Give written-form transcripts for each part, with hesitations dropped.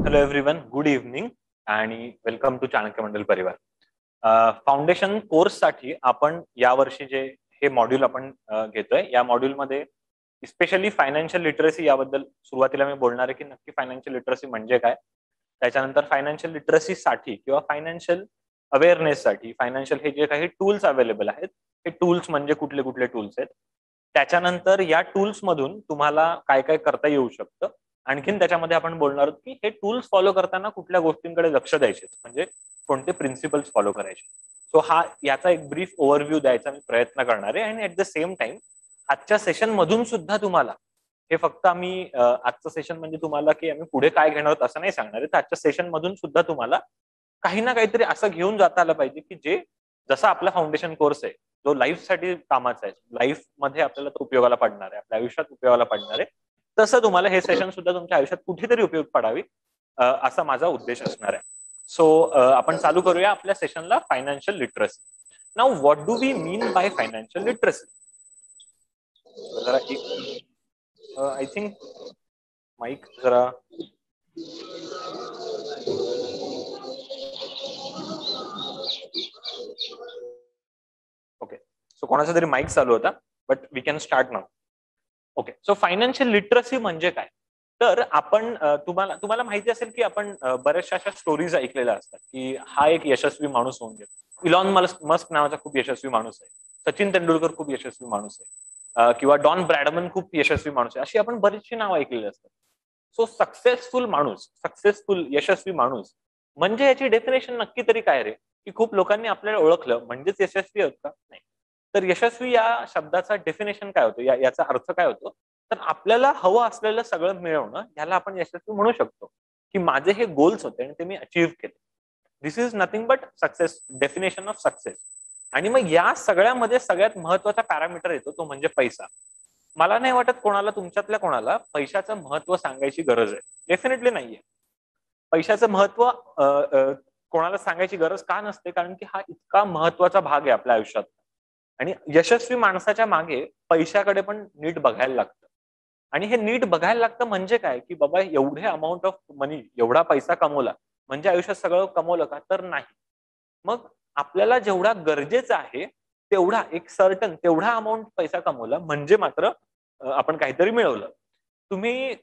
Hello everyone, good evening आणि welcome to Chanakya मंडल परिवार. Foundation कोर्ससाठी आपण यावर्षी जे हे मॉड्यूल आपण घेतोय, या मॉड्यूलमध्ये स्पेशली फायनान्शियल लिटरसी याबद्दल सुरुवातीला मी बोलणार आहे की नक्की फायनान्शियल लिटरसी म्हणजे काय. त्याच्यानंतर फायनान्शियल लिटरसीसाठी किंवा फायनान्शियल अवेअरनेससाठी फायनान्शियल हे जे काही टूल्स अवेलेबल आहेत, हे टूल्स म्हणजे कुठले कुठले टूल्स आहेत. त्याच्यानंतर या टूल्स मधून तुम्हाला काय काय करता येऊ शकतं. आणखीन त्याच्यामध्ये आपण बोलणार आहोत की हे टूल्स फॉलो करताना कुठल्या गोष्टींकडे लक्ष द्यायचे, म्हणजे कोणते प्रिन्सिपल्स फॉलो करायचे. सो हा याचा एक ब्रीफ ओव्हरव्ह्यू द्यायचा मी प्रयत्न करणार आहे. आणि ऍट द सेम टाइम आजच्या सेशन मधून सुद्धा तुम्हाला हे फक्त आम्ही आजचं सेशन म्हणजे तुम्हाला की आम्ही पुढे काय घेणार आहोत असं नाही सांगणार आहे. तर आजच्या सेशन मधून सुद्धा तुम्हाला काही ना काहीतरी असं घेऊन जाता आलं पाहिजे की जे जसा आपला फाउंडेशन कोर्स आहे जो लाईफसाठी कामाचा आहे, लाईफ मध्ये आपल्याला तो उपयोगाला पडणार आहे, आपल्या आयुष्यात उपयोगाला पडणार आहे, तसं तुम्हाला हे सेशन सुद्धा तुमच्या आयुष्यात कुठेतरी उपयोग पडावी असा माझा उद्देश असणार आहे. सो आपण चालू करूया आपल्या सेशनला financial literacy. Now what do we mean by financial literacy. जरा एक आय थिंक माईक जरा ओके. सो कोणाचा तरी माईक चालू होता, but we can start now. Okay. So financial literacy म्हणजे काय. तर आपण तुम्हाला माहिती असेल की आपण बऱ्याचशा अशा स्टोरीज ऐकलेल्या असतात की हा एक यशस्वी माणूस होऊन गेला. इलॉन मस्क नावाचा खूप यशस्वी माणूस आहे, सचिन तेंडुलकर खूप यशस्वी माणूस आहे, किंवा डॉन ब्रॅडमन खूप यशस्वी माणूस आहे, अशी आपण बरीचशी नावं ऐकलेली असतात. सो सक्सेसफुल माणूस, सक्सेसफुल यशस्वी माणूस म्हणजे याची डेफिनेशन नक्की तरी काय रे, की खूप लोकांनी आपल्याला ओळखलं म्हणजेच यशस्वी होत का. नाही. तर यशस्वी या शब्दाचा डेफिनेशन काय होतं, याचा अर्थ काय होतो, तर आपल्याला हवं असलेलं सगळं मिळवणं, याला आपण यशस्वी म्हणू शकतो. की माझे हे गोल्स होते आणि ते मी अचीव्ह केले. This is nothing but success, definition of success. आणि मग या सगळ्यामध्ये सगळ्यात महत्वाचा पॅरामीटर येतो तो म्हणजे पैसा. मला नाही वाटत कोणाला तुमच्यातल्या कोणाला पैशाचं महत्व सांगायची गरज आहे. डेफिनेटली नाहीये. पैशाचं महत्व कोणाला सांगायची गरज का नसते, कारण की हा इतका महत्वाचा भाग आहे आपल्या आयुष्यात. आणि यशस्वी माणसाच्या मागे पैशाकडे पण नीट बघायला लागतं. आणि हे नीट बघायला लागतं म्हणजे काय, की बाबा एवढे अमाऊंट ऑफ मनी, एवढा पैसा कमवला म्हणजे आयुष्यात सगळं कमवलं का, तर नाही. मग आपल्याला जेवढा गरजेचं आहे तेवढा एक सर्टन तेवढा अमाऊंट पैसा कमवला म्हणजे मात्र आपण काहीतरी मिळवलं. तुम्ही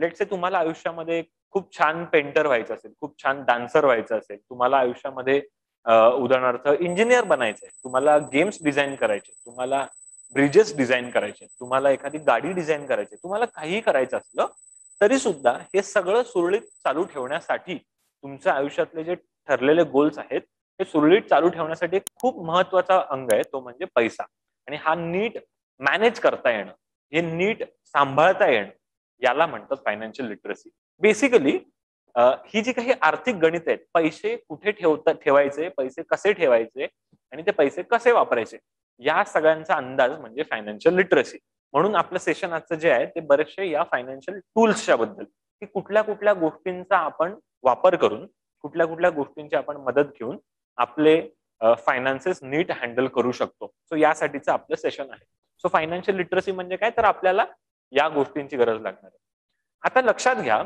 लेट्स से तुम्हाला आयुष्यामध्ये खूप छान पेंटर व्हायचं असेल, खूप छान डान्सर व्हायचं असेल, तुम्हाला आयुष्यामध्ये उदाहरणार्थ इंजिनियर बनायचंय, तुम्हाला गेम्स डिझाईन करायचे, तुम्हाला ब्रिजेस डिझाईन करायचे, तुम्हाला एखादी गाडी डिझाईन करायची, तुम्हाला काहीही करायचं असलं तरी सुद्धा हे सगळं सुरळीत चालू ठेवण्यासाठी तुमच्या आयुष्यातले जे ठरलेले गोल्स आहेत हे सुरळीत चालू ठेवण्यासाठी खूप महत्वाचा अंग आहे तो म्हणजे पैसा. आणि हा नीट मॅनेज करता येणं, हे नीट सांभाळता येणं, याला म्हणतात फायनान्शियल लिटरसी. बेसिकली ही जी काही आर्थिक गणित आहेत, पैसे कुठे ठेवायचे, पैसे कसे ठेवायचे आणि ते पैसे कसे वापरायचे, या सगळ्यांचा अंदाज म्हणजे फायनान्शियल लिटरसी. म्हणून आपलं सेशन आजचं जे आहे ते बरेचसे या फायनान्शियल टूल्सच्या बद्दल, की कुठल्या कुठल्या गोष्टींचा आपण वापर करून, कुठल्या कुठल्या गोष्टींची आपण मदत घेऊन आपले फायनान्सेस नीट हँडल करू शकतो. सो यासाठीचं आपलं सेशन आहे. सो फायनान्शियल लिटरसी म्हणजे काय, तर आपल्याला या गोष्टींची गरज लागणार आहे. आता लक्षात घ्या,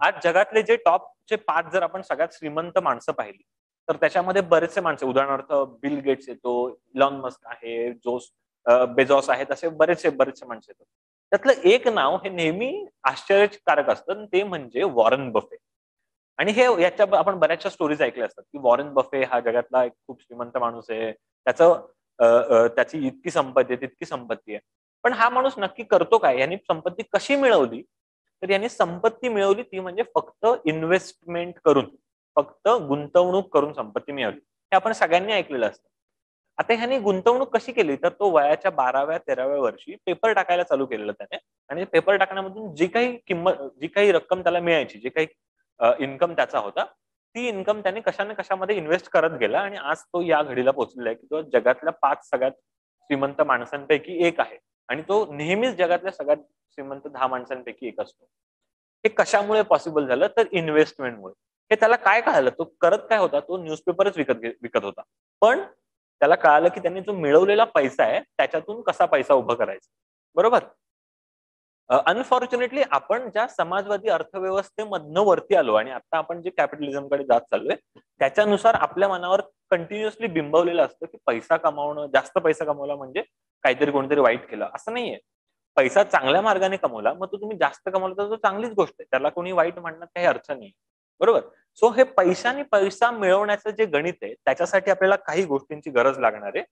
आज जगातले जे टॉपचे 5 जर आपण सगळ्यात श्रीमंत माणसं पाहिली तर त्याच्यामध्ये बरेचसे माणसं, उदाहरणार्थ बिल गेट्स येतो, इलॉन मस्क आहे, बेझॉस आहेत, असे बरेचसे माणसं येतात. त्यातलं एक नाव हे नेहमी आश्चर्यकारक असतं, ते म्हणजे वॉरन बफे. आणि हे याच्या आपण बऱ्याचशा स्टोरीज ऐकल्या असतात की वॉरन बफे हा जगातला एक खूप श्रीमंत माणूस आहे, त्याची इतकी संपत्ती आहे, तितकी संपत्ती आहे. पण हा माणूस नक्की करतो काय, यांनी संपत्ती कशी मिळवली, तर यांनी संपत्ती मिळवली ती म्हणजे फक्त इन्व्हेस्टमेंट करून, फक्त गुंतवणूक करून संपत्ती मिळवली. हे आपण सगळ्यांनी ऐकलेलं असतं. आता ह्यांनी गुंतवणूक कशी केली, तर तो वयाच्या 12व्या-13व्या वर्षी पेपर टाकायला चालू केलेलं त्याने. आणि पेपर टाकण्यामधून जी काही रक्कम त्याला मिळायची, जे काही इन्कम त्याचा होता, ती इन्कम त्याने कशा ना कशामध्ये इन्व्हेस्ट करत गेला. आणि आज तो या घडीला पोहोचलेला आहे की तो जगातल्या 5 सगळ्यात श्रीमंत माणसांपैकी एक आहे. आणि तो नेहमीच जगातल्या सगळ्यात श्रीमंत 10 माणसांपैकी एक असतो. हे कशामुळे पॉसिबल झालं, तर इन्व्हेस्टमेंटमुळे. हे त्याला काय कळालं, तो करत काय होता, तो न्यूजपेपरच विकत होता. पण त्याला कळालं की त्यांनी जो मिळवलेला पैसा आहे त्याच्यातून कसा पैसा उभा करायचा. बरोबर. अनफॉर्च्युनेटली आपण ज्या समाजवादी अर्थव्यवस्थेमधनं वरती आलो आणि आता आपण जे कॅपिटलिझमकडे जात चाललोय त्याच्यानुसार आपल्या मनावर कंटिन्युअसली बिंबवलेलं असतं की पैसा कमावणं, जास्त पैसा कमवला म्हणजे काहीतरी कोणतरी वाईट केलं, असं नाहीये. पैसा चांगल्या मार्गाने कमवला मग तो तुम्ही जास्त कमवला तर तो चांगलीच गोष्ट आहे, त्याला कोणी वाईट म्हणण्यात काही अर्थ नाही, बरोबर. सो हे पैशाने पैसा मिळवण्याचं जे गणित आहे त्याच्यासाठी आपल्याला काही गोष्टींची गरज लागणार आहे,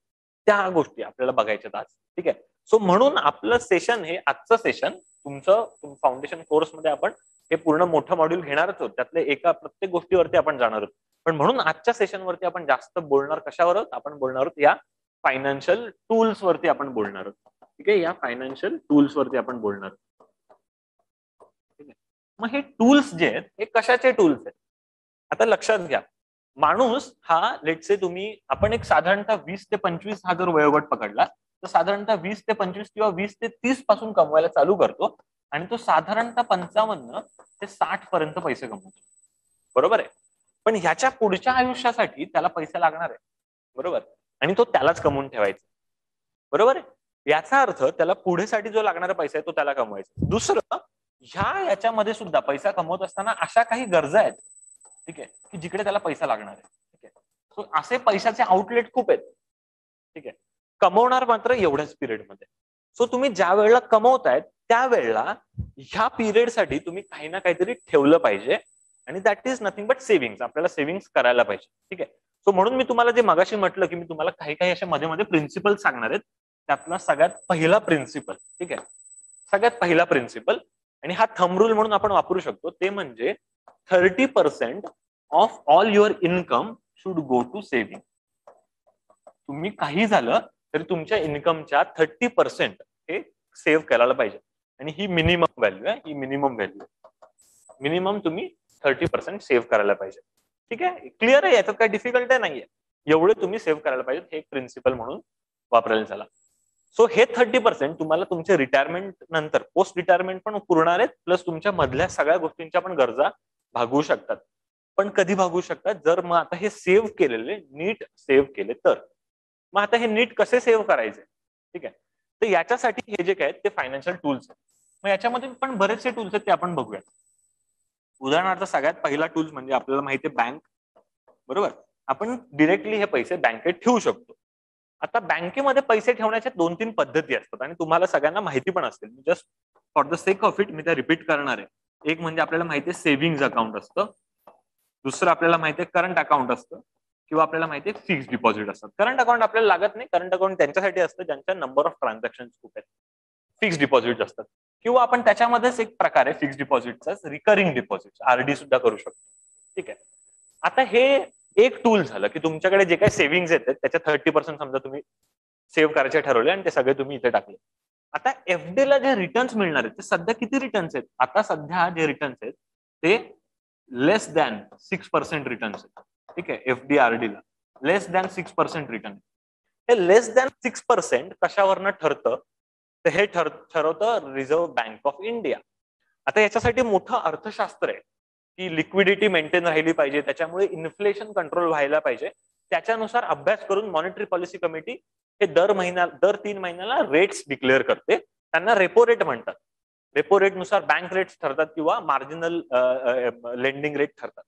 त्या गोष्टी आपल्याला बघायच्यात आज. ठीक आहे. सो म्हणून आपलं सेशन, हे आजचं सेशन तुमचं फाउंडेशन कोर्समध्ये आपण हे पूर्ण मोठं मॉड्यूल घेणारच आहोत, त्यातले एका प्रत्येक गोष्टीवरती आपण जाणार आहोत. पण म्हणून आजच्या सेशनवरती आपण जास्त बोलणार कशावर आहोत, आपण बोलणार आहोत या फायनान्शियल टूल्स वरती आपण बोलणार आहोत. ठीक आहे, या फायनान्शियल टूल्स वरती आपण बोलणार आहोत. ठीक आहे. मग हे टूल्स जे आहेत हे कशाचे टूल्स आहेत आता लक्षात घ्या. माणूस हा लेट्स से तुम्ही आपण एक साधारणतः 20 ते 25 हा जर वयोगट पकडला तर साधारणतः 20 ते 25 किंवा 20 ते 30 पासून कमवायला चालू करतो आणि तो साधारणतः 55 ते 60 पर्यंत पैसे कमवतो, बरोबर आहे. पण ह्याच्या पुढच्या आयुष्यासाठी त्याला पैसे लागणार आहे, बरोबर, आणि तो त्यालाच कमवून ठेवायचा, बरोबर आहे. याचा अर्थ त्याला पुढेसाठी जो लागणारा पैसा आहे तो त्याला कमवायचा. दुसरं, याच्यामध्ये सुद्धा पैसा कमवत असताना अशा काही गरजा आहेत, ठीक आहे, की जिकडे त्याला पैसा लागणार आहे. ठीक आहे. सो असे पैशाचे आउटलेट खूप आहेत. ठीक आहे. कमवणार मात्र एवढ्याच पिरियडमध्ये. सो तुम्ही ज्या वेळेला कमवतायत त्यावेळेला ह्या पिरियडसाठी तुम्ही काही ना काहीतरी ठेवलं पाहिजे आणि that is nothing but savings. आपल्याला सेव्हिंग्स करायला पाहिजे. ठीक आहे. सो म्हणून मी तुम्हाला जे मगाशी म्हटलं की मी तुम्हाला काही काही अशा मध्ये मध्ये प्रिन्सिपल सांगणार आहेत. त्यातला सगळ्यात पहिला प्रिन्सिपल, ठीक आहे, सगळ्यात पहिला प्रिन्सिपल, आणि हा थंब रूल म्हणून आपण वापरू शकतो, ते म्हणजे 30% of all your income should go to saving. तुम्ही काही झालं तरी तुमच्या इन्कमच्या 30% हे सेव्ह करायला पाहिजे. आणि ही मिनिमम व्हॅल्यू आहे, ही मिनिमम व्हॅल्यू आहे. मिनिमम तुम्ही 30% सेव्ह करायला पाहिजे. ठीक आहे, क्लिअर आहे, याच्यात काही डिफिकल्ट नाहीये. एवढे तुम्ही सेव्ह करायला पाहिजे, हे एक प्रिन्सिपल म्हणून वापरायला झाला. सो हे 30% तुम्हाला तुमच्या रिटायरमेंट नंतर, पोस्ट रिटायरमेंट पण पुरणार आहेत, प्लस तुमच्या मधल्या सगळ्या गोष्टींच्या पण गरजा भागवू शकतात. पण कधी भागवू शकतात, जर मग आता हे सेव्ह केलेले, नीट सेव्ह केले तर. मग आता हे नीट कसे सेव्ह करायचे, ठीक आहे, तर याच्यासाठी हे जे काय ते फायनान्शियल टूल्स आहेत. मग याच्यामध्ये पण बरेचसे टूल्स आहेत ते आपण बघूयात. उदाहरणार्थ सगळ्यात पहिला टूल्स म्हणजे आपल्याला माहिती आहे बँक, बरोबर. आपण डिरेक्टली हे पैसे बँकेत ठेवू शकतो. आता बँकेमध्ये पैसे ठेवण्याच्या 2-3 पद्धती असतात आणि तुम्हाला सगळ्यांना माहिती पण असतील. Just for the sake of it मी त्या रिपीट करणार आहे. एक म्हणजे आपल्याला माहिती आहे सेव्हिंग्ज अकाउंट असतं, दुसरं आपल्याला माहिती आहे करंट अकाउंट असतं, किंवा आपल्याला माहिती आहे फिक्स्ड डिपॉझिट असतात. करंट अकाउंट आपल्याला लागत नाही, करंट अकाउंट त्यांच्यासाठी असतं ज्यांच्या नंबर ऑफ ट्रान्झॅक्शन खूप आहेत. फिक्स्ड डिपॉझिट असतात, किंवा आपण त्याच्यामध्येच एक प्रकार आहे फिक्स्ड डिपॉझिटचा, रिकरिंग डिपॉझिट, आरडी सुद्धा करू शकतो. ठीक आहे. आता हे एक टूल झालं की तुमच्याकडे जे काही सेव्हिंग्ज येतात त्याच्या 30% समजा तुम्ही सेव्ह करायचे ठरवले आणि ते सगळे तुम्ही इथे टाकले. आता एफडी ला जे रिटर्न्स मिळणार आहेत ते सध्या किती रिटर्न्स आहेत, आता सध्या जे रिटर्न्स आहेत ते लेस दॅन 6% रिटर्न्स आहेत. ठीक आहे, एफडी आरडी ला लेस दॅन 6% रिटर्न. हे लेस दॅन 6% कशावरनं ठरतं, तर हे ठरवतं रिझर्व्ह बँक ऑफ इंडिया. आता याच्यासाठी मोठं अर्थशास्त्र आहे की लिक्विडिटी मेंटेन राहिली पाहिजे, त्याच्यामुळे इन्फ्लेशन कंट्रोल व्हायला पाहिजे. त्याच्यानुसार अभ्यास करून मॉनिटरी पॉलिसी कमिटी हे दर 3 महिन्याला रेट्स डिक्लेअर करते, त्यांना रेपो रेट म्हणतात. रेपो रेट नुसार बँक रेट्स ठरतात किंवा मार्जिनल लेंडिंग रेट ठरतात.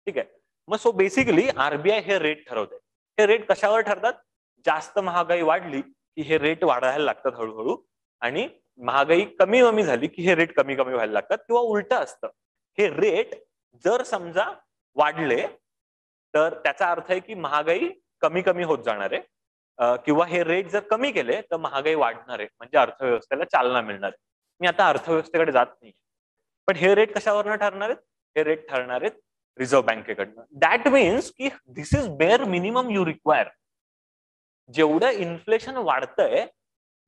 ठीक आहे. मग सो बेसिकली आरबीआय हे रेट ठरवते. हे रेट कशावर ठरतात, जास्त महागाई वाढली की हे रेट वाढायला लागतात हळूहळू, आणि महागाई कमी कमी झाली की हे रेट कमी कमी व्हायला लागतात, किंवा उलट असतं. हे रेट जर समजा वाढले तर त्याचा अर्थ आहे की महागाई कमी कमी होत जाणार आहे, किंवा हे रेट जर कमी केले तर महागाई वाढणार आहे, म्हणजे अर्थव्यवस्थेला चालना मिळणार आहे. मी आता अर्थव्यवस्थेकडे जात नाही, पण हे रेट कशावरनं ठरणार आहेत, हे रेट ठरणार आहेत रिझर्व्ह बँकेकडनं. दॅट मीन्स की this is bare minimum you require. जेवढं इन्फ्लेशन वाढतंय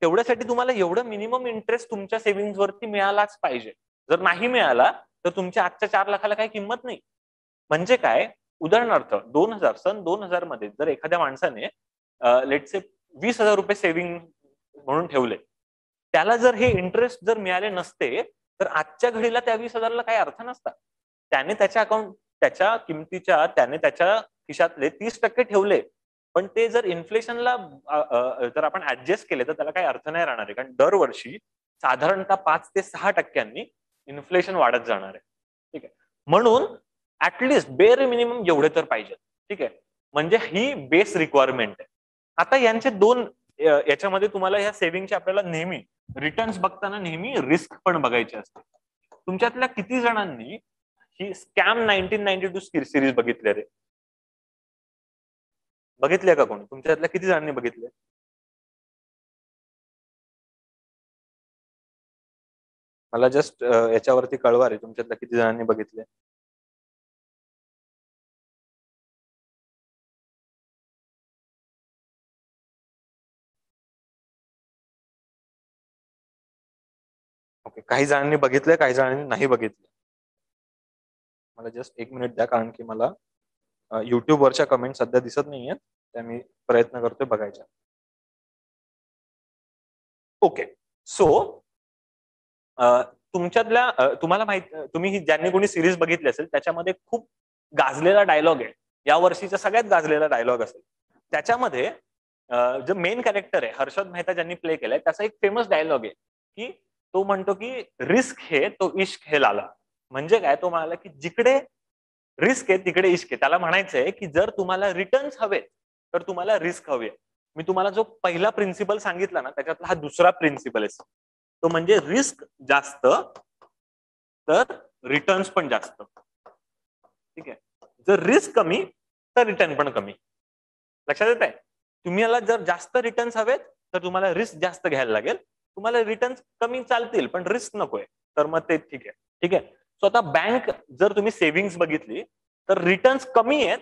तेवढ्यासाठी तुम्हाला एवढं मिनिमम इंटरेस्ट तुमच्या सेव्हिंग्ज वरती मिळालाच पाहिजे. जर नाही मिळाला तर तुमच्या आजच्या 4 लाखाला काही किंमत नाही. म्हणजे काय, उदाहरणार्थ 2000 मध्ये जर एखाद्या माणसाने लेट्स से 20,000 रुपये सेव्हिंग म्हणून ठेवले, त्याला जर हे इंटरेस्ट जर मिळाले नसते तर आजच्या घडीला त्या 20,000ला काही अर्थ नसता. त्याने त्याच्या अकाउंट, त्याच्या किमतीच्या, त्याने त्याच्या खिशातले 30% ठेवले, पण ते जर इन्फ्लेशनला जर आपण ऍडजस्ट केले तर त्याला काही अर्थ नाही राहणार आहे. कारण दरवर्षी साधारणतः 5 ते 6% इन्फ्लेशन वाढत जाणार आहे. ठीक आहे. म्हणून ऍटलिस्ट बेअर मिनिमम एवढे तर पाहिजे. ठीक आहे. म्हणजे ही बेस रिक्वायरमेंट आहे. आता यांचे दोन याच्यामध्ये तुम्हाला ह्या सेव्हिंगचे आपल्याला नेहमी रिटर्न्स बघताना नेहमी रिस्क पण बघायची असते. तुमच्यातल्या किती जणांनी ही स्कॅम 1992 सिरीज बघितली रे? बघितले का कोणी? तुमच्यातल्या किती जणांनी बघितले? मला जस्ट याच्यावरती कळवा रे, तुमच्यातल्या किती जणांनी बघितले? ओके, काही जणांनी बघितले, काही जणांनी नाही बघितले. मला जस्ट 1 मिनिट द्या, कारण की मला युट्यूब वरच्या कमेंट सध्या दिसत नाहीयेत, त्या मी प्रयत्न करतोय बघायच्या. ओके, सो तुमच्यातल्या तुम्हाला माहित, तुम्ही ज्यांनी कोणी सिरीज बघितली असेल त्याच्यामध्ये खूप गाजलेला डायलॉग आहे, या वर्षीचा सगळ्यात गाजलेला डायलॉग असेल. त्याच्यामध्ये जो मेन कॅरेक्टर आहे हर्षद मेहता ज्यांनी प्ले केलाय, त्याचा एक फेमस डायलॉग आहे की तो म्हणतो की रिस्क है तो इश्क है लाला. म्हणजे काय? तो म्हणाला की जिकडे रिस्क आहे तिकडे इश्क आहे. त्याला म्हणायचंय की जर तुम्हाला रिटर्न्स हवेत तर तुम्हाला रिस्क हवी आहे. मी तुम्हाला जो पहिला प्रिन्सिपल सांगितला ना, त्याच्यातला हा दुसरा प्रिन्सिपल आहे, तो म्हणजे रिस्क जास्त तर रिटर्न्स पण जास्त. ठीक आहे. जर रिस्क कमी तर रिटर्न पण कमी. लक्षात येत आहे? तुम्हाला जर जास्त रिटर्न्स हवेत तर तुम्हाला रिस्क जास्त घ्यायला लागेल. तुम्हाला रिटर्न्स कमी चालतील पण रिस्क नकोय, तर मग ते ठीक आहे. ठीक आहे. सो आता बँक, जर तुम्ही सेव्हिंग्स बघितली तर रिटर्न्स कमी आहेत,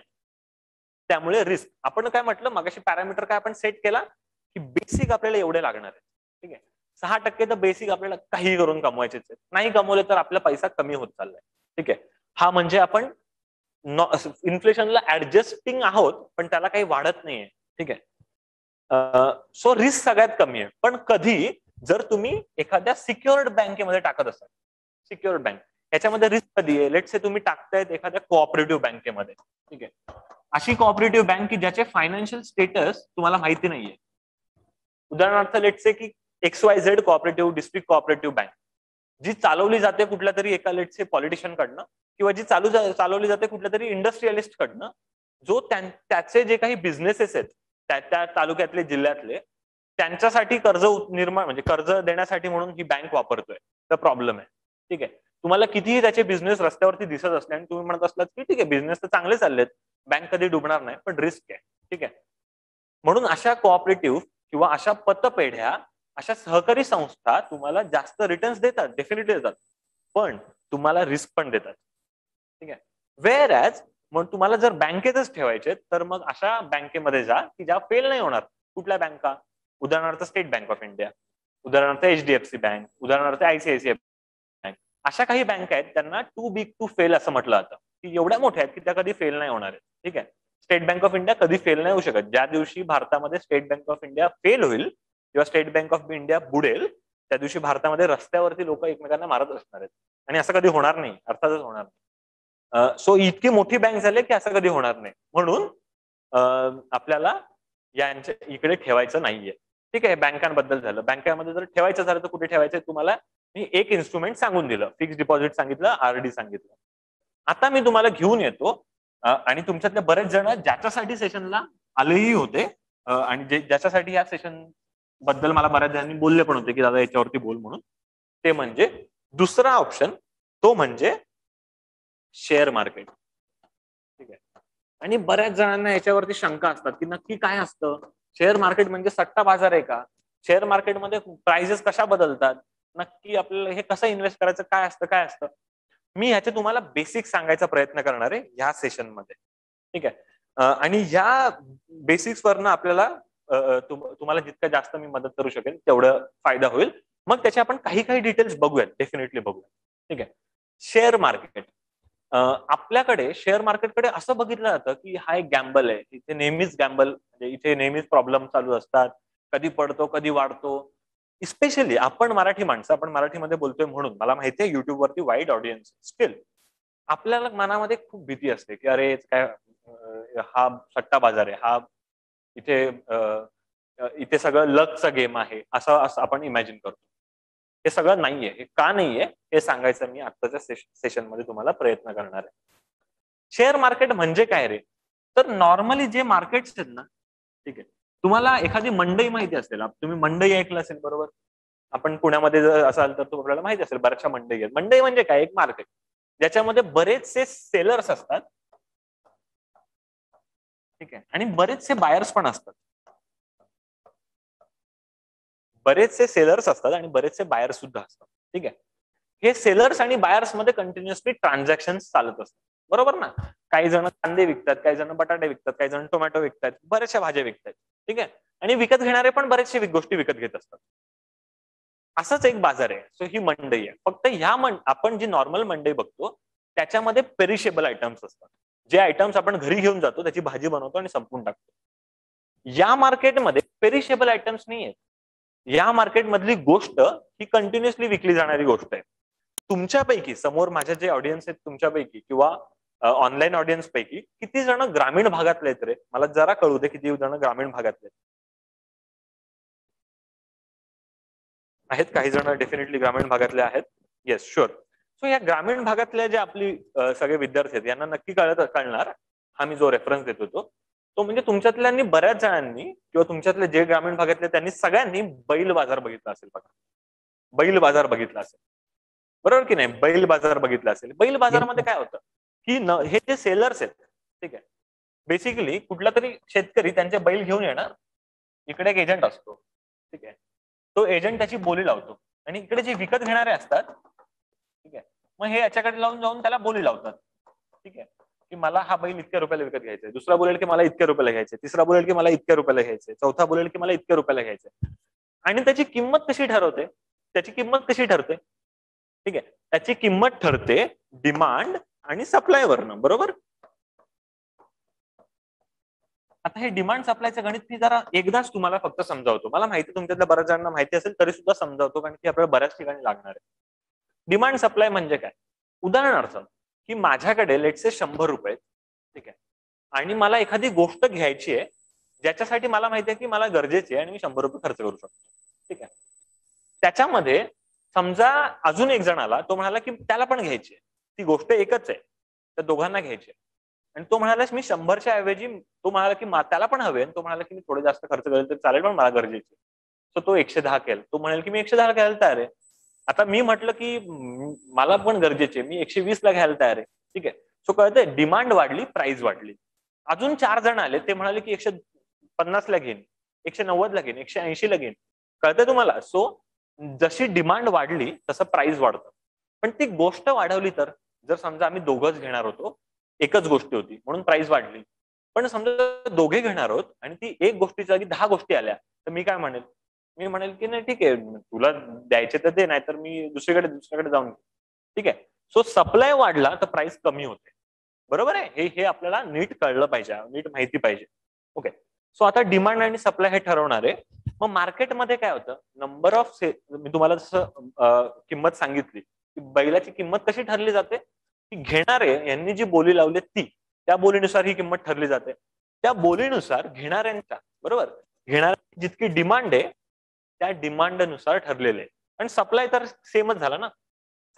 त्यामुळे रिस्क. आपण काय म्हटलं मगाशी, पॅरामीटर काय आपण सेट केला की बेसिक आपल्याला एवढे लागणार आहे. ठीक आहे. 6% तर बेसिक आपल्याला काही करून कमवायचेच आहे. नाही कमवले तर आपला पैसा कमी होत चाललाय. ठीक आहे. हा म्हणजे आपण इन्फ्लेशनला ऍडजस्टिंग आहोत, पण त्याला काही वाढत नाहीये. ठीक आहे. सो रिस्क सगळ्यात कमी आहे. पण कधी जर तुम्ही एखाद्या सिक्युअर्ड बँकेमध्ये टाकत असाल, सिक्युअर्ड बँक, याच्यामध्ये रिस्क कधी आहे? लेट्स से तुम्ही टाकतायत एखाद्या कोऑपरेटिव्ह बँकेमध्ये. ठीक आहे. अशी कोऑपरेटिव्ह बँक की ज्याचे फायनान्शियल स्टेटस तुम्हाला माहिती नाहीये. उदाहरणार्थ लेट्स से की XYZ कोऑपरेटिव्ह डिस्ट्रिक्ट कोऑपरेटिव्ह बँक, जी चालवली जाते कुठल्या तरी एका लेट्स से पॉलिटिशियन कडनं, किंवा जी चालवली जाते कुठल्या तरी इंडस्ट्रियलिस्ट कडनं, जो त्याचे जे काही बिझनेसेस आहेत त्या तालुक्यातले, जिल्ह्यातले, त्यांच्यासाठी कर्ज निर्माण, म्हणजे कर्ज देण्यासाठी म्हणून ही बँक वापरतोय. तर प्रॉब्लेम आहे. ठीक आहे. तुम्हाला कितीही त्याचे बिझनेस रस्त्यावरती दिसत असले आणि तुम्ही म्हणत असलात की ठीक आहे बिझनेस तर चांगले चाललेत, बँक कधी डुबणार नाही, पण रिस्क आहे. ठीक आहे. म्हणून अशा कोऑपरेटिव्ह किंवा अशा पतपेढ्या, अशा सहकारी संस्था तुम्हाला जास्त रिटर्न्स देतात, डेफिनेटली देतात, पण तुम्हाला रिस्क पण देतात. ठीक आहे. वेअर ॲज मग तुम्हाला जर बँकेतच ठेवायचे तर मग अशा बँकेमध्ये जा की ज्या फेल नाही होणार. कुठल्या बँका? उदाहरणार्थ स्टेट बँक ऑफ इंडिया, उदाहरणार्थ HDFC बँक, उदाहरणार्थ ICICI बँक. अशा काही बँका आहेत त्यांना टू बिग टू फेल असं म्हटलं जातं, की एवढ्या मोठ्या आहेत की त्या कधी फेल नाही होणार आहेत. ठीक आहे. स्टेट बँक ऑफ इंडिया कधी फेल नाही होऊ शकत. ज्या दिवशी भारतामध्ये state bank of India fail होईल किंवा स्टेट बँक ऑफ इंडिया बुडेल, त्या दिवशी भारतामध्ये रस्त्यावरती लोक एकमेकांना मारत असणार आहेत. आणि असं कधी होणार नाही, अर्थातच होणार नाही. सो इतकी मोठी बँक झाली की असं कधी होणार नाही. म्हणून आपल्याला यांच्या इकडे ठेवायचं नाहीये. ठीक आहे. बँकांबद्दल झालं. बँकांमध्ये जर ठेवायचं झालं तर कुठे ठेवायचं तुम्हाला मी एक इन्स्ट्रुमेंट सांगून दिलं, फिक्स डिपॉझिट सांगितलं, RD सांगितलं. आता मी तुम्हाला घेऊन येतो आणि तुमच्यातले बरेच जण ज्याच्यासाठी सेशनला आलेही होते आणि ज्याच्यासाठी या सेशन बद्दल मला बऱ्याच जणांनी बोलले पण होते की दादा याच्यावरती बोल म्हणून, ते म्हणजे दुसरा ऑप्शन, तो म्हणजे शेअर मार्केट. ठीक आहे. आणि बऱ्याच जणांना याच्यावरती शंका असतात की नक्की काय असतं शेअर मार्केट, म्हणजे सट्टा बाजार आहे का? शेअर मार्केटमध्ये प्राइजेस कशा बदलतात? नक्की आपल्याला हे कसं इन्व्हेस्ट करायचं, काय असतं काय असतं? मी ह्याचे तुम्हाला बेसिक सांगायचा प्रयत्न करणार आहे ह्या सेशनमध्ये. ठीक आहे. आणि ह्या बेसिक्स वरनं आपल्याला तुम्हाला जितकं जास्त मी मदत करू शकेल तेवढं फायदा होईल. मग त्याचे आपण काही काही डिटेल्स बघूयात, डेफिनेटली बघूयात. ठीक आहे. शेअर मार्केट, आपल्याकडे शेअर मार्केटकडे असं बघितलं जातं की हा एक गॅम्बल आहे, इथे नेहमीच गॅम्बल, म्हणजे इथे नेहमीच प्रॉब्लेम चालू असतात, कधी पडतो कधी वाढतो. स्पेशली आपण मराठी माणसं, आपण मराठीमध्ये बोलतोय म्हणून मला माहितीये युट्यूब वरती वाईड ऑडियन्स, स्टील आपल्याला मनामध्ये खूप भीती असते की अरे काय हा सट्टा बाजार आहे, हा इथे इथे सगळं लकचा गेम आहे, असं असं आपण इमॅजिन करतो. हे सगळं नाहीये. हे का नाहीये हे सांगायचं मी आत्ताच्या सेशन मध्ये तुम्हाला प्रयत्न करणार आहे. शेअर मार्केट म्हणजे काय रे? तर नॉर्मली जे मार्केट्स आहेत ना, ठीक आहे, तुम्हाला एखादी मंडई माहिती असेल, तुम्ही मंडई ऐकलं असेल बरोबर. आपण पुण्यामध्ये जर असाल तर आपल्याला माहिती असेल बऱ्याचशा मंडई आहेत. मंडई म्हणजे काय? एक मार्केट ज्याच्यामध्ये बरेचसे सेलर्स असतात, ठीक आहे, आणि बरेचसे बायर्स पण असतात. बरेचसे सेलर्स असतात आणि बरेचसे बायर्स सुद्धा असतात, ठीक आहे. हे सेलर्स आणि बायर्स मध्ये कंटिन्युअसली ट्रान्झॅक्शन चालत असतात, बरोबर ना. काही जण कांदे विकतात, काही जण बटाटे विकतात, काही जण टोमॅटो विकतात, बऱ्याचशा भाज्या विकतात, ठीक आहे. आणि विकत घेणारे पण बरेचशे गोष्टी विकत घेत असतात. असंच एक बाजार आहे. सो ही मंडई आहे. फक्त ह्या आपण जी नॉर्मल मंडई बघतो त्याच्यामध्ये पेरिशेबल आयटम्स असतात. जे आयटम्स आपण घरी घेऊन जातो, त्याची भाजी बनवतो आणि संपवून टाकतो. या मार्केटमध्ये पेरिशेबल आयटम्स नाही आहेत. या मार्केटमधली गोष्ट ही कंटिन्युअसली विकली जाणारी गोष्ट आहे. तुमच्यापैकी, समोर माझ्या जे ऑडियन्स आहेत तुमच्यापैकी किंवा ऑनलाईन ऑडियन्स पैकी किती जण ग्रामीण भागातले आहेत रे? मला जरा कळू दे किती जण ग्रामीण भागातले आहेत. काही जण डेफिनेटली ग्रामीण भागातले आहेत. Yes, sure. सो या ग्रामीण भागातल्या जे आपली सगळे विद्यार्थी आहेत यांना नक्की कळणार हा मी जो रेफरन्स देतो तो म्हणजे तुमच्यातल्यांनी बऱ्याच जणांनी किंवा तुमच्यातले जे ग्रामीण भागातले त्यांनी सगळ्यांनी बैल बाजार बघितला असेल बघा. बैल बाजार बघितला असेल, बरोबर की नाही? बैल बाजार बघितला असेल. बैल बाजारामध्ये काय होतं की हे जे सेलर्स आहेत, ठीक आहे, बेसिकली कुठला तरी शेतकरी त्यांचे बैल घेऊन येणार, इकडे एक एजंट असतो, ठीक आहे, तो एजंट त्याची बोली लावतो आणि इकडे जे विकत घेणारे असतात, ठीक आहे, मग हे याच्याकडे लावून जाऊन त्याला बोली लावतात, ठीक आहे, की मला हा बैल इतक्या रुपयाला विकत घ्यायचा. दुसरा बोलेल की मला इतक्या रुपयाला घ्यायचे, तिसरा बोलेल की मला इतक्या रुपयाला घ्यायचे, चौथा बोलेल की मला इतक्या रुपयाला घ्यायचे. आणि त्याची किंमत कशी ठरवते? त्याची किंमत कशी ठरते? ठीक आहे, त्याची किंमत ठरते डिमांड आणि सप्लाय वरनं, बरोबर. आता हे डिमांड सप्लायचं गणित मी जरा एकदाच तुम्हाला फक्त समजावतो. मला माहिती तुमच्यातल्या बऱ्याच जणांना माहिती असेल तरी सुद्धा समजावतो, कारण की आपल्याला बऱ्याच ठिकाणी लागणार आहे. डिमांड सप्लाय म्हणजे काय? उदाहरणार्थ की माझ्याकडे लेट्स से 100 रुपये, ठीक आहे, आणि मला एखादी गोष्ट घ्यायची आहे ज्याच्यासाठी मला माहिती आहे की मला गरजेची आहे आणि मी 100 रुपये खर्च करू शकतो, ठीक आहे. त्याच्यामध्ये समजा अजून एक जण आला, तो म्हणाला की त्याला पण घ्यायची आहे, ती गोष्ट एकच आहे, त्या दोघांना घ्यायची आहे, आणि तो म्हणाला मी 100च्या ऐवजी, तो म्हणाला की त्याला पण हवे, तो म्हणाला की मी थोडे जास्त खर्च करेल तर चालेल पण मला गरजेची. सो तो 110 केला, तो म्हणेल की मी 110 घ्यायला तयार आहे. आता मी म्हटलं की मला पण गरजेचे, मी 120 ला घ्यायला तयार आहे, ठीक आहे. सो कळतंय, डिमांड वाढली, प्राइस वाढली. अजून 4 जण आले, ते म्हणाले की 150 ला घेईन, 190 ला घेईन, 180 ला घेईन. कळतंय तुम्हाला? सो जशी डिमांड वाढली तसं प्राइस वाढतं. पण ती गोष्ट वाढवली तर, जर समजा आम्ही दोघंच घेणार होतो, एकच गोष्टी होती म्हणून प्राइस वाढली, पण समजा दोघे घेणार आहोत आणि ती एक गोष्टीच्या जागी 10 गोष्टी आल्या, तर मी काय म्हणेल? मी म्हणेल की नाही ठीक आहे, तुला द्यायचे तर दे, नाही तर मी दुसरीकडे जाऊन, ठीक आहे. सो सप्लाय वाढला तर प्राइस कमी होते, बरोबर आहे. हे आपल्याला नीट कळलं पाहिजे, नीट माहिती पाहिजे. ओके, सो आता डिमांड आणि सप्लाय हे ठरवणार आहे. मग मार्केटमध्ये काय होतं? नंबर ऑफ मी तुम्हाला जसं किंमत सांगितली की बैलाची किंमत कशी ठरली जाते, की घेणारे यांनी जी बोली लावली ती, त्या बोलीनुसार ही किंमत ठरली जाते. त्या बोलीनुसार घेणाऱ्यांच्या, बरोबर, घेणाऱ्यांची जितकी डिमांड आहे त्या डिमांडनुसार ठरलेले आहे. आणि सप्लाय तर सेमच झाला ना,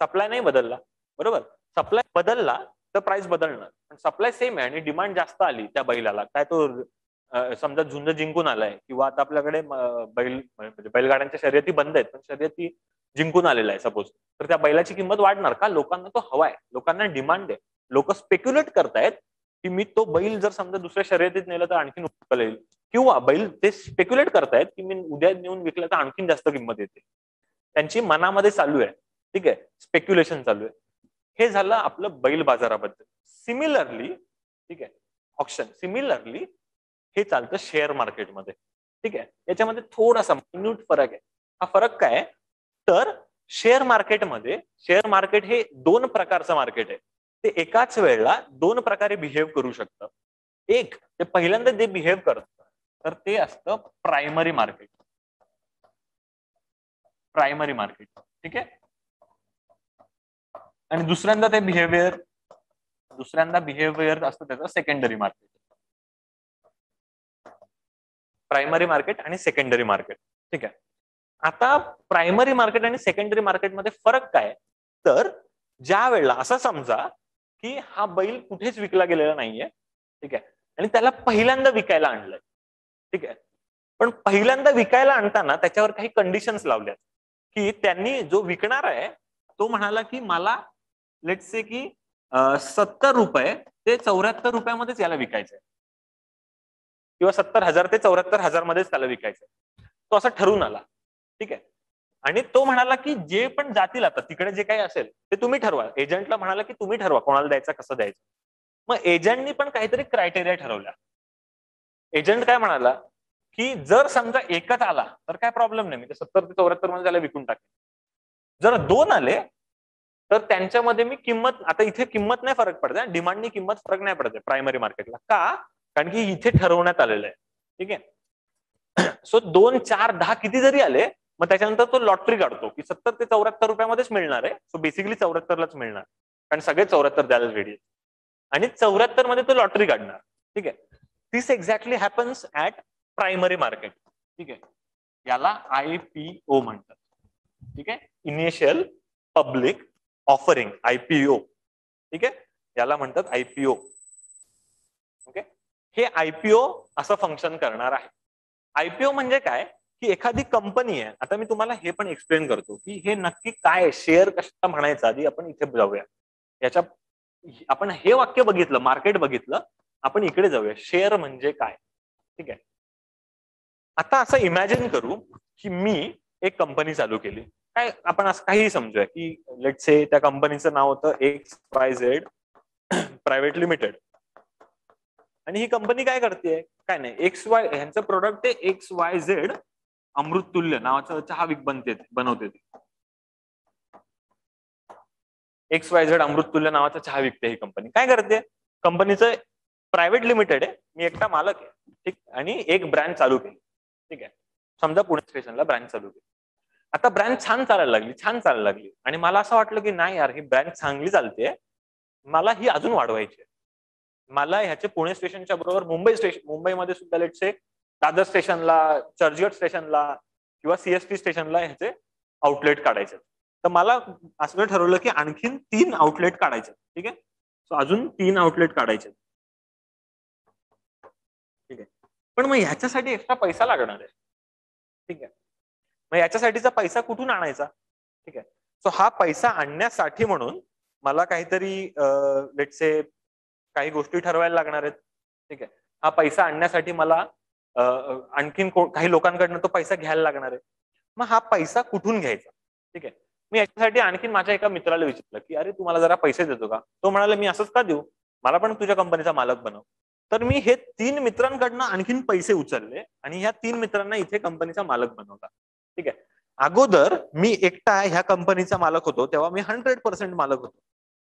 सप्लाय नाही बदलला, बरोबर. सप्लाय बदलला तर प्राइस बदलणार, पण सप्लाय सेम आहे आणि डिमांड जास्त आली त्या बैलाला, काय तो समजा झुंज जिंकून आलाय किंवा आता आपल्याकडे म्हणजे बैलगाड्यांच्या शर्यती बंद आहेत पण शर्यती जिंकून आलेला आहे सपोज, तर त्या बैलाची किंमत वाढणार का? लोकांना तो हवाय, लोकांना डिमांड आहे. लोक स्पेक्युलेट करतायत की मी तो बैल जर समजा दुसऱ्या शर्यतीत नेलं तर आणखीन उत्पन्न येईल, किंवा बैल ते स्पेक्युलेट करतायत की मी उद्या नेऊन विकलं तर आणखीन जास्त किंमत येते. त्यांची मनामध्ये चालू आहे, ठीक आहे, स्पेक्युलेशन चालू आहे. हे झालं आपलं बैल बाजाराबद्दल. सिमिलरली, ठीक आहे, ऑप्शन सिमिलरली हे चालतं शेअर मार्केटमध्ये, ठीक आहे. याच्यामध्ये थोडासा मायन्यूट फरक आहे. हा फरक काय? तर शेअर मार्केट हे 2 प्रकारचं मार्केट आहे. ते एकाच वेळेला 2 प्रकारे बिहेव करू शकतं. एक, ते पहिल्यांदा जे बिहेव करतं तर ते असतं प्रायमरी मार्केट. ठीक आहे. आणि दुसऱ्यांदा बिहेवियर असतं त्याचं सेकंडरी मार्केट. प्रायमरी मार्केट आणि सेकंडरी मार्केट, ठीक आहे. आता प्रायमरी मार्केट आणि सेकंडरी मार्केटमध्ये फरक काय? तर ज्या वेळेला असं समजा की हा बैल कुठेच विकला गेलेला नाहीये, ठीक आहे, आणि त्याला पहिल्यांदा विकायला आणलंय, ठीक आहे, पण पहिल्यांदा विकायला आणताना त्याच्यावर काही कंडिशन्स लावल्यात की त्यांनी जो विकणार आहे तो म्हणाला की मला लेट्स से की 70 रुपये ते 74 रुपयामध्येच याला विकायचंय, किंवा 70,000 ते 74,000 मध्येच त्याला विकायचंय. तो असं ठरवून आला, ठीक आहे, आणि तो म्हणाला की जे पण जातील आता तिकडे जे काही असेल ते तुम्ही ठरवा. एजंटला म्हणाला की तुम्ही ठरवा कोणाला द्यायचं, कसं द्यायचं. मग एजंटनी पण काहीतरी क्रायटेरिया ठरवल्या. एजंट काय म्हणाला की जर समजा एकच आला तर काय प्रॉब्लेम नाही, मी 70 ते 74 मध्ये त्याला विकून टाकेन. जर 2 आले तर त्यांच्यामध्ये मी किंमत, आता इथे किंमत नाही फरक पडते, डिमांडनी किंमत फरक नाही पडते प्रायमरी मार्केटला. का? कारण की इथे ठरवण्यात आलेलं आहे, ठीक आहे. सो 2, 4, 10 किती जरी आले, मग त्याच्यानंतर तो लॉटरी काढतो की 70 ते 74 रुपयामध्येच मिळणार आहे. सो बेसिकली 74लाच मिळणार, कारण सगळे 74 द्यायला रेडी आहेत. आणि 74 मध्ये तो लॉटरी काढणार, ठीक आहे. This exactly happens at primary market, ठीक आहे. याला IPO म्हणतात, ठीक आहे, इनिशियल पब्लिक ऑफरिंग, IPO, ठीक आहे, याला म्हणतात IPO. ओके, हे IPO असं फंक्शन करणार आहे. IPO म्हणजे काय की एखादी कंपनी आहे. आता मी तुम्हाला हे पण एक्सप्लेन करतो की हे नक्की काय, शेअर कशाला म्हणायचं, आधी आपण इथे जाऊया. याच्या आपण हे वाक्य बघितलं, मार्केट बघितलं, आपण इकडे जाऊया, शेअर म्हणजे काय, ठीक आहे. आता असं इमॅजिन करू की मी एक कंपनी चालू केली. काय आपण असं काही समजूया की लेट्स से त्या कंपनीचं नाव होतं XYZ प्रायव्हेट लिमिटेड. आणि ही कंपनी काय करते? काय नाही, XY ह्यांचं प्रोडक्ट आहे XYZ अमृततुल्य नावाचं चहा बनवते ती. XYZ अमृततुल्य नावाचा चहा विकते ही कंपनी. काय करते? कंपनीचं प्रायव्हेट लिमिटेड आहे, मी एकटा मालक आहे, ठीक, आणि एक ब्रँड चालू केली, ठीक आहे. समजा पुणे स्टेशनला ब्रँड चालू केली. आता ब्रँड छान चालायला लागली आणि मला असं वाटलं की नाही यार, ही ब्रँड चांगली चालते, मला ही अजून वाढवायची. मला ह्याचे पुणे स्टेशनच्या बरोबर मुंबईमध्ये सुद्धा लेट्स से दादर स्टेशनला, चर्चगेट स्टेशनला किंवा CST स्टेशनला ह्याचे आउटलेट काढायचे. तर मला असं ठरवलं की आणखीन 3 आउटलेट काढायचे, ठीक आहे. सो अजून 3 आउटलेट काढायचे, ठीक आहे. पण मग ह्याच्यासाठी एक्स्ट्रा पैसा लागणार आहे, ठीक आहे. मग याच्यासाठीचा पैसा कुठून आणायचा, ठीक आहे. सो हा पैसा आणण्यासाठी म्हणून मला काहीतरी लेट्स से काही गोष्टी ठरवायला लागणार आहेत, ठीक आहे. हा पैसा आणण्यासाठी मला आणखीन काही लोकांकडनं तो पैसा घ्यायला लागणार आहे. मग हा पैसा कुठून घ्यायचा, ठीक आहे. मी याच्यासाठी आणखीन माझ्या एका मित्राला विचारलं की अरे तू मला जरा पैसे देतो का? तो म्हणाला मी असंच का देऊ, मला पण तुझ्या कंपनीचा मालक बनव. तर मी हे 3 मित्रांकडनं आणखीन पैसे उचलले आणि ह्या 3 मित्रांना इथे कंपनीचा मालक बनवला, ठीक आहे. अगोदर मी एकटा ह्या कंपनीचा मालक होतो, तेव्हा मी 100% मालक होतो.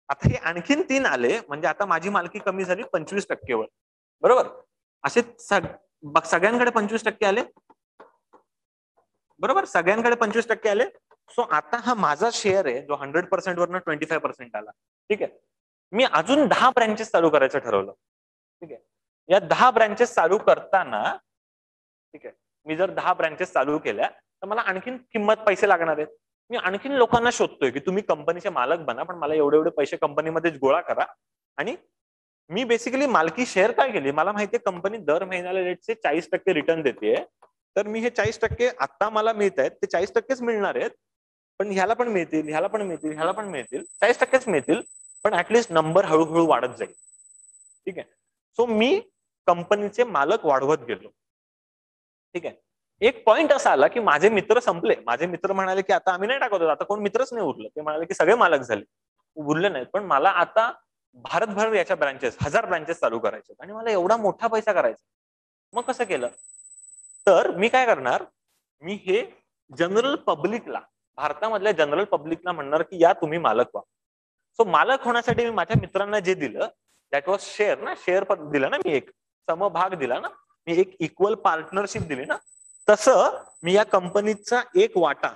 आता हे आणखीन 3 आले म्हणजे आता माझी मालकी कमी झाली 25% वर, बरोबर. असे सगळ्यांकडे 25% आले, बरोबर, सगळ्यांकडे 25% आले. सो आता हा माझा शेअर आहे जो 100% वरनं 25% आला, ठीक आहे. मी अजून 10 ब्रँचेस चालू करायचं ठरवलं, ठीक आहे. या 10 ब्रँचेस चालू करताना, ठीक आहे, मी जर 10 ब्रँचेस चालू केल्या तर मला आणखीन किंमत पैसे लागणार आहेत. मी आणखीन लोकांना शोधतोय की तुम्ही कंपनीचे मालक बना, पण मला एवढे पैसे कंपनीमध्येच गोळा करा. आणि मी बेसिकली मालकी शेअर काय केली, मला माहितीये कंपनी दर महिन्याला रेटचे 40% रिटर्न देते, तर मी हे 40% आता मला मिळत आहेत ते 40%च मिळणार आहेत. पण ह्याला पण मिळतील, ह्याला पण मिळतील, ह्याला पण मिळतील, 40%च मिळतील, पण ऍटलीस्ट नंबर हळूहळू वाढत जाईल, ठीक आहे. सो मी कंपनीचे मालक वाढवत गेलो, ठीक आहे. एक पॉइंट असा आला की माझे मित्र संपले. माझे मित्र म्हणाले की आता आम्ही नाही टाकत, आता कोण मित्रच नाही उरलं. ते म्हणाले की सगळे मालक झाले, उरले नाहीत. पण मला आता भारतभर याच्या ब्रँचेस 1000 ब्रँचेस चालू करायचे आणि मला एवढा मोठा पैसा करायचा. मग कसं केलं? तर मी काय करणार, मी हे जनरल पब्लिकला, भारतामधल्या जनरल पब्लिकला म्हणणार की या तुम्ही मालक व्हा. सो मालक होण्यासाठी मी माझ्या मित्रांना जे दिलं दॅट वॉज शेअर ना, शेअर दिलं ना, मी एक समभाग दिला ना, मी एक इक्वल पार्टनरशिप दिली ना. तसं मी या कंपनीचा एक वाटा,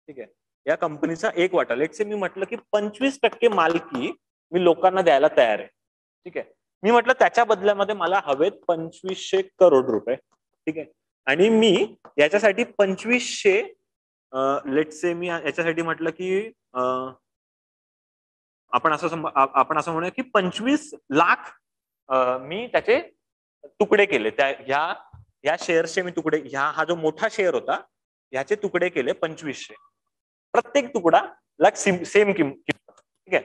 ठीक आहे, या कंपनीचा एक वाटा लेट्स से मी म्हटलं की 25% मालकी मी लोकांना द्यायला तयार आहे, ठीक आहे. मी म्हटलं त्याच्या बदल्यामध्ये मला हवेत 2500 करोड रुपये, ठीक आहे. आणि मी याच्यासाठी 2500 लेट से मी याच्यासाठी म्हटलं की आपण असं म्हणूया की 25 लाख मी त्याचे तुकडे केले, त्या ह्या शेअर्सचे मी तुकडे, हा जो मोठा शेअर होता ह्याचे तुकडे केले 2500, प्रत्येक तुकडा लाख सेम किंमत, ठीक आहे.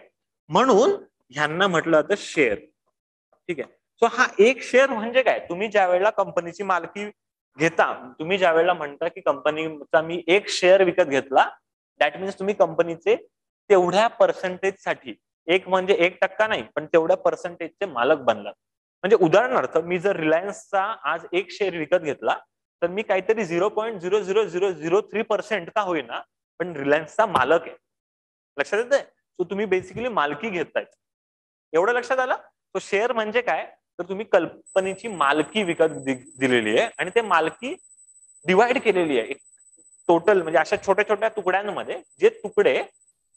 म्हणून ह्यांना म्हटलं जातं शेअर, ठीक आहे. सो हा एक शेअर म्हणजे काय, तुम्ही ज्या वेळेला कंपनीची मालकी घेता, तुम्ही ज्या वेळेला म्हणता की कंपनीचा मी एक शेअर विकत घेतला, दॅट मीन्स तुम्ही कंपनीचे तेवढ्या पर्सेंटेज साठी, एक म्हणजे 1% नाही पण तेवढ्या पर्सेंटेजचे मालक बनलात. म्हणजे उदाहरणार्थ मी जर रिलायन्सचा आज एक शेअर विकत घेतला तर मी काहीतरी 0.00003% का होईना पण रिलायन्सचा मालक आहे. लक्षात येतंय? सो तुम्ही बेसिकली मालकी घेताय, एवढं लक्षात आलं? तो शेअर म्हणजे काय, तर तुम्ही कंपनीची मालकी विकत दिलेली आहे आणि ते मालकी डिवाइड केलेली आहे टोटल, म्हणजे अशा छोट्या छोट्या तुकड्यांमध्ये, जे तुकडे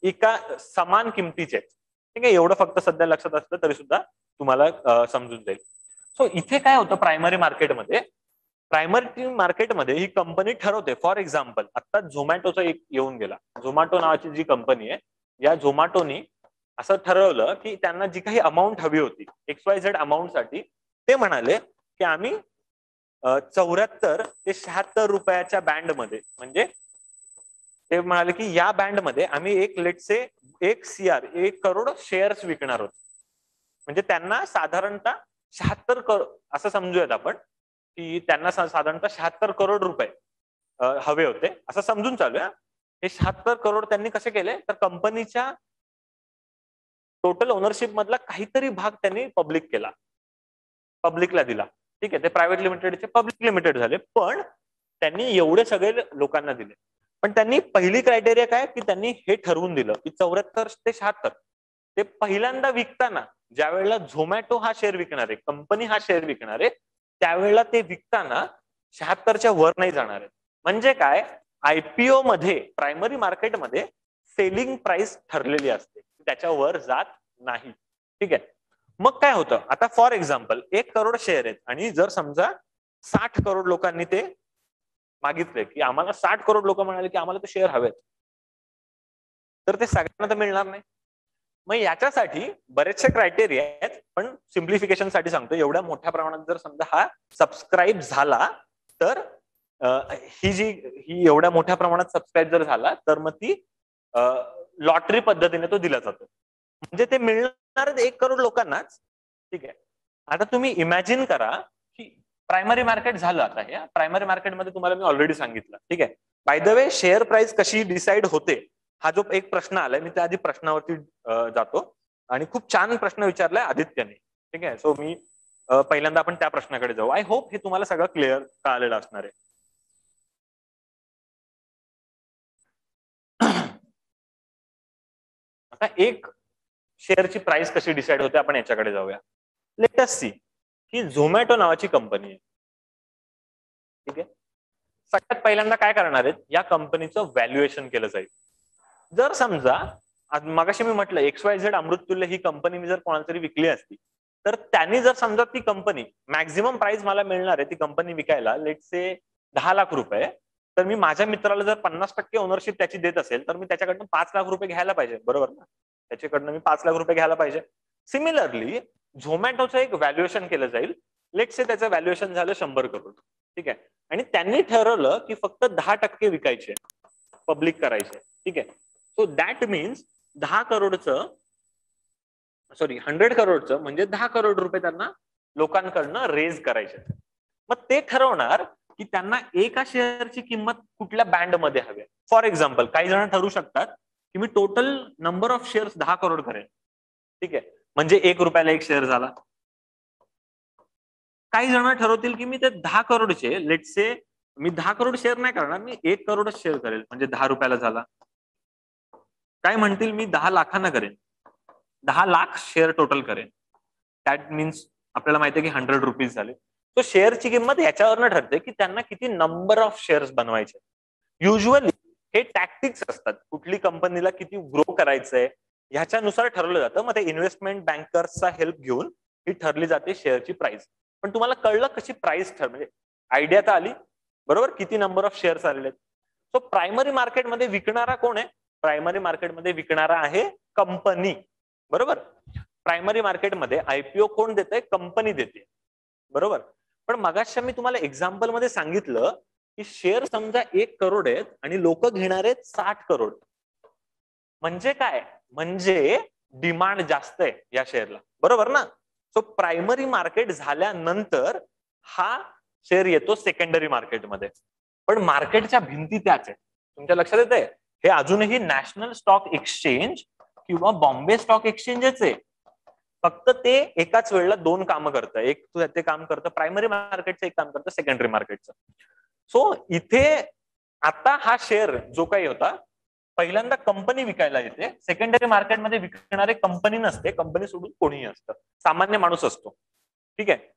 एका समान किमतीचे, ठीक आहे. एवढं फक्त सध्या लक्षात असलं तरी सुद्धा तुम्हाला समजून जाईल. सो इथे काय होतं प्रायमरी मार्केटमध्ये, प्रायमरी मार्केटमध्ये ही कंपनी ठरवते. फॉर एक्झाम्पल आता झोमॅटोचा एक येऊन गेला, झोमॅटो नावाची जी कंपनी आहे, या झोमॅटोनी असं ठरवलं की त्यांना जी काही अमाऊंट हवी होती XYZ अमाऊंट साठी, ते म्हणाले की आम्ही 74 ते 76 रुपयाच्या बँड मध्ये, म्हणजे ते म्हणाले की या बँड मध्ये आम्ही एक लेट से 1 करोड शेअर्स विकणार आहोत. म्हणजे त्यांना साधारणतः 76 करोड असं समजूयात आपण, की त्यांना साधारणतः 76 करोड रुपये हवे होते असं समजून चालूया. हे 76 करोड त्यांनी कसे केले, तर कंपनीच्या टोटल ओनरशिप मधला काहीतरी भाग त्यांनी पब्लिकला दिला, ठीक आहे. ते प्रायव्हेट लिमिटेडचे पब्लिक लिमिटेड झाले, पण त्यांनी एवढे सगळे लोकांना दिले. पण त्यांनी पहिली क्रायटेरिया काय, की त्यांनी हे ठरवून दिलं की 74 ते 76 ते पहिल्यांदा विकताना, ज्या वेळेला झोमॅटो हा शेअर विकणार आहे, कंपनी हा शेअर विकणार आहे, त्यावेळेला ते विकताना 76च्या वर नाही जाणार आहे. म्हणजे काय, आयपीओ मध्ये प्रायमरी मार्केटमध्ये सेलिंग प्राइस ठरलेली असते, त्याच्यावर जात नाही, ठीक आहे. मग काय होतं, आता फॉर एक्झाम्पल 1 करोड शेअर आहेत आणि जर समजा 60 करोड लोकांनी ते मागितले, की आम्हाला 60 करोड लोक म्हणाले की आम्हाला ते शेअर हवेत, तर ते सगळ्यांना तर मिळणार नाही. मग याच्यासाठी बरेचसे क्रायटेरिया आहेत, पण सिम्प्लिफिकेशन साठी सांगतो, एवढ्या मोठ्या प्रमाणात जर समजा हा सबस्क्राईब झाला, तर ही एवढ्या मोठ्या प्रमाणात सबस्क्राईब जर झाला तर मग ती लॉटरी पद्धतीने तो दिला जातो. म्हणजे ते मिळणार 1 करोड लोकांनाच, ठीक आहे. आता तुम्ही इमॅजिन करा की प्रायमरी मार्केट झालं. आता हे प्रायमरी मार्केटमध्ये तुम्हाला मी ऑलरेडी सांगितलं, ठीक आहे. By the way share price कशी डिसाइड होते, हा जो एक प्रश्न आलाय, मी त्या आधी प्रश्नावरती जातो. आणि खूप छान प्रश्न विचारलाय आदित्यने, ठीक आहे. सो मी पहिल्यांदा आपण त्या प्रश्नाकडे जाऊ. आय होप हे तुम्हाला सगळं क्लिअर कळालेलं असणार आहे. आता एक शेअरची प्राइस कशी डिसाइड होते आपण याच्याकडे जाऊया. लेट अस सी ही झोमॅटो नावाची कंपनी आहे, ठीक आहे. सगळ्यात पहिल्यांदा काय करणार आहेत, या कंपनीचं व्हॅल्युएशन केलं जाईल. जर समजा मगाशी मी म्हटलं XYZ अमृततुल्य ही कंपनी मी जर कोणाला तरी विकली असती, तर त्यांनी जर समजा ती कंपनी मॅक्झिमम प्राइस मला मिळणार आहे ती कंपनी विकायला लेट से 10 लाख रुपये, तर मी माझ्या मित्राला जर 50% ओनरशिप त्याची देत असेल तर मी त्याच्याकडनं 5 लाख रुपये घ्यायला पाहिजे, बरोबर ना. त्याच्याकडनं मी 5 लाख रुपये घ्यायला पाहिजे. सिमिलरली झोमॅटोचं एक व्हॅल्युएशन केलं जाईल. लेट से त्याचं व्हॅल्युएशन झालं 100 करोड, ठीक आहे. आणि त्यांनी ठरवलं की फक्त 10% विकायचे, पब्लिक करायचे, ठीक आहे. सो दॅट मीन्स 10 करोडचं, सॉरी 100 करोडचं म्हणजे 10 करोड रुपये त्यांना लोकांकडनं रेज करायचे. मग ते ठरवणार की त्यांना एका शेअरची किंमत कुठल्या बँड मध्ये हवी. फॉर एक्झाम्पल काही जण ठरवू शकतात की मी total number of shares 10 crore करेन, ठीक आहे. म्हणजे 1 रुपयाला एक शेअर झाला. काही जण ठरवतील की मी ते 10 करोडचे लेट से मी 10 करोड शेअर नाही करणार, मी 1 करोडच शेअर करेल, म्हणजे 10 रुपयाला झाला. काय म्हणतील मी 10 लाखांना करेन, 10 लाख शेअर टोटल करेन, दॅट मीन्स आपल्याला माहिती आहे की 100 रुपीज झाले. तो शेअरची किंमत याच्यावरनं ठरते की त्यांना किती नंबर ऑफ शेअर्स बनवायचे. युजली हे टॅक्टिक्स असतात, कुठली कंपनीला किती ग्रो करायचंय ह्याच्यानुसार ठरवलं जातं. मग ते इन्व्हेस्टमेंट बँकर्सचा हेल्प घेऊन ही ठरली जाते शेअरची प्राइस. पण तुम्हाला कळलं कशी प्राइस म्हणजे आयडिया तर आली, बरोबर, किती नंबर ऑफ शेअर्स आलेले आहेत. सो प्रायमरी मार्केटमध्ये विकणारा कोण आहे? प्रायमरी मार्केटमध्ये विकणारा आहे कंपनी, बरोबर. प्रायमरी मार्केटमध्ये आयपीओ कोण देते? कंपनी देते, बरोबर. पण मगाशी मी तुम्हाला एक्झाम्पल मध्ये सांगितलं की शेअर समजा 1 करोड आहेत आणि लोक घेणार आहेत 60 करोड. म्हणजे काय? म्हणजे डिमांड जास्त आहे या शेअरला, बरोबर ना. सो प्रायमरी मार्केट झाल्यानंतर हा शेअर येतो सेकंडरी मार्केटमध्ये. पण मार्केटच्या भिंती त्याच आहेत. तुमच्या लक्षात येते? हे अजूनही नॅशनल स्टॉक एक्सचेंज किंवा बॉम्बे स्टॉक एक्सचेंजच आहे. फक्त ते एकाच वेळेला 2 कामं करतं. एक ते काम करतं प्रायमरी मार्केटचं, एक काम करतं सेकंडरी मार्केटचं. सो इथे आता हा शेअर जो काही होता पहिल्यांदा कंपनी विकायला येते. सेकंडरी मार्केटमध्ये विकणारे कंपनी नसते, कंपनी सोडून कोणीही असतं, सामान्य माणूस असतो. ठीक आहे.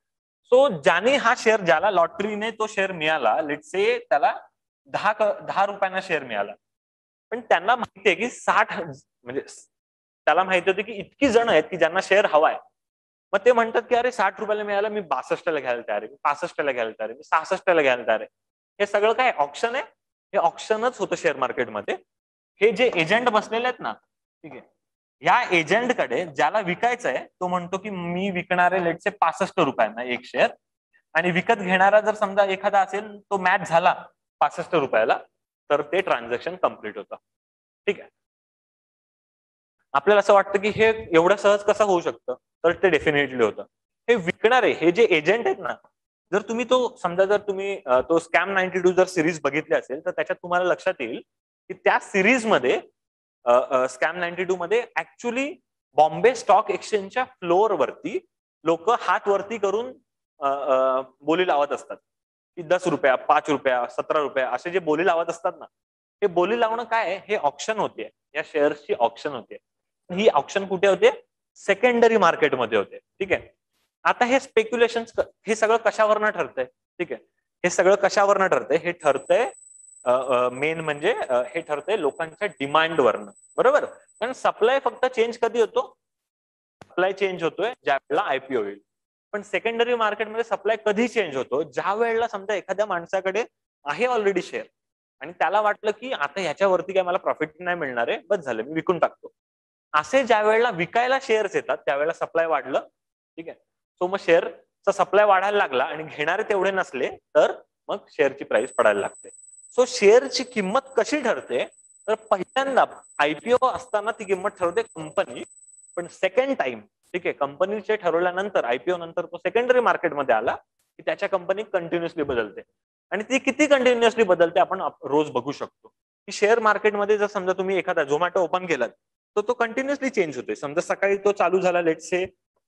सो ज्याने हा शेअर, ज्याला लॉटरीने तो शेअर मिळाला, लेट्स से त्याला 10 रुपयांना शेअर मिळाला, पण त्यांना माहिती आहे की 60 म्हणजे त्याला माहिती होती की इतकी जण आहेत की ज्यांना शेअर हवाय. मग ते म्हणतात की अरे 60 रुपयाला मिळाला, मी 62ला घ्यायला तयार आहे, मी 65ला घ्यायला तयार आहे, मी 66ला घ्यायला तयार आहे. हे सगळं काय ऑप्शन आहे? हे ऑप्शनच होतं शेअर मार्केटमध्ये. हे जे एजंट बसलेले आहेत ना, ठीक आहे, या एजंटकडे ज्याला विकायचं आहे तो म्हणतो की मी विकणारे लेटचे 65 रुपयांना एक शेअर, आणि विकत घेणारा जर समजा एखादा असेल तो मॅच झाला 65 रुपयाला, तर ते ट्रान्झॅक्शन कम्प्लीट होतं. ठीक आहे. आपल्याला असं वाटतं की हे एवढं सहज कसं होऊ शकतं, तर ते डेफिनेटली होतं. हे विकणारे, हे जे एजंट आहेत ना, जर तुम्ही तो समजा जर तुम्ही तो स्कॅम 92 जर सिरीज बघितली असेल तर त्याच्यात तुम्हाला लक्षात येईल की त्या सिरीजमध्ये स्कॅम 92 मध्ये ऍक्च्युली बॉम्बे स्टॉक एक्सचेंजच्या फ्लोअर वरती लोक हात वरती करून बोली लावत असतात की 10 रुपया, 5 रुपया, 17 रुपया असे जे बोली लावत असतात ना, हे बोली लावणं काय आहे? हे ऑप्शन होते, या शेअर्सची ऑप्शन होते. ही ऑप्शन कुठे होते? सेकंडरी मार्केटमध्ये होते. ठीक आहे. आता हे स्पेक्युलेशन, हे सगळं कशावरनं ठरतंय? ठीक आहे. हे सगळं कशावरनं ठरतंय? हे ठरतंय मेन म्हणजे हे ठरतंय लोकांच्या डिमांडवरनं, बरोबर. कारण सप्लाय फक्त चेंज कधी होतो? सप्लाय चेंज होतोय ज्या वेळेला आयपीओ होईल. पण सेकंडरी मार्केटमध्ये सप्लाय कधी चेंज होतो? ज्या वेळेला समजा एखाद्या माणसाकडे आहे ऑलरेडी शेअर आणि त्याला वाटलं की आता ह्याच्यावरती काय मला प्रॉफिट नाही मिळणार आहे, बस झालं, मी विकून टाकतो. असे ज्या वेळेला विकायला शेअर्स येतात त्यावेळेला सप्लाय वाढलं. ठीक आहे. सो मग शेअरचा सप्लाय वाढायला लागला आणि घेणारे तेवढे नसले तर मग शेअरची प्राइस पडायला लागते. सो शेअरची किंमत कशी ठरते? तर पहिल्यांदा आयपीओ असताना ती किंमत ठरवते कंपनी, पण सेकंड टाइम, ठीक आहे, कंपनीचे ठरवल्यानंतर आयपीओ नंतर तो सेकंडरी मार्केटमध्ये आला की त्याच्या कंपनी कंटिन्युअसली बदलते. आणि ती किती कंटिन्युअसली बदलते आपण रोज बघू शकतो. की शेअर मार्केटमध्ये जर समजा तुम्ही एखादा झोमॅटो ओपन केलात तर तो कंटिन्युअसली चेंज होतोय. समजा सकाळी तो चालू झाला लेटसे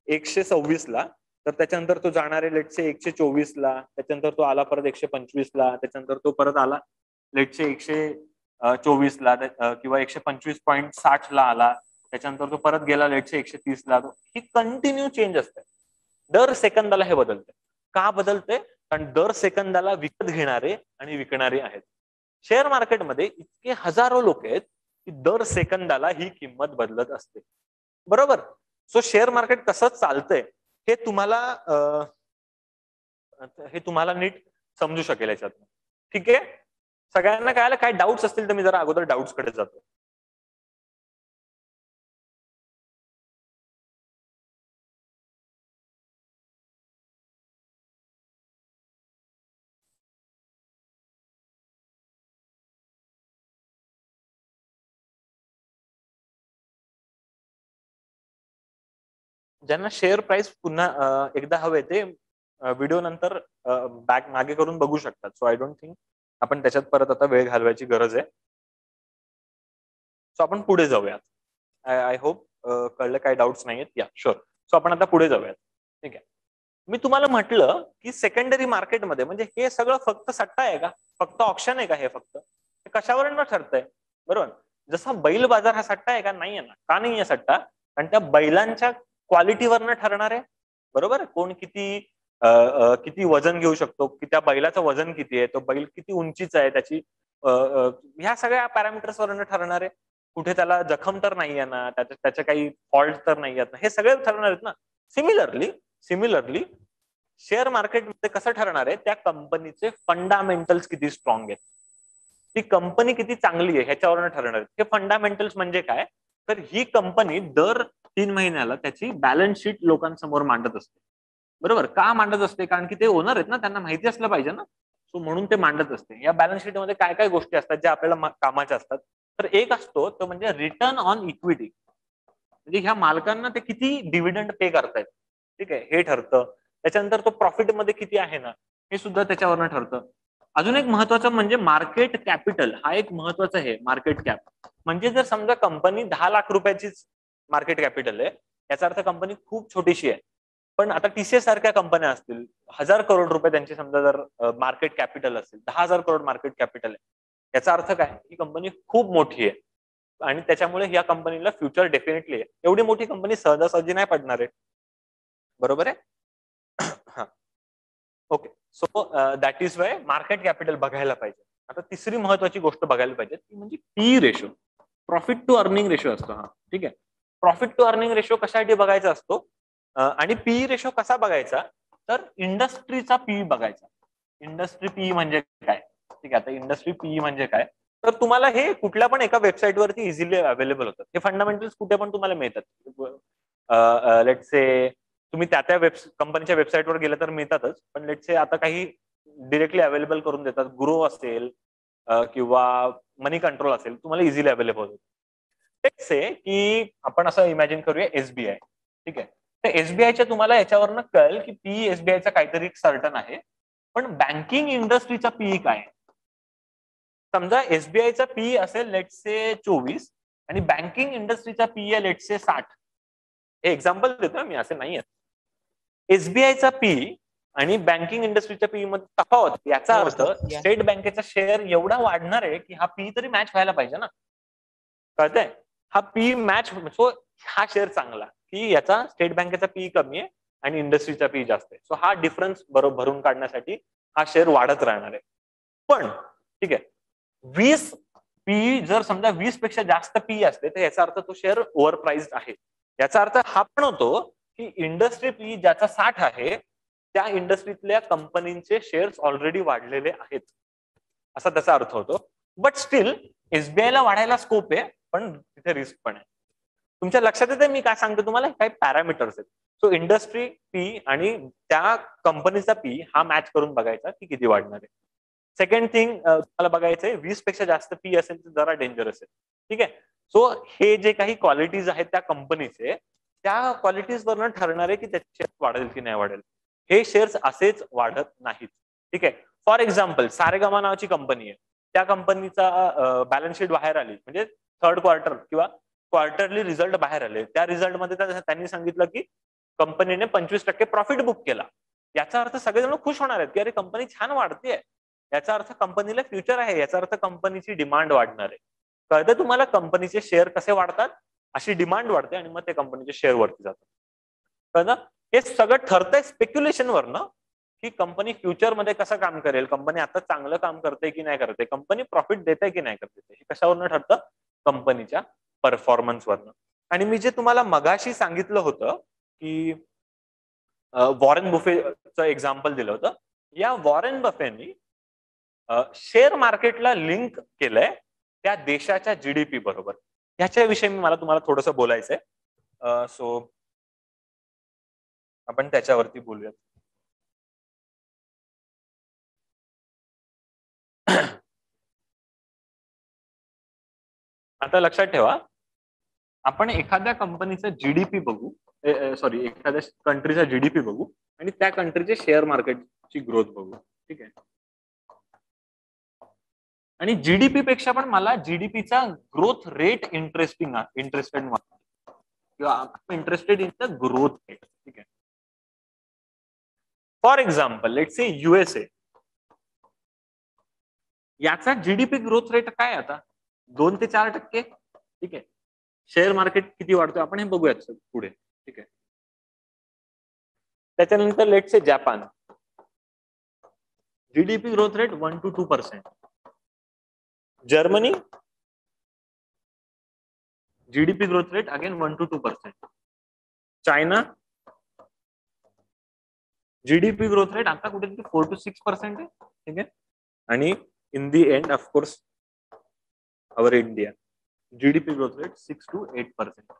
126ला, तर त्याच्यानंतर तो जाणार आहे लेटसे 124ला, त्याच्यानंतर तो आला परत 125ला, त्याच्यानंतर तो परत आला लेटसे 124ला किंवा 125.60ला आला, त्याच्यानंतर तो परत गेला लेटसे 130ला. ही कंटिन्यू चेंज असते. दर सेकंदाला हे बदलते. का बदलते? कारण दर सेकंदाला विकत घेणारे आणि विकणारे आहेत. शेअर मार्केटमध्ये इतके हजारो लोक आहेत की दर सेकंदाला ही किंमत बदलत असते, बरोबर. सो शेअर मार्केट कसं चालतंय हे तुम्हाला नीट समजू शकेल याच्यात. ठीक आहे. सगळ्यांना कळायला? काय डाऊट्स असतील तर मी जरा अगोदर डाऊट्स कडे जातो. ज्यांना शेअर प्राइस पुन्हा एकदा हवे ते व्हिडिओ नंतर बॅक मागे करून बघू शकतात. सो आय डोंट थिंक आपण त्याच्यात परत आता वेळ घालवायची गरज आहे. सो आपण पुढे जाऊयात. आय होप कळलं, काय डाऊट्स नाहीयेत. या शुअर. सो आपण आता पुढे जाऊयात. ठीक आहे. मी तुम्हाला म्हटलं की सेकंडरी मार्केटमध्ये म्हणजे हे सगळं फक्त सट्टा आहे का? फक्त ऑप्शन आहे का हे? फक्त हे कशावर ठरतंय? बरोबर. जसा बैल बाजार हा सट्टा आहे का? नाहीये ना. का नाहीये सट्टा? कारण त्या बैलांच्या क्वालिटीवरनं ठरणार आहे, बरोबर. कोण किती किती वजन घेऊ शकतो, की त्या बैलाचं वजन किती आहे, तो बैल किती उंचीचा आहे, त्याची ह्या सगळ्या पॅरामीटर्स वरनं ठरणार आहे. कुठे त्याला जखम तर नाहीये ना, त्याचे काही फॉल्ट तर नाही आहेत ना, हे सगळे ठरणार आहेत ना. सिमिलरली शेअर मार्केटमध्ये कसं ठरणार आहे? त्या कंपनीचे फंडामेंटल्स किती स्ट्रॉंग आहेत. ती कंपनी किती चांगली आहे ह्याच्यावरनं ठरणार आहे. हे फंडामेंटल्स म्हणजे काय, तर ही कंपनी दर 3 महिन्याला त्याची बॅलन्स शीट लोकांसमोर मांडत असते. बरोबर, का मांडत असते, कारण की ते ओनर आहेत ना, त्यांना माहिती असलं पाहिजे ना, सो म्हणून ते मांडत असते. या बॅलन्स शीट मध्ये काय काय गोष्टी असतात ज्या आपल्याला कामाच्या असतात. तर एक असतो तो म्हणजे रिटर्न ऑन इक्विटी, म्हणजे ह्या मालकांना ते किती डिव्हिडंड पे करतायत, ठीक आहे, हे ठरतं. त्याच्यानंतर तो प्रॉफिट मध्ये किती आहे ना, हे सुद्धा त्याच्यावरनं ठरतं. अजून एक महत्वाचं म्हणजे मार्केट कॅपिटल, हा एक महत्वाचा आहे. मार्केट कॅप म्हणजे जर समजा कंपनी 10 लाख रुपयाचीच मार्केट कॅपिटल आहे, याचा अर्थ कंपनी खूप छोटीशी आहे. पण आता टीसीएस सारख्या कंपन्या असतील, 1000 करोड रुपये त्यांची समजा जर मार्केट कॅपिटल असेल, 10,000 करोड मार्केट कॅपिटल आहे, याचा अर्थ काय, ही कंपनी खूप मोठी आहे आणि त्याच्यामुळे या कंपनीला फ्युचर डेफिनेटली आहे. एवढी मोठी कंपनी सहजासहजी नाही पडणार आहे. बरोबर आहे. हा, okay. So that is why market capital बघायला पाहिजे. आता तिसरी महत्वाची गोष्ट बघायला पाहिजे ती म्हणजे P ratio, profit to earning ratio असतो हा, ठीक आहे. प्रॉफिट टू अर्निंग रेशो कशासाठी बघायचा असतो आणि पी रेशो कसा बघायचा, तर इंडस्ट्रीचा पी बघायचा. इंडस्ट्री पी म्हणजे काय, ठीक आहे. आता इंडस्ट्री पी म्हणजे काय, तर तुम्हाला हे कुठल्या पण एका वेबसाईटवरती इझिली अवेलेबल होतात. हे फंडामेंटल्स कुठे पण तुम्हाला मिळतात. लेट से तुम्ही त्या त्या कंपनीच्या वेबसाईटवर गेलं तर मिळतातच, पण लेट से आता काही डिरेक्टली अवेलेबल करून देतात. ग्रो असेल किंवा मनी कंट्रोल असेल, तुम्हाला इझिली अवेलेबल होतं. लेट से की आपण असं इमॅजिन करूया एसबीआय, ठीक आहे. तर एसबीआयच्या तुम्हाला याच्यावरनं कळेल की पी एसबीआयचा काहीतरी सर्टन आहे, पण बँकिंग इंडस्ट्रीचा पी काय. समजा एसबीआयचा पी असेल लेटसे 24 आणि बँकिंग इंडस्ट्रीचा पी आहे लेटसे 60. हे एक्झाम्पल देतो मी, असे नाही. एसबीआयचा पी आणि बँकिंग इंडस्ट्रीच्या पी मध्ये तफावत, याचा अर्थ स्टेट बँकेचा शेअर एवढा वाढणार आहे की हा पी तरी मॅच व्हायला पाहिजे ना, कळतंय. हा पी मॅच, सो हा शेअर चांगला की याचा स्टेट बँकेचा पी कमी आहे आणि इंडस्ट्रीचा पी जास्त आहे. सो हा डिफरन्स बरोबर भरून काढण्यासाठी हा शेअर वाढत राहणार आहे. पण ठीक आहे, 20 पी जर समजा 20 पेक्षा जास्त पी असते तर याचा अर्थ तो शेअर ओव्हर प्राइस्ड आहे. याचा अर्थ हा पण होतो की इंडस्ट्री पी ज्याचा 60 आहे, त्या इंडस्ट्रीतल्या कंपनीचे शेअर्स ऑलरेडी वाढलेले आहेत, असा त्याचा अर्थ होतो. बट स्टील एसबीआय ला वाढायला स्कोप आहे, पण तिथे रिस्क पण आहे. तुमच्या लक्षात येते मी काय सांगतो तुम्हाला, काही पॅरामीटर्स आहेत. सो इंडस्ट्री पी आणि त्या कंपनीचा पी हा मॅच करून बघायचा की किती वाढणार आहे. सेकंड थिंग तुम्हाला बघायचंय, 20 पेक्षा जास्त पी असेल तर जरा डेंजरस आहे, ठीक आहे. सो हे जे काही क्वालिटीज आहेत त्या कंपनीचे, त्या क्वालिटीज वरनं ठरणार आहे की त्याचे शेअर वाढेल की नाही वाढेल. हे शेअर्स असेच वाढत नाहीत, ठीक आहे. फॉर एक्झाम्पल सारेगामा नावाची कंपनी आहे, त्या कंपनीचा बॅलन्स शीट बाहेर आली म्हणजे थर्ड क्वार्टर किंवा क्वार्टरली रिझल्ट बाहेर आले, त्या रिझल्टमध्ये त्यांनी सांगितलं की कंपनीने 25% प्रॉफिट बुक केला. याचा अर्थ सगळेजण खुश होणार आहेत की अरे कंपनी छान वाढतेय, याचा अर्थ कंपनीला फ्युचर आहे, याचा अर्थ कंपनीची डिमांड वाढणार आहे. कळतं तुम्हाला, कंपनीचे शेअर कसे वाढतात, अशी डिमांड वाढते आणि मग ते कंपनीचे शेअर वरती जातात. कळतं, हे सगळं ठरतंय स्पेक्युलेशन वरनं की कंपनी फ्युचरमध्ये कसं काम करेल, कंपनी आता चांगलं काम करते की नाही करते, कंपनी प्रॉफिट देते की नाही करते, हे कशावरनं ठरतं, कंपनीच्या परफॉर्मन्स वरनं. आणि मी जे तुम्हाला मगाशी सांगितलं होतं की वॉरेन बफेचं एक्झाम्पल दिलं होतं, या वॉरेन बफेनी शेअर मार्केटला लिंक केलंय त्या देशाच्या जीडीपी बरोबर. ह्याच्याविषयी मला तुम्हाला थोडंसं बोलायचंय. सो आपण त्याच्यावरती बोलूयात. आता लक्षात ठेवा, आपण एखाद्या कंपनीचा जीडीपी बघू, सॉरी एखाद्या कंट्रीचा जीडीपी बघू आणि त्या कंट्रीचे शेअर मार्केटची ग्रोथ बघू, ठीक आहे. आणि जीडीपी पेक्षा पण मला जीडीपीचा ग्रोथ रेट इंटरेस्टेड वाटतो, किंवा interested in the growth rate, ठीक आहे. For example let's say USA, याचा जीडीपी ग्रोथ रेट काय आता 2 ते 4%, ठीक आहे. शेअर मार्केट किती वाढतोय आपण हे बघूयात पुढे, ठीक आहे. त्याच्यानंतर let's say Japan, GDP growth rate 1 to 2%. Germany, GDP growth rate again 1 to 2%. China, GDP growth rate आता कुठेतरी 4 to 6% आहे, ठीक आहे. आणि in the end of course our India GDP growth rate 6 to 8%.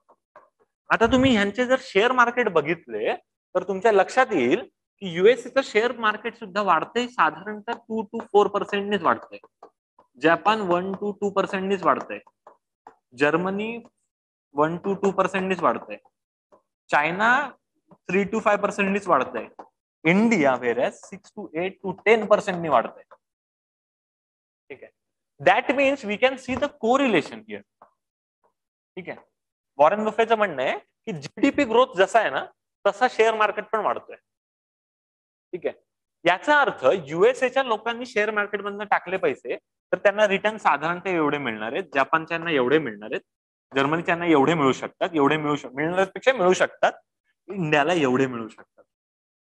आता तुम्ही ह्यांचे जर शेअर मार्केट बघितले तर तुमच्या लक्षात येईल की युएसएचं शेअर मार्केट सुद्धा वाढतंय, साधारणतः 2 to 4%नीच वाढतंय. जपान 1 to 2%नीच वाढतंय. जर्मनी 1 to 2%नीच वाढतंय. चायना 3 to 5%नीच वाढतंय. इंडिया वेरॅज 6 to 8 to 10%नी वाढतंय. ठीक आहे. That means we can see the correlation here. ठीक आहे. वॉरेन बफेचं म्हणणं आहे की जीडीपी ग्रोथ जसा आहे ना तसा शेअर मार्केट पण वाढतोय. ठीक आहे. याचा अर्थ युएसएच्या लोकांनी शेअर मार्केट मधनं टाकले पैसे तर त्यांना रिटर्न साधारणतः एवढे मिळणार आहेत. जपानच्यांना एवढे मिळणार आहेत. जर्मनीच्यांना एवढे मिळू शकतात. एवढे मिळण्यापेक्षा मिळू शकतात. इंडियाला एवढे मिळू शकतात.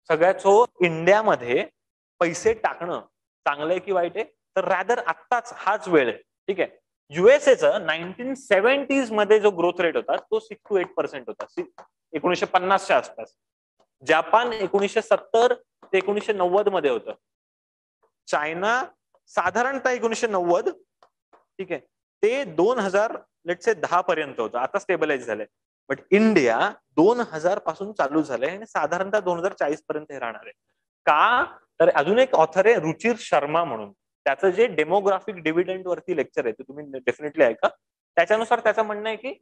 सगळ्यात इंडियामध्ये पैसे टाकणं चांगलं आहे की वाईट आहे तर रॅदर आत्ताच हाच वेळ आहे. ठीक आहे. युएसएचं 1970s मध्ये जो ग्रोथ रेट होता तो 6 to 8% होता 1950च्या आसपास. जपान 1970 ते 1990 मध्ये होतं. चायना साधारणतः 1990 ठीक आहे ते 2000 लेट्स से 10 पर्यंत होतं. आता स्टेबलाइज झालंय. बट इंडिया 2000 पासून चालू झालंय आणि साधारणतः 2040 पर्यंत हे राहणार आहे. का तर अजून एक ऑथर आहे रुचिर शर्मा म्हणून. त्याचं जे डेमोग्राफिक डिव्हिडंड वरती लेक्चर आहे ते तुम्ही डेफिनेटली ऐका. त्याच्यानुसार त्याचं म्हणणं आहे की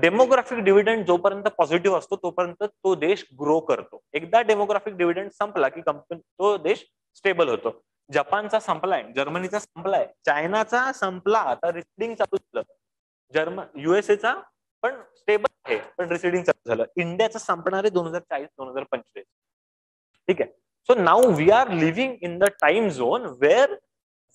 डेमोग्राफिक डिव्हिडंड जोपर्यंत पॉझिटिव्ह असतो तोपर्यंत तो देश ग्रो करतो. एकदा डेमोग्राफिक डिव्हिडंड संपला की तो देश स्टेबल होतो. जपानचा संपलाय, जर्मनीचा संपलाय, चायनाचा संपला, आता रिसिडिंग चालू झालं. युएसएचा पण स्टेबल आहे पण रिसिडिंग चालू झालं. इंडियाचं संपणार आहे 2040-2045. ठीक आहे. So now we are living in the time zone where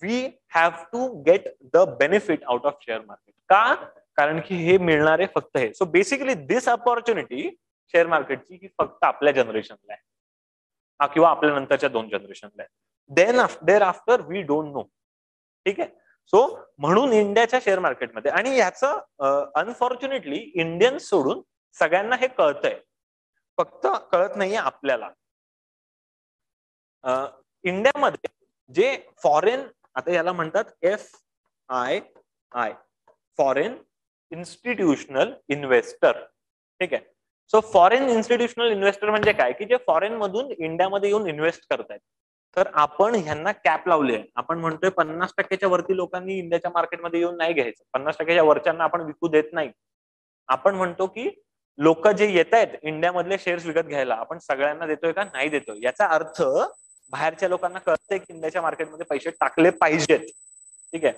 we have to get the benefit out of share market. का? कारण की हे मिळणारे फक्त हे. So basically this opportunity share मार्केटची ही फक्त आपल्या जनरेशनला आहे किंवा आपल्या नंतरच्या 2 जनरेशनला आहे. Then after we don't know. ठीक आहे. सो म्हणून इंडियाच्या शेअर मार्केटमध्ये आणि याचं अनफॉर्च्युनेटली इंडियन सोडून सगळ्यांना हे कळतंय. फक्त कळत नाहीये आपल्याला. इंडियामध्ये जे फॉरेन आता याला म्हणतात FII फॉरेन इन्स्टिट्यूशनल इन्व्हेस्टर. ठीक आहे. सो फॉरेन इन्स्टिट्यूशनल इन्व्हेस्टर म्हणजे काय की जे फॉरेन मधून इंडियामध्ये येऊन इन्व्हेस्ट करतायत. तर आपण ह्यांना कॅप लावली आहे. आपण म्हणतोय 50% वरती लोकांनी इंडियाच्या मार्केटमध्ये येऊन नाही घ्यायचं. 50% वरच्यांना आपण विकू देत नाही. आपण म्हणतो की लोक जे येत आहेत इंडियामधले शेअर्स विकत घ्यायला आपण सगळ्यांना देतोय का? नाही देतोय. याचा अर्थ बाहेरच्या लोकांना कळतंय की इंडियाच्या मार्केटमध्ये पैसे टाकले पाहिजेत. ठीक आहे.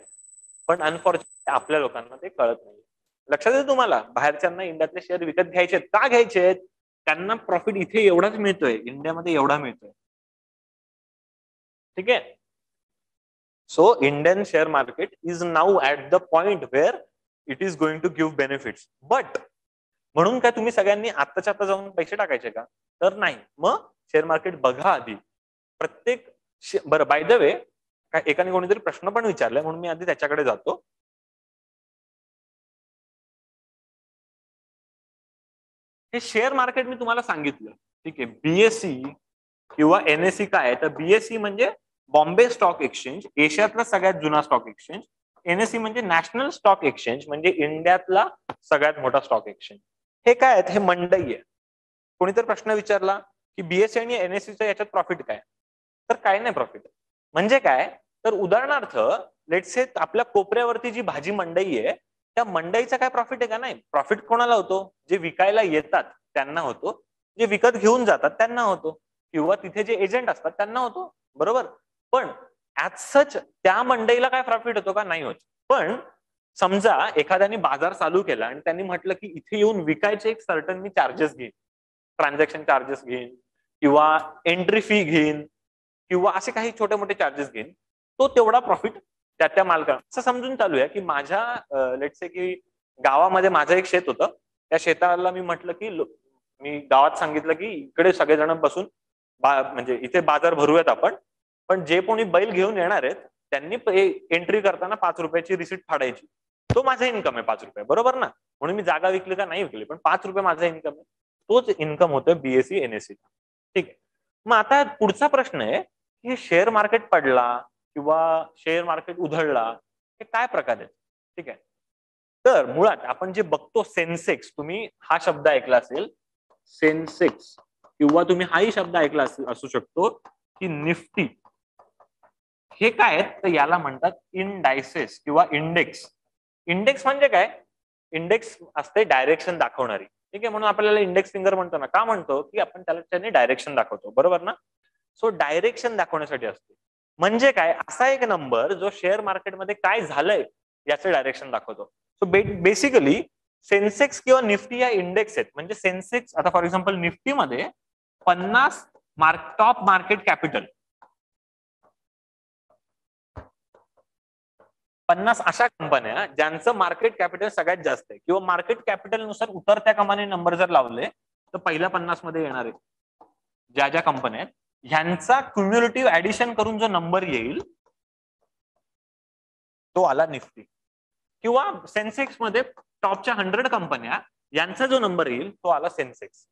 पण अनफॉर्च्युनेटली आपल्या लोकांना ते कळत नाही. लक्षात येतं तुम्हाला? बाहेरच्यांना इंडियातले शेअर विकत घ्यायचे. का घ्यायचे? त्यांना प्रॉफिट इथे एवढाच मिळतोय, इंडियामध्ये एवढा मिळतोय. ठीक आहे. So Indian share market is now at the point where it is going to give benefits. But म्हणून काय तुम्ही सगळ्यांनी आत्ताच्या आता जाऊन पैसे टाकायचे का? तर नाही. मग शेअर मार्केट बघा आधी. प्रत्येक बरं बाय द वे एकाने कोणीतरी प्रश्न पण विचारलाय म्हणून मी आधी त्याच्याकडे जातो. हे शेअर मार्केट मी तुम्हाला सांगितलं. ठीक आहे. बीएससी किंवा एनएससी काय आहे तर बीएससी म्हणजे बॉम्बे स्टॉक एक्सचेंज, एशियातला सगळ्यात जुना स्टॉक एक्सचेंज. एनएससी म्हणजे नॅशनल स्टॉक एक्सचेंज म्हणजे इंडियातला सगळ्यात मोठा स्टॉक एक्सचेंज. हे काय आहेत? हे मंडई आहे. कोणीतरी प्रश्न विचारला की बीएससी आणि एनएससीच्या याच्यात प्रॉफिट काय? तर काय नाही प्रॉफिट. म्हणजे काय तर उदाहरणार्थ लेट्स से आपल्या कोपऱ्यावरती जी भाजी मंडई आहे त्या मंडईचा काय प्रॉफिट आहे का? नाही. प्रॉफिट कोणाला होतो? जे विकायला येतात त्यांना होतो, जे विकत घेऊन जातात त्यांना होतो, किंवा तिथे जे एजंट असतात त्यांना होतो. बरोबर. पण ऍज सच त्या मंडईला काय प्रॉफिट होतो का? नाही होत. पण समजा एखाद्याने बाजार चालू केला आणि त्यांनी म्हटलं की इथे येऊन विकायचे एक सर्टन मी चार्जेस घेईन, ट्रान्झॅक्शन चार्जेस घेईन किंवा एंट्री फी घेईन किंवा असे काही छोटे मोठे चार्जेस घेईन, तो तेवढा प्रॉफिट त्या मालकाला. असं समजून चालू आहे की माझ्या लेट्स से की गावामध्ये माझं एक शेत होतं. त्या शेताला मी म्हटलं की मी गावात सांगितलं की इकडे सगळेजण बसून म्हणजे इथे बाजार भरूयात आपण, पण जे कोणी बैल घेऊन येणार आहेत त्यांनी एंट्री करताना 5 रुपयाची रिसीट फाडायची. तो माझा इन्कम आहे 5 रुपये. बरोबर ना? म्हणून मी जागा विकली का नाही विकली पण 5 रुपये माझा इन्कम आहे. तोच इन्कम होतोय बीएससी एनएससी. ठीक आहे. मग आता पुढचा प्रश्न आहे की शेअर मार्केट पडला किंवा शेअर मार्केट उधळला हे काय प्रकार आहेत? ठीक आहे. तर मुळात आपण जे बघतो सेन्सेक्स, तुम्ही हा शब्द ऐकला असेल सेन्सेक्स, किंवा तुम्ही हाही शब्द ऐकला असू शकतो की निफ्टी. हे काय आहेत तर याला म्हणतात इंडायसेस किंवा इंडेक्स. इंडेक्स म्हणजे काय? इंडेक्स असते डायरेक्शन दाखवणारी. ठीक आहे, म्हणून आपल्याला इंडेक्स फिंगर म्हणतो ना. का म्हणतो? की आपण त्याने डायरेक्शन दाखवतो, बरोबर ना. सो डायरेक्शन दाखवण्यासाठी असते. म्हणजे काय? असा एक नंबर जो शेअर मार्केटमध्ये काय झालंय याचं डायरेक्शन दाखवतो. सो बेसिकली सेन्सेक्स किंवा निफ्टी या इंडेक्स आहेत. म्हणजे सेन्सेक्स, आता फॉर एक्झाम्पल निफ्टीमध्ये 50 टॉप मार्केट कॅपिटल, 50 अशा कंपन्या ज्यांचं मार्केट कॅपिटल सगळ्यात जास्त आहे, किंवा मार्केट कॅपिटल नुसार उतरत्या क्रमाने नंबर जर लावले तर पहिल्या 50 मध्ये येणार आहे ज्या ज्या कंपन्या आहेत, ह्यांचा क्युम्युलेटिव्ह ऍडिशन करून जो नंबर येईल तो आला निफ्टी. किंवा सेन्सेक्स मध्ये टॉपच्या 100 कंपन्या यांचा जो नंबर येईल तो आला सेन्सेक्स.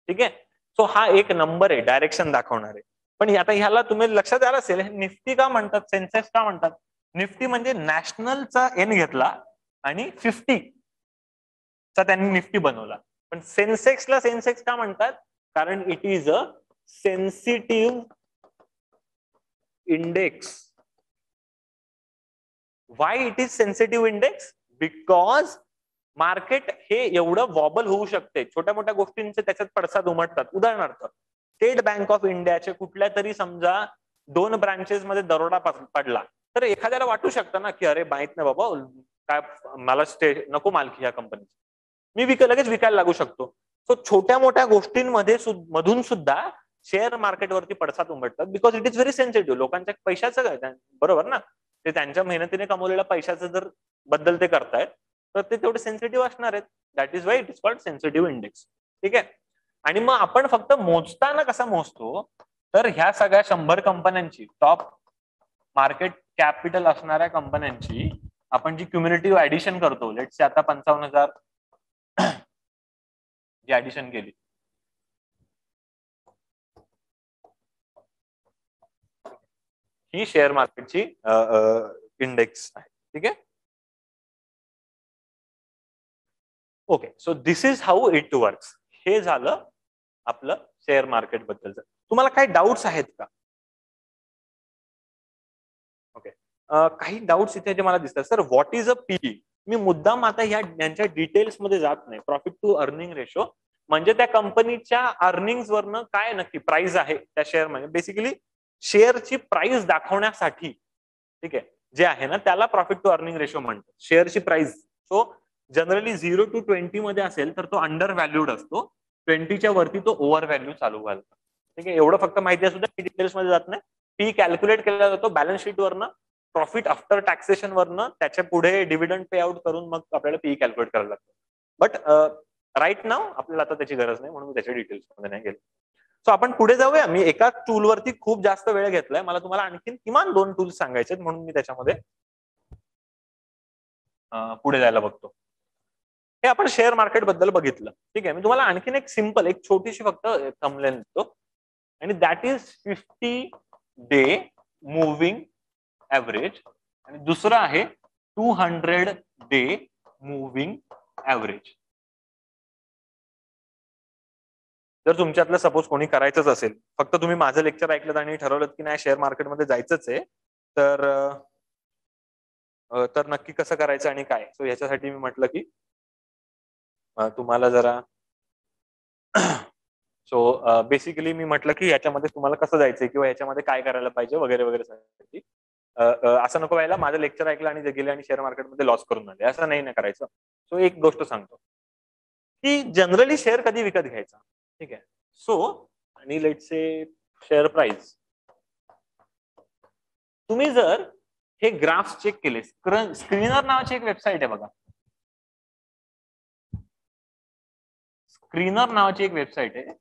ठीक आहे. सो हा एक नंबर आहे डायरेक्शन दाखवणारे. पण आता ह्याला तुम्ही लक्षात आलं असेल, निफ्टी का म्हणतात, सेन्सेक्स का म्हणतात? निफ्टी म्हणजे नॅशनलचा एन घेतला आणि 50 चा त्यांनी निफ्टी बनवला. पण सेन्सेक्सला सेन्सेक्स का म्हणतात? कारण it is a sensitive index. Why it is sensitive index? Because market हे एवढं वॉबल होऊ शकते, छोट्या मोठ्या गोष्टींचे त्याच्यात पडसाद उमटतात. उदाहरणार्थ स्टेट बँक ऑफ इंडियाचे कुठल्या तरी समजा 2 ब्रांचेस मध्ये दरोडा पडला, तर एखाद्याला वाटू शकतं ना की अरे माहित नाही बाबा, काय मला नको मालकी ह्या कंपनीची, मी लगेच विकायला लागू शकतो. सो छोट्या मोठ्या गोष्टींमध्ये मधून सुद्धा शेअर मार्केटवरती पडसाद उमटतात, because it is very sensitive. लोकांच्या पैशाचं काय, बरोबर ना, ते त्यांच्या मेहनतीने कमवलेल्या पैशाचं जर बद्दल ते करतायत तर ते तेवढे सेन्सिटिव्ह असणार आहेत. That is why it is called sensitive index. ठीक आहे. आणि मग आपण फक्त मोजताना कसा मोजतो, तर ह्या सगळ्या 100 कंपन्यांची, टॉप मार्केट कॅपिटल असणाऱ्या कंपन्यांची आपण जी क्युम्युलेटिव्ह ऍडिशन करतो, लेट्स से आता 55,000 जी ऍडिशन केली, ही शेअर मार्केटची इंडेक्स आहे. ठीक आहे. Okay, so this is how it works. हे झालं आपलं शेअर मार्केट बद्दलचं. तुम्हाला काही डाऊट्स आहेत का? ओके, काही डाऊट्स इथे जे मला दिसतात, sir what is a PE? मी मुद्दाम आता यांच्या डिटेल्स मध्ये जात नाही. प्रॉफिट टू अर्निंग रेशो म्हणजे त्या कंपनीच्या अर्निंग्स वरनं काय नक्की प्राइस आहे त्या शेअर मध्ये, बेसिकली शेअरची प्राइस दाखवण्यासाठी, ठीक आहे, जे आहे ना त्याला प्रॉफिट टू अर्निंग रेशो म्हणतात. शेअरची प्राइस सो जनरली 0 to 20 मध्ये असेल तर तो अंडर व्हॅल्यूड असतो, 20च्या वरती तो ओव्हर व्हॅल्यू चालू व्हायला. ठीक आहे, एवढं फक्त माहिती असू द्या, डिटेल्स मध्ये जात नाही. पी कॅल्क्युलेट केला जातो बॅलन्स शीट वरनं, प्रॉफिट आफ्टर टॅक्सेशन वरनं, त्याच्या पुढे डिव्हिडंड पे आउट करून मग आपल्याला पी कॅल्क्युलेट करायला लागतं. बट राईट नाव आपल्याला आता त्याची गरज नाही, म्हणून मी त्याच्या डिटेल्स मध्ये नाही गेलो. सो आपण पुढे जाऊया. मी एका टूल वरती खूप जास्त वेळ घेतलाय, मला तुम्हाला आणखी किमान 2 टूल्स सांगायचे, म्हणून मी त्याच्यामध्ये पुढे जायला बघतो. हे आपण शेअर मार्केट बद्दल बघितलं. ठीक आहे, मी तुम्हाला आणखीन एक सिंपल, एक छोटीशी फक्त थंबनेल देतो, आणि that is 50 day moving average, आणि दुसरं आहे 200 डे मुव्हिंग ऍव्हरेज. जर तुमच्यातलं सपोज कोणी करायचंच असेल, फक्त तुम्ही माझं लेक्चर ऐकलं आणि ठरवलं की नाही शेअर मार्केटमध्ये जायचंच आहे, तर नक्की कसं करायचं आणि काय. सो ह्याच्यासाठी मी म्हटलं की तुम्हाला जरा सो बेसिकली मी म्हटलं की याच्यामध्ये तुम्हाला कसं जायचंय किंवा याच्यामध्ये काय करायला पाहिजे वगैरे वगैरे साठी. असं नको व्हायला माझं लेक्चर ऐकलं आणि गेले आणि शेअर मार्केटमध्ये लॉस करून आले, असं नाही करायचं. सो एक गोष्ट सांगतो की जनरली शेअर कधी विकत घ्यायचा. ठीक आहे. सो आणि लेट्स से शेअर प्राइस, तुम्ही जर हे ग्राफ चेक केले, स्क्रीनर नावाची एक वेबसाईट आहे बघा, स्क्रीनर नावाची एक वेबसाईट आहे.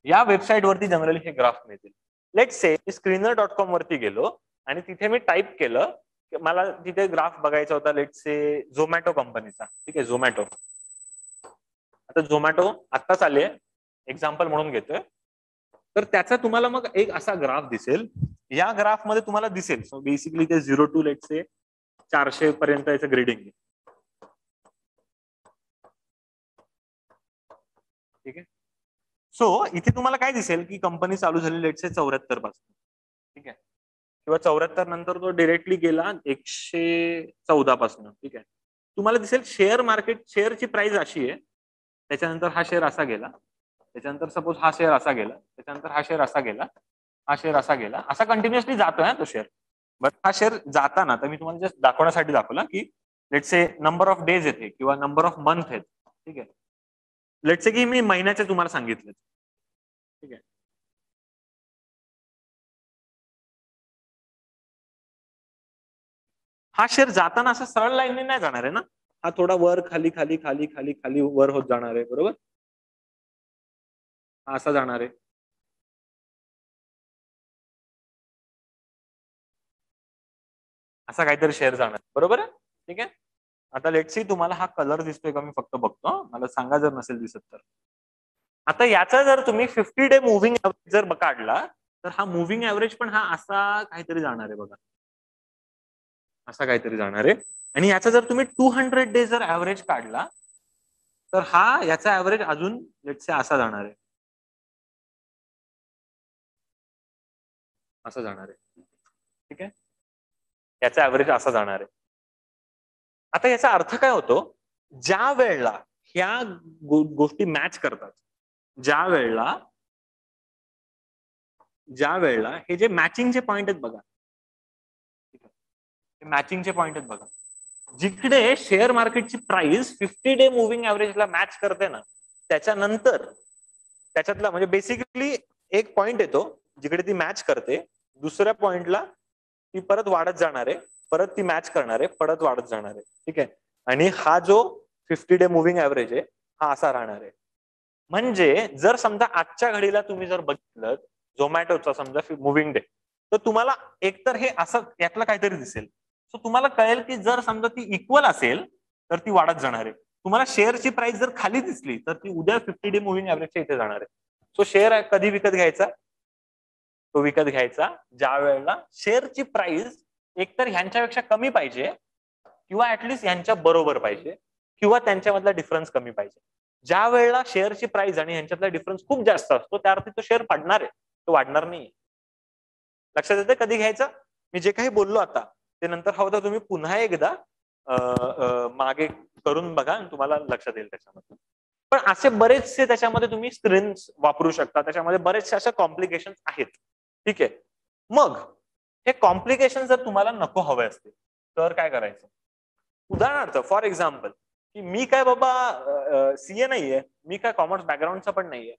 या वेबसाईट वरती जनरली हे ग्राफ मिळतील. लेट्स से screener.com वरती गेलो आणि तिथे मी टाईप केलं, मला तिथे ग्राफ बघायचा होता लेट्स से झोमॅटो कंपनीचा. ठीक आहे, झोमॅटो. आता झोमॅटो आत्ताच आले, एक्झाम्पल म्हणून घेतोय. तर त्याचा तुम्हाला मग एक असा ग्राफ दिसेल. या ग्राफ मध्ये तुम्हाला दिसेल, सो बेसिकली ते 0 to लेट्स से 400 पर्यंत याचं ग्रेडिंग आहे. ठीक आहे. सो इथे तुम्हाला काय दिसेल की कंपनी चालू झाली लेट्स से 74 पासून. ठीक आहे. किंवा 74 नंतर तो डिरेक्टली गेला 114 पासून. ठीक आहे. तुम्हाला दिसेल शेअर मार्केट शेअरची प्राइस अशी आहे, त्याच्यानंतर हा शेअर असा गेला, त्याच्यानंतर सपोज हा शेअर असा गेला, त्याच्यानंतर हा शेअर असा गेला, हा शेअर असा गेला, असा कंटिन्युअसली जातोय ना तो शेअर. बट हा शेअर जाताना तर मी तुम्हाला जस्ट दाखवण्यासाठी दाखवला की let's say number of days येते किंवा नंबर ऑफ मंथ आहेत. ठीक आहे. लेट्स से की मी महिन्याचे तुम्हाला सांगितलं. ठीक आहे. हा शेअर जाताना असं सरळ लाईनने नाही जाणार आहे ना, हा थोडा वर खाली खाली खाली खाली खाली वर होत जाणार आहे, बरोबर. हा असा जाणार आहे. असा काहीतरी शेअर जाणार, बरोबर आहे. ठीक आहे. आता लेट्स सी तुम्हाला हा कलर दिसतोय का, मी फक्त बघतो, मला सांगा जर नसेल दिसत तर. आता याचा जर तुम्ही 50 डे मुव्हिंग ऍव्हरेज जर काढला तर हा मुव्हिंग ऍव्हरेज पण हा असा काहीतरी जाणार आहे बघा, असा काहीतरी जाणार आहे. आणि याचा जर तुम्ही 200 डे जर ऍव्हरेज काढला तर हा याचा ऍव्हरेज अजून लेट्स से असा जाणार आहे, असं जाणार आहे. ठीक आहे. याचा ऍव्हरेज असा जाणार आहे. आता याचा अर्थ काय होतो, ज्या वेळेला ह्या गोष्टी मॅच करतात, ज्या वेळेला हे जे मॅचिंगचे पॉइंट आहेत बघा, मॅचिंगचे पॉइंट आहेत बघा, जिकडे शेअर मार्केटची प्राइस 50 डे मुव्हिंग ऍव्हरेजला मॅच करते ना, त्याच्यानंतर त्याच्यातला म्हणजे बेसिकली एक पॉइंट येतो जिकडे ती मॅच करते, दुसऱ्या पॉइंटला ती परत वाढत जाणार आहे, परत ती मॅच करणार आहे, परत वाढत जाणार आहे. ठीक आहे. आणि हा जो 50 डे मुव्हिंग ऍव्हरेज आहे हा असा राहणार आहे. म्हणजे जर समजा आजच्या घडीला तुम्ही जर बघितलं झोमॅटोचा समजा मुव्हिंग डे, तर तुम्हाला एकतर हे असं यातलं काहीतरी दिसेल. सो तुम्हाला कळेल की जर समजा ती इक्वल असेल तर ती वाढत जाणार आहे. तुम्हाला शेअरची प्राइस जर खाली दिसली तर ती उद्या 50 डे मुव्हिंग ऍव्हरेजच्या इथे जाणार आहे. सो शेअर कधी विकत घ्यायचा, तो विकत घ्यायचा ज्या वेळेला शेअरची प्राइस एकतर ह्यांच्यापेक्षा कमी पाहिजे किंवा ऍटलिस्ट ह्यांच्या बरोबर पाहिजे किंवा त्यांच्यामधला डिफरन्स कमी पाहिजे. ज्या वेळेला शेअरची प्राइस आणि ह्यांच्यातला डिफरन्स खूप जास्त असतो त्या अर्थी तो शेअर पडणार आहे, तो वाढणार नाही. लक्षात येते कधी घ्यायचं. मी जे काही बोललो आता ते नंतर हवं तर तुम्ही पुन्हा एकदा मागे करून बघा आणि तुम्हाला लक्षात येईल त्याच्यामध्ये. पण असे बरेचसे त्याच्यामध्ये तुम्ही स्क्रीन्स वापरू शकता, त्याच्यामध्ये बरेचसे असे कॉम्प्लिकेशन आहेत. ठीक आहे. मग हे कॉम्प्लिकेशन जर तुम्हाला नको हवे असतील तर काय करायचं. उदाहरणार्थ फॉर एक्झाम्पल की मी काय बाबा सीए नाहीये, मी काय कॉमर्स बॅकग्राऊंडचा पण नाहीये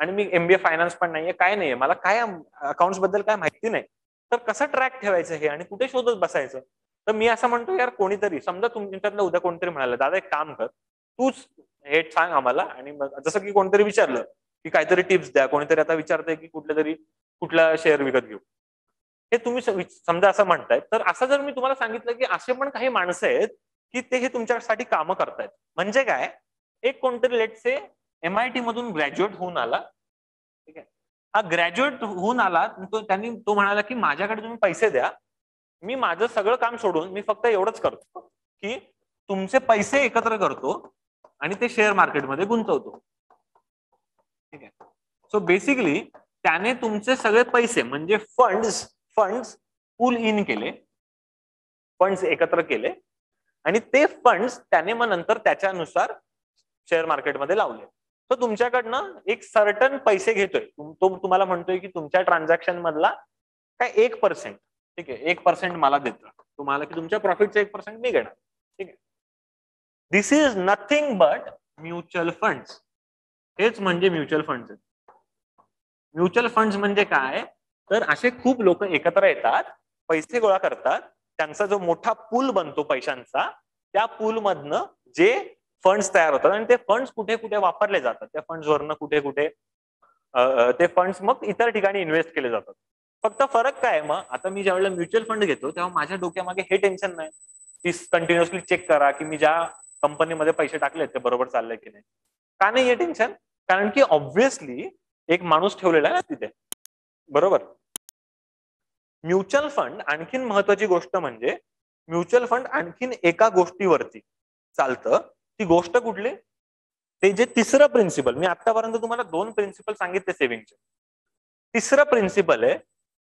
आणि मी एमबीए फायनान्स पण नाहीये, काय नाहीये, मला काय अकाउंट्स बद्दल काय माहिती नाही, तर कसं ट्रॅक ठेवायचं हे आणि कुठे शोधत बसायचं. तर मी असं म्हणतो यार कोणीतरी समजा तुमच्यातलं उद्या कोणतरी म्हणालं दादा एक काम कर, तूच हे सांग आम्हाला. आणि जसं की कोणतरी विचारलं की काहीतरी टिप्स द्या, कोणीतरी आता विचारतंय की कुठला शेअर विकत घेऊ, हे तुम्ही समजा असं म्हणताय. तर असं जर मी तुम्हाला सांगितलं की असे पण काही माणसं आहेत की ते हे तुमच्यासाठी कामं करतायत. म्हणजे काय, एक कोणतरी लेट से MIT मधून ग्रॅज्युएट होऊन आला. ठीक आहे. हा ग्रॅज्युएट होऊन आला, तो म्हणाला की माझ्याकडे तुम्ही पैसे द्या, मी माझं सगळं काम सोडून मी फक्त एवढंच करतो की तुमचे पैसे एकत्र करतो आणि ते शेअर मार्केटमध्ये गुंतवतो. ठीक आहे. सो बेसिकली त्याने तुमचे सगळे पैसे म्हणजे फंड्स पूल इन केले, फंड्स एकत्र केले आणि ते फंड्स त्याने मग नंतर त्याच्यानुसार शेअर मार्केटमध्ये लावले. तो तुमच्याकडनं एक सर्टन पैसे घेतोय, तो तुम्हाला म्हणतोय की तुमच्या ट्रान्झॅक्शन मधला काय 1%, ठीक आहे, 1% मला देतो तुम्हाला की तुमच्या प्रॉफिटचा 1% मी घेणार. ठीक आहे. This is nothing but mutual funds. हेच म्हणजे म्युच्युअल फंड्स. म्युच्युअल फंड्स म्हणजे काय, तर असे खूप लोक एकत्र येतात, पैसे गोळा करतात, त्यांचा जो मोठा पूल बनतो पैशांचा, त्या पूल मधनं जे फंड्स तयार होतात आणि ते फंड्स कुठे कुठे वापरले जातात, त्या फंड्स वरनं कुठे कुठे ते फंड्स मग इतर ठिकाणी इन्व्हेस्ट केले जातात. फक्त फरक काय मग, आता मी ज्यावेळेला म्युच्युअल फंड घेतो तेव्हा माझ्या डोक्यामागे हे टेन्शन नाही की कंटिन्युअसली चेक करा की मी ज्या कंपनीमध्ये पैसे टाकले ते बरोबर चाललंय की नाही. का नाही हे टेन्शन, कारण की ऑब्व्हियसली एक माणूस ठेवलेला आहे ना तिथे, बरोबर. म्युच्युअल फंड आणखीन महत्वाची गोष्ट म्हणजे म्युच्युअल फंड आणखीन एका गोष्टीवरती चालतं. ती गोष्ट कुठली? ते जे तिसरं प्रिन्सिपल, मी आतापर्यंत तुम्हाला 2 प्रिन्सिपल सांगितले सेव्हिंगचे. तिसरं प्रिन्सिपल आहे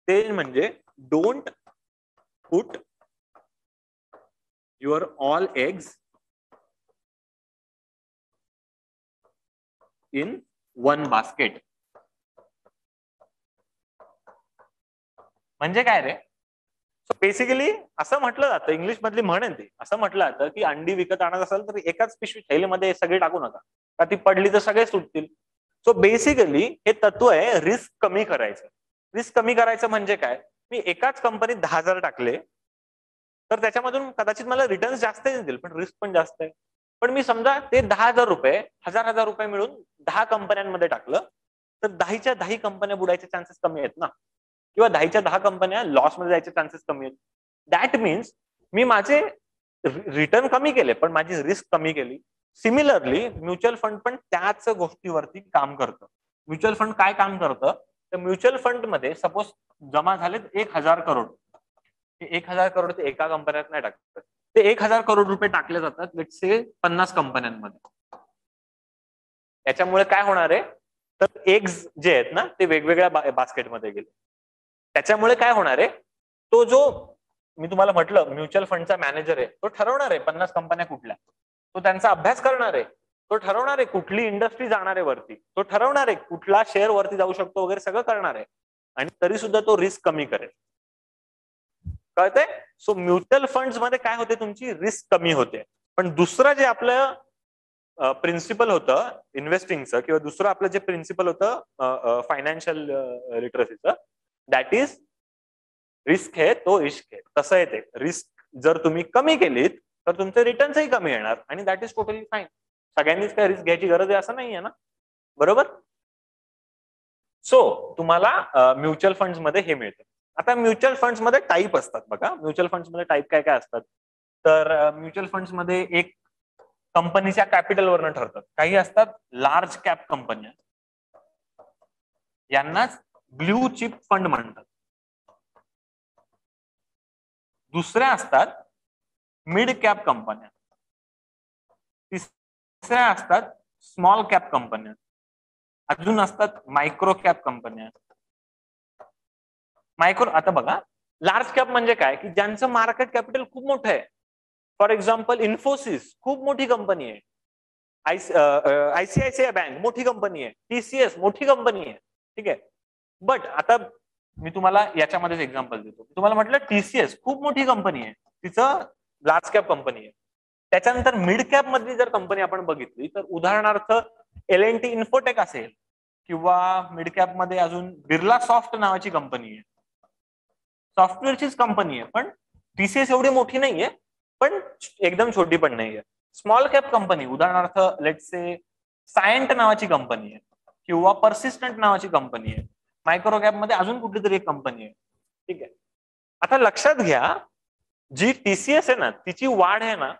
ते म्हणजे don't put your all eggs in one basket. म्हणजे काय रे? सो बेसिकली असं म्हटलं जातं, इंग्लिश मधली म्हण आहे ती, असं म्हटलं जातं की अंडी विकत आणत असेल तर एकाच पिशवी थैलीमध्ये सगळे टाकू नका, का ती पडली तर सगळे सुटतील. सो बेसिकली हे तत्व आहे रिस्क कमी करायचं. रिस्क कमी करायचं म्हणजे काय? मी एकाच कंपनीत 10,000 टाकले तर त्याच्यामधून कदाचित मला रिटर्न जास्त येतील पण रिस्क पण जास्त आहे. पण मी समजा ते 10,000 रुपये 1,000 रुपये मिळून 10 कंपन्यांमध्ये टाकलं तर 10च्या 10 कंपन्या बुडायचे चान्सेस कमी आहेत ना, किंवा 10च्या 10 कंपन्या लॉस मध्ये जायचे चान्सेस कमी आहेत. दॅट मीन्स मी माझे रिटर्न कमी केले पण माझी रिस्क कमी केली. सिमिलरली म्युच्युअल फंड पण त्याच गोष्टीवरती काम करतं. म्युच्युअल फंड काय काम करतं? तर म्युच्युअल फंड मध्ये सपोज जमा झालेत 1,000 करोड. 1,000 करोड ते एका कंपन्यात नाही टाकतात, ते 1,000 करोड रुपये टाकले जातात लेट्स से 50 कंपन्यांमध्ये. याच्यामुळे काय होणार आहे? तर एग्स जे आहेत ना ते वेगवेगळ्या बास्केटमध्ये गेले. त्याच्यामुळे काय होणार आहे? तो जो मी तुम्हाला म्हटलं म्युच्युअल फंडचा मॅनेजर आहे तो ठरवणार आहे 50 कंपन्या कुठल्या, तो त्यांचा अभ्यास करणार आहे, तो ठरवणार आहे कुठली इंडस्ट्री जाणार आहे वरती, तो ठरवणार आहे कुठला शेअर वरती जाऊ शकतो वगैरे सगळं करणार आहे, आणि तरी सुद्धा तो रिस्क कमी करेल. कळतंय? सो म्युच्युअल फंड्स मध्ये काय होते? तुमची रिस्क कमी होते. पण दुसरं जे आपलं प्रिन्सिपल होतं इन्व्हेस्टिंगचं, किंवा दुसरं आपलं जे प्रिन्सिपल होतं फायनान्शियल लिटरसीचं, दॅट इज रिस्क आहे तो इश्क आहे. तसं आहे ते. रिस्क जर तुम्ही कमी केलीत तर तुमचे रिटर्न्सही कमी येणार आणि दॅट इज टोटली फाईन. सगळ्यांनीच काय रिस्क घ्यायची गरज आहे असं नाहीये ना, बरोबर? सो तुम्हाला म्युच्युअल फंड्स मध्ये हे मिळतं. आता म्युच्युअल फंड्स मध्ये टाईप असतात बघा. म्युच्युअल फंड्स मध्ये टाईप काय काय असतात? तर म्युच्युअल फंड्स मध्ये एक कंपनीच्या कॅपिटलवरनं ठरतात. काही असतात लार्ज कॅप कंपन्या, यांनाच ब्ल्यू चिप फंड म्हणतात. दुसऱ्या असतात मिड कॅप कंपन्या, तिसऱ्या असतात स्मॉल कॅप कंपन्या, अजून असतात मायक्रो कॅप कंपन्या. मायक्रो, आता बघा लार्ज कॅप म्हणजे काय? की ज्यांचं मार्केट कॅपिटल खूप मोठं आहे. फॉर एक्झाम्पल इन्फोसिस खूप मोठी कंपनी आहे, आयसीआयसीआय बँक मोठी कंपनी आहे, टीसीएस मोठी कंपनी आहे, ठीक आहे. बट आता मी तुम्हाला याच्यामध्येच एक्झाम्पल देतो. तुम्हाला म्हटलं टीसीएस खूप मोठी कंपनी आहे, तिचं लार्ज कॅप कंपनी आहे. त्याच्यानंतर मिड कॅप मधली जर कंपनी आपण बघितली तर उदाहरणार्थ L&T इन्फोटेक असेल, किंवा मिड कॅप मध्ये अजून बिर्ला सॉफ्ट नावाची कंपनी आहे, सॉफ्टवेअरचीच कंपनी आहे, पण टीसीएस एवढी मोठी नाहीये पण एकदम छोटी पण नाहीये. स्मॉल कॅप कंपनी उदाहरणार्थ लेट्स से सायंट नावाची कंपनी आहे, किंवा पर्सिस्टंट नावाची कंपनी आहे. मायक्रो कॅप मध्ये अजून कुठली तरी एक कंपनी आहे, ठीक आहे. आता लक्षात घ्या, जी टीसीएस आहे ना तिची वाढ आहे ना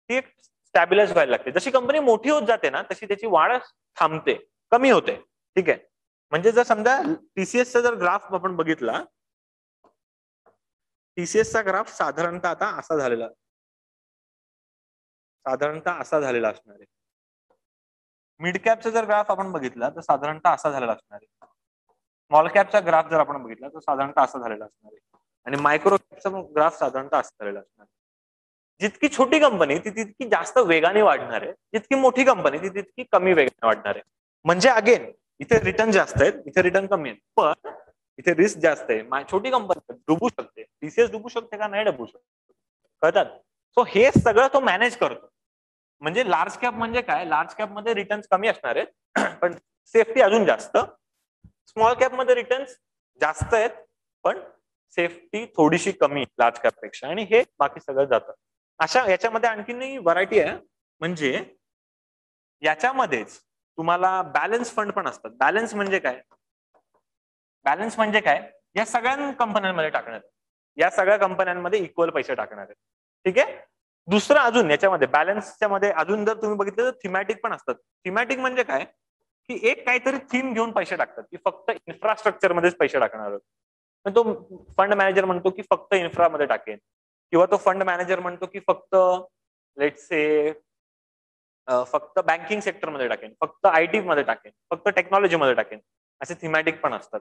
ती एक स्टॅबिलाइज व्हायला लागते. जशी कंपनी मोठी होत जाते ना तशी त्याची वाढ थांबते, कमी होते, ठीक आहे. म्हणजे जर समजा टीसीएसचा जर ग्राफ आपण बघितला, टीसीएसचा ग्राफ साधारणतः आता असा झालेला, असणार आहे. मिड कॅपचा जर ग्राफ आपण बघितला तर साधारणतः असा झालेला असणार आहे. स्मॉल कॅपचा ग्राफ जर आपण बघितला तर साधारणतः असा झालेला असणार आहे. आणि मायक्रो कॅपचा ग्राफ साधारणतः असा झालेला असणार आहे. जितकी छोटी कंपनी ती तितकी जास्त वेगाने वाढणार आहे, जितकी मोठी कंपनी ती तितकी कमी वेगाने वाढणार आहे. म्हणजे अगेन इथे रिटर्न जास्त आहेत, इथे रिटर्न कमी आहेत, पण इथे रिस्क जास्त आहे. छोटी कंपनी डुबू शकते, टीसीएस डुबू शकते का? नाही डुबू शकते. कळतात? सो हे सगळं तो मॅनेज करतो. म्हणजे लार्ज कॅप म्हणजे काय? लार्ज कॅप मध्ये रिटर्न्स कमी असणार आहेत पण सेफ्टी अजून जास्त. स्मॉल कॅप मध्ये रिटर्न्स जास्त आहेत पण सेफ्टी थोडीशी कमी लार्ज कॅप पेक्षा, आणि हे बाकी सगळं जातं. अशा याच्यामध्ये आणखीनही व्हरायटी आहे. म्हणजे याच्यामध्येच तुम्हाला बॅलन्स फंड पण असतात. बॅलन्स म्हणजे काय? बॅलन्स म्हणजे काय? या सगळ्या कंपन्यांमध्ये टाकण्यात, या सगळ्या कंपन्यांमध्ये इक्वल पैसे टाकणार आहेत, ठीक आहे. दुसरं अजून याच्यामध्ये बॅलन्सच्या मध्ये अजून जर तुम्ही बघितलं तर थिमॅटिक पण असतात. थिमॅटिक म्हणजे काय? की एक काहीतरी थीम घेऊन पैसे टाकतात, की फक्त इन्फ्रास्ट्रक्चर मध्येच पैसे टाकणार आहोत. तो फंड मॅनेजर म्हणतो की फक्त इन्फ्रामध्ये टाकेन, किंवा तो फंड मॅनेजर म्हणतो की फक्त लेट्स से फक्त बँकिंग सेक्टरमध्ये टाकेन, फक्त IT मध्ये टाकेन, फक्त टेक्नॉलॉजीमध्ये टाकेन, असे थिमॅटिक पण असतात.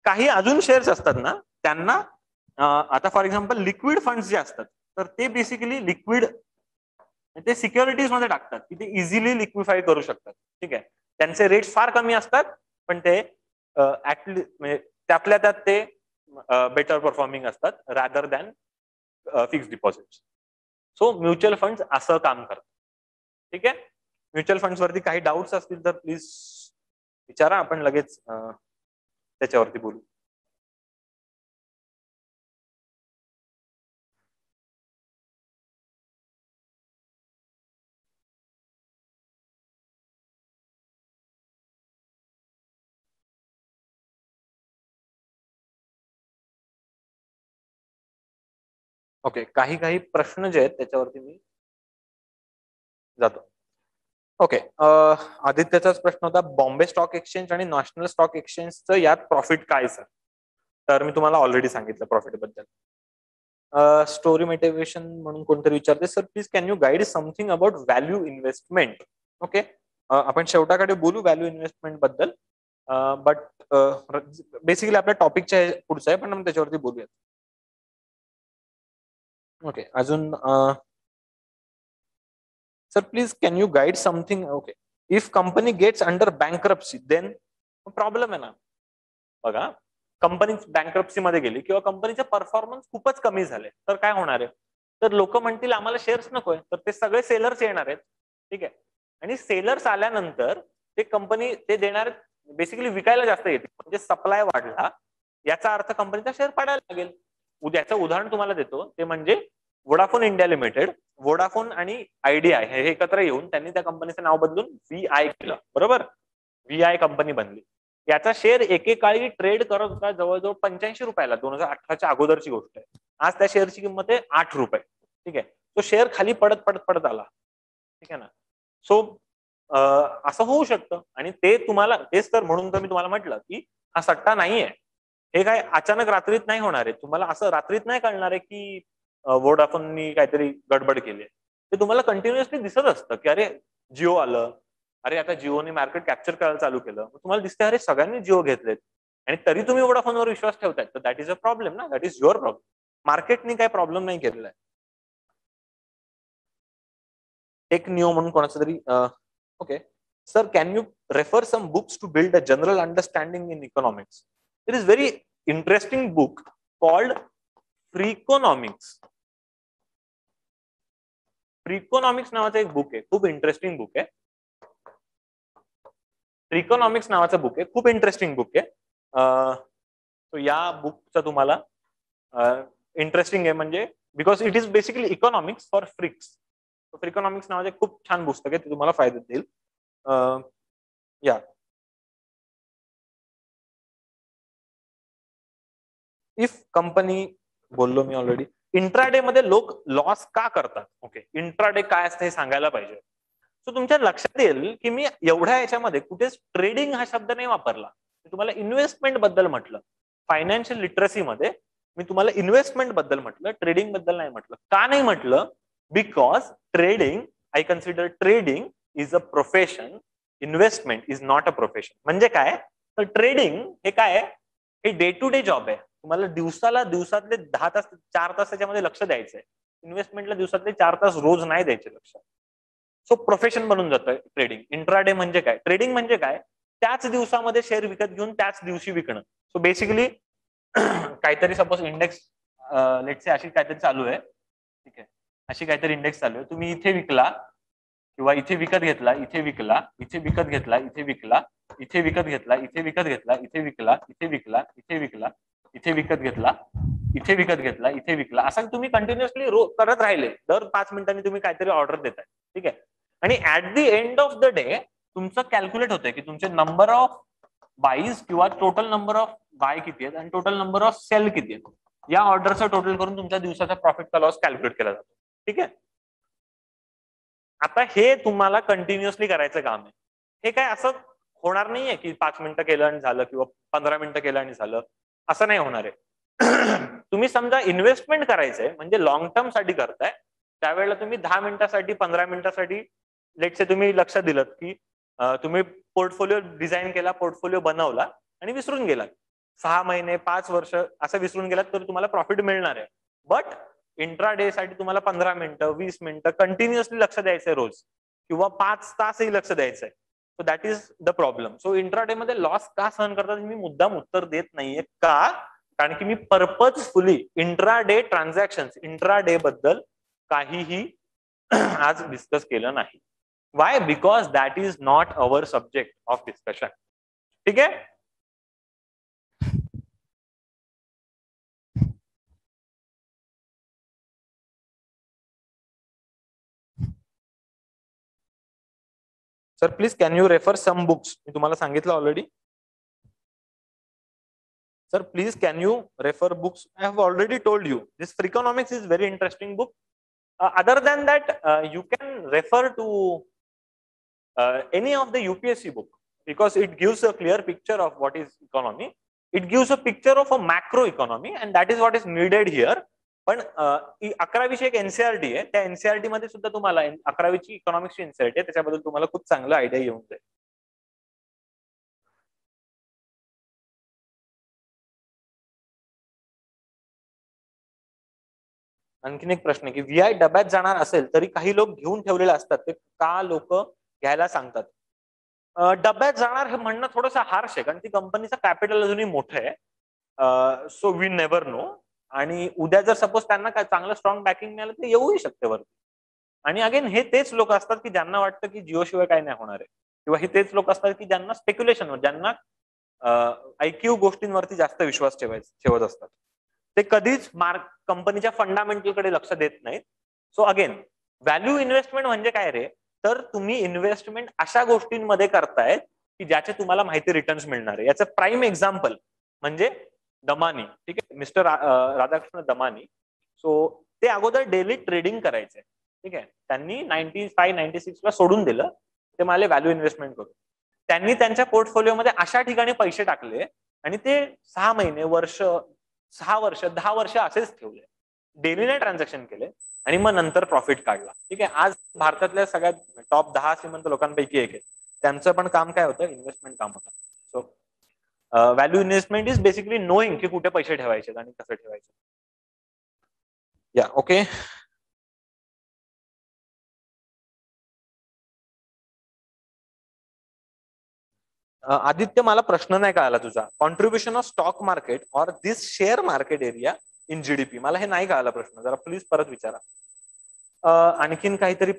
काही अजून शेअर्स असतात ना त्यांना आता फॉर एक्झाम्पल लिक्विड फंड्स जे असतात तर ते बेसिकली लिक्विड ते सिक्युरिटीज मध्ये टाकतात की ते इझिली लिक्विफाय करू शकतात. ठीक आहे, त्यांचे रेट्स फार कमी असतात पण ते म्हणजे त्यातल्या त्यात ते बेटर परफॉर्मिंग असतात rather than fixed deposit. So mutual fund असं काम करतात. ठीक आहे, म्युच्युअल फंड्स वरती काही डाऊट्स असतील तर प्लीज विचारा, आपण लगेच त्याच्यावरती बोलू. ओके, काही काही प्रश्न जे आहेत त्याच्यावरती मी जातो. ओके, आदित्यचाच प्रश्न होता, बॉम्बे स्टॉक एक्सचेंज आणि नॅशनल स्टॉक एक्सचेंजचं यात प्रॉफिट काय सर? तर मी तुम्हाला ऑलरेडी सांगितलं प्रॉफिट बद्दल. स्टोरी मोटिवेशन म्हणून कोणतरी विचारते, sir please can you guide something about value investment? Okay, आपण शेवटाकडे बोलू व्हॅल्यू इन्व्हेस्टमेंट बद्दल, बट बेसिकली आपल्या टॉपिकच्या पुढचं आहे पण आपण त्याच्यावरती बोलूया. ओके, अजून sir please can you guide something? Okay, if company gets under bankruptcy then problem आहे ना. बघा, कंपनी बँकरप्सी मध्ये गेली किंवा कंपनीचे परफॉर्मन्स खूपच कमी झाले तर काय होणार आहे? तर लोक म्हणतील आम्हाला शेअर्स नकोय, तर ते सगळे सेलर्स येणार आहेत. ठीक आहे, आणि सेलर्स आल्यानंतर ते कंपनी ते देणार बेसिकली विकायला जास्त येते, म्हणजे सप्लाय वाढला याचा अर्थ कंपनीचा शेअर पडायला लागेल. उद्याचं उदाहरण तुम्हाला देतो, ते म्हणजे वोडाफोन इंडिया लिमिटेड. वोडाफोन आणि आयडिया हे एकत्र येऊन त्यांनी त्या कंपनीचं नाव बदलून VI केलं, बरोबर? VI कंपनी बनली. याचा शेअर एकेकाळी ट्रेड करत होता जवळजवळ 85 रुपयाला, 2018च्या अगोदरची गोष्ट आहे. आज त्या शेअरची किंमत आहे 8 रुपये. ठीक आहे, तो शेअर खाली पडत पडत पडत आला. ठीक आहे ना. सो असं होऊ शकतं, आणि ते तुम्हाला तेच तर म्हणून तर मी तुम्हाला म्हटलं की हा सट्टा नाहीये. हे काय अचानक रात्रीत नाही होणार आहे. तुम्हाला असं रात्रीत नाही कळणार आहे की वोडाफोननी काहीतरी गडबड केली. ते तुम्हाला कंटिन्युअसली दिसत असतं की अरे जिओ आलं, अरे आता जिओने मार्केट कॅप्चर करायला चालू केलं, तुम्हाला दिसते अरे सगळ्यांनी जिओ घेतलेत आणि तरी तुम्ही वोडाफोनवर विश्वास ठेवताय, तर दॅट इज अ प्रॉब्लेम ना. That is your problem. मार्केटनी काही प्रॉब्लेम नाही केलेला आहे. एक नियो म्हणून कोणाचं तरी. Okay sir, can you refer some books to build a general understanding in economics? It is very interesting book called Freakonomics. Freakonomics नावाचं एक बुक आहे, खूप इंटरेस्टिंग बुक आहे. फ्रीकोनॉमिक्स नावाचं बुक आहे, खूप इंटरेस्टिंग बुक आहे. तो या बुकचं तुम्हाला इंटरेस्टिंग आहे म्हणजे because it is basically economics for freaks. Freakonomics नावाचे खूप छान पुस्तक आहे, ते तुम्हाला फायद्यात देईल. या इफ कंपनी, बोललो मी ऑलरेडी, इंट्राडे मध्ये लोक लॉस का करतात? ओके, इंट्राडे काय असतं हे सांगायला पाहिजे. सो तुमच्या लक्षात येईल की मी एवढ्या याच्यामध्ये कुठेच ट्रेडिंग हा शब्द नाही वापरला. मी तुम्हाला इन्व्हेस्टमेंट बद्दल म्हटलं. फायनान्शियल लिटरसी मध्ये मी तुम्हाला इन्व्हेस्टमेंट बद्दल म्हटलं, ट्रेडिंग बद्दल नाही म्हटलं. का नाही म्हटलं? Because trading, I consider trading is a profession, investment is not a profession. म्हणजे काय? तर ट्रेडिंग हे काय आहे? हे डे टू डे जॉब आहे. तुम्हाला दिवसातले 10 तास 4 तास त्याच्यामध्ये लक्ष द्यायचंय. इन्व्हेस्टमेंटला दिवसातले 4 तास रोज नाही द्यायचे लक्ष. सो प्रोफेशन बनून जातं ट्रेडिंग. इंट्राडे म्हणजे काय? ट्रेडिंग म्हणजे काय? त्याच दिवसामध्ये शेअर विकत घेऊन त्याच दिवशी विकणं. सो बेसिकली काहीतरी सपोज इंडेक्स लेट्स से अशी काहीतरी चालू आहे. ठीक आहे, अशी काहीतरी इंडेक्स चालू आहे. तुम्ही इथे विकला किंवा इथे विकत घेतला, इथे विकला, इथे विकत घेतला, इथे विकला, इथे विकत घेतला, इथे विकत घेतला, इथे विकला, इथे विकला, इथे विकला, इथे विकत घेतला, इथे विकत घेतला, इथे विकला, असं तुम्ही कंटिन्युअसली करत राहिले. दर 5 मिनिटांनी तुम्ही काहीतरी ऑर्डर देताय. ठीक आहे, आणि at the end of the day तुमचं कॅल्क्युलेट होतंय की तुमचे नंबर ऑफ बाईज किंवा टोटल नंबर ऑफ बाय किती आहेत आणि टोटल नंबर ऑफ सेल किती आहेत. या ऑर्डरचं टोटल करून तुमच्या दिवसाचा प्रॉफिट का लॉस कॅल्क्युलेट केला जातो. ठीक आहे, आता हे तुम्हाला कंटिन्युअसली करायचं काम आहे. हे काय असं होणार नाहीये की 5 मिनिटं केलं आणि झालं किंवा 15 मिनिटं केलं आणि झालं, असं नाही होणार आहे. तुम्ही समजा इन्व्हेस्टमेंट करायचंय म्हणजे लॉंग टर्म साठी करताय, त्यावेळेला तुम्ही 10 मिनिटासाठी 15 मिनिटासाठी लेट्स से तुम्ही लक्ष दिलं की तुम्ही पोर्टफोलिओ डिझाईन केला, पोर्टफोलिओ बनवला आणि विसरून गेलात. 6 महिने 5 वर्ष असं विसरून गेलात तर तुम्हाला प्रॉफिट मिळणार आहे. बट इंट्रा डे साठी तुम्हाला 15 मिनिटं 20 मिनिटं कंटिन्युअसली लक्ष द्यायचंय रोज, किंवा 5 तासही लक्ष द्यायचंय. So that is the problem. So intra day मध्ये लॉस का सहन करतात मी मुद्दाम उत्तर देत नाहीये. का? कारण की मी purposefully intraday transaction, intraday बद्दल काहीही आज डिस्कस केलं नाही. Why? Because that is not our subject of discussion. ठीक आहे. Sir please can you refer some books? मी तुम्हाला सांगितलं already. Sir, please can you refer books? I have already told you. This Freakonomics is very interesting book. Other than that, you can refer to any of the UPSC book because it gives a clear picture of what is economy. It gives a picture of a macro economy and that is what is needed here. पण 11वीची एक NCERT आहे, त्या NCERT मध्ये सुद्धा तुम्हाला 11वीची इकॉनॉमिक्सची NCERT आहे, त्याच्याबद्दल तुम्हाला खूप चांगला आयडिया येऊन जाईल. आणखीन एक प्रश्न की व्हीआय डब्यात जाणार असेल तरी काही लोक घेऊन ठेवलेले असतात, ते का लोक घ्यायला सांगतात? डब्यात जाणार हे म्हणणं थोडंसं हार्श आहे, कारण ती कंपनीचं कॅपिटल अजूनही मोठं आहे. So we never know. आणि उद्या जर सपोज त्यांना काय चांगलं स्ट्रॉंग बॅकिंग मिळालं तर येऊही शकते वरती. आणि अगेन हे तेच लोक असतात की ज्यांना वाटतं की जिओ शिवाय काय नाही होणार आहे, किंवा हे तेच लोक असतात की ज्यांना स्पेक्युलेशनवर, ज्यांना IQ गोष्टींवरती जास्त विश्वास ठेवत असतात. ते कधीच कंपनीच्या फंडामेंटलकडे लक्ष देत नाहीत. सो अगेन व्हॅल्यू इन्व्हेस्टमेंट म्हणजे काय रे? तर तुम्ही इन्व्हेस्टमेंट अशा गोष्टींमध्ये करतायत की ज्याचे तुम्हाला माहिती रिटर्न्स मिळणार आहे. याचं प्राईम एक्झाम्पल म्हणजे दमानी. ठीक आहे, मिस्टर राधाकृष्ण दमानी. सो ते अगोदर डेली ट्रेडिंग करायचे. ठीक आहे, त्यांनी 95-96 ला सोडून दिलं, ते मला व्हॅल्यू इन्व्हेस्टमेंट करून. त्यांनी त्यांच्या पोर्टफोलिओमध्ये अशा ठिकाणी पैसे टाकले आणि ते 6 महिने, वर्ष, 6 वर्ष, 10 वर्ष असेच ठेवले, डेलीने ट्रान्झॅक्शन केले आणि मग नंतर प्रॉफिट काढला. ठीक आहे, आज भारतातल्या सगळ्यात टॉप 10 श्रीमंत लोकांपैकी एक आहे. त्यांचं पण काम काय होतं? इन्व्हेस्टमेंट काम होतं. So value investment is basically knowing की कुठे पैसे ठेवायचे आणि कसं ठेवायचे. या ओके. आदित्य, मला प्रश्न नाही कळाला तुझा. Contribution of stock market or this share market area in GDP, मला हे नाही कळाला प्रश्न, जरा प्लीज परत विचारा. आणखीन काहीतरी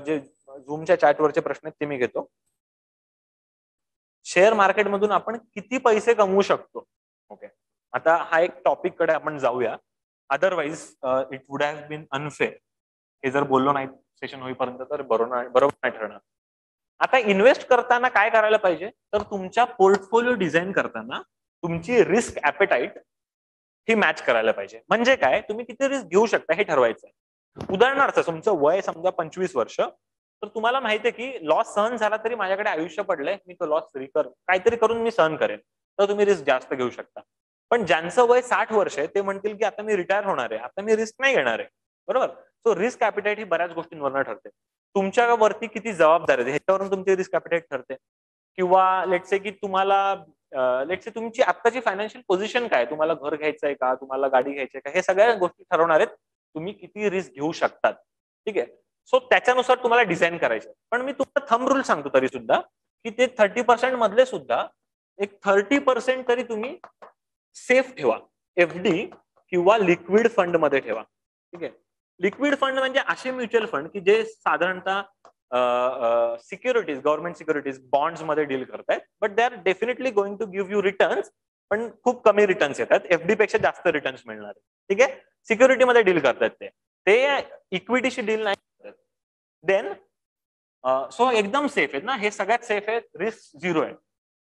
जे झूमच्या चॅटवरचे प्रश्न आहेत ते मी घेतो. शेअर मार्केटमधून आपण किती पैसे कमवू शकतो? ओके, आता हा एक टॉपिक कडे आपण जाऊया. Otherwise it would have been unfair. हे जर बोललो नाही सेशन होईपर्यंत तर बरोबर नाही ठरणार. आता इन्व्हेस्ट करताना काय करायला पाहिजे? तर तुमच्या पोर्टफोलिओ डिझाईन करताना तुमची रिस्क ॲपेटाईट ही मॅच करायला पाहिजे. म्हणजे काय? तुम्ही किती रिस्क घेऊ शकता हे ठरवायचं आहे. उदाहरणार्थ तुमचं वय समजा 25 वर्ष, तर तुम्हाला माहिती आहे की लॉस सहन झाला तरी माझ्याकडे आयुष्य पडलंय, मी तो लॉस काहीतरी करून मी सहन करेन, तर तुम्ही रिस्क जास्त घेऊ शकता. पण ज्यांचं वय 60 वर्ष आहे ते म्हणतील की आता मी रिटायर होणार आहे, आता मी रिस्क नाही घेणार आहे. बरोबर. सो रिस्क ॲपेटाईट ही बऱ्याच गोष्टींवर ठरते. तुमच्यावरती किती जबाबदारी आहे ह्याच्यावरून तुमची रिस्क ॲपेटाईट ठरते. किंवा लेट्स से की तुम्हाला लेट्स से तुमची आत्ताची फायनान्शियल पोझिशन काय, तुम्हाला घर घ्यायचंय का, तुम्हाला गाडी घ्यायची का, हे सगळ्या गोष्टी ठरवणार आहेत तुम्ही किती रिस्क घेऊ शकतात. ठीक आहे. सो त्याच्यानुसार तुम्हाला डिझाईन करायचं. पण मी तुम्हाला थंब रूल सांगतो तरी सुद्धा की ते 30% मधले सुद्धा एक 30% तरी तुम्ही सेफ ठेवा. FD किंवा लिक्विड फंड मध्ये ठेवा. ठीक आहे. लिक्विड फंड म्हणजे असे म्युच्युअल फंड की जे साधारणतः सिक्युरिटीज, गव्हर्नमेंट सिक्युरिटीज, बॉन्ड्स मध्ये डील करतायत, but they are definitely going to give you returns, पण खूप कमी रिटर्न्स येतात. FD पेक्षा जास्त रिटर्न्स मिळणार आहे. ठीक आहे. सिक्युरिटीमध्ये डील करतात ते इक्विटीशी डील नाही करत. देन सो एकदम सेफ आहेत ना, हे सगळ्यात सेफ आहे, रिस्क झिरो आहे.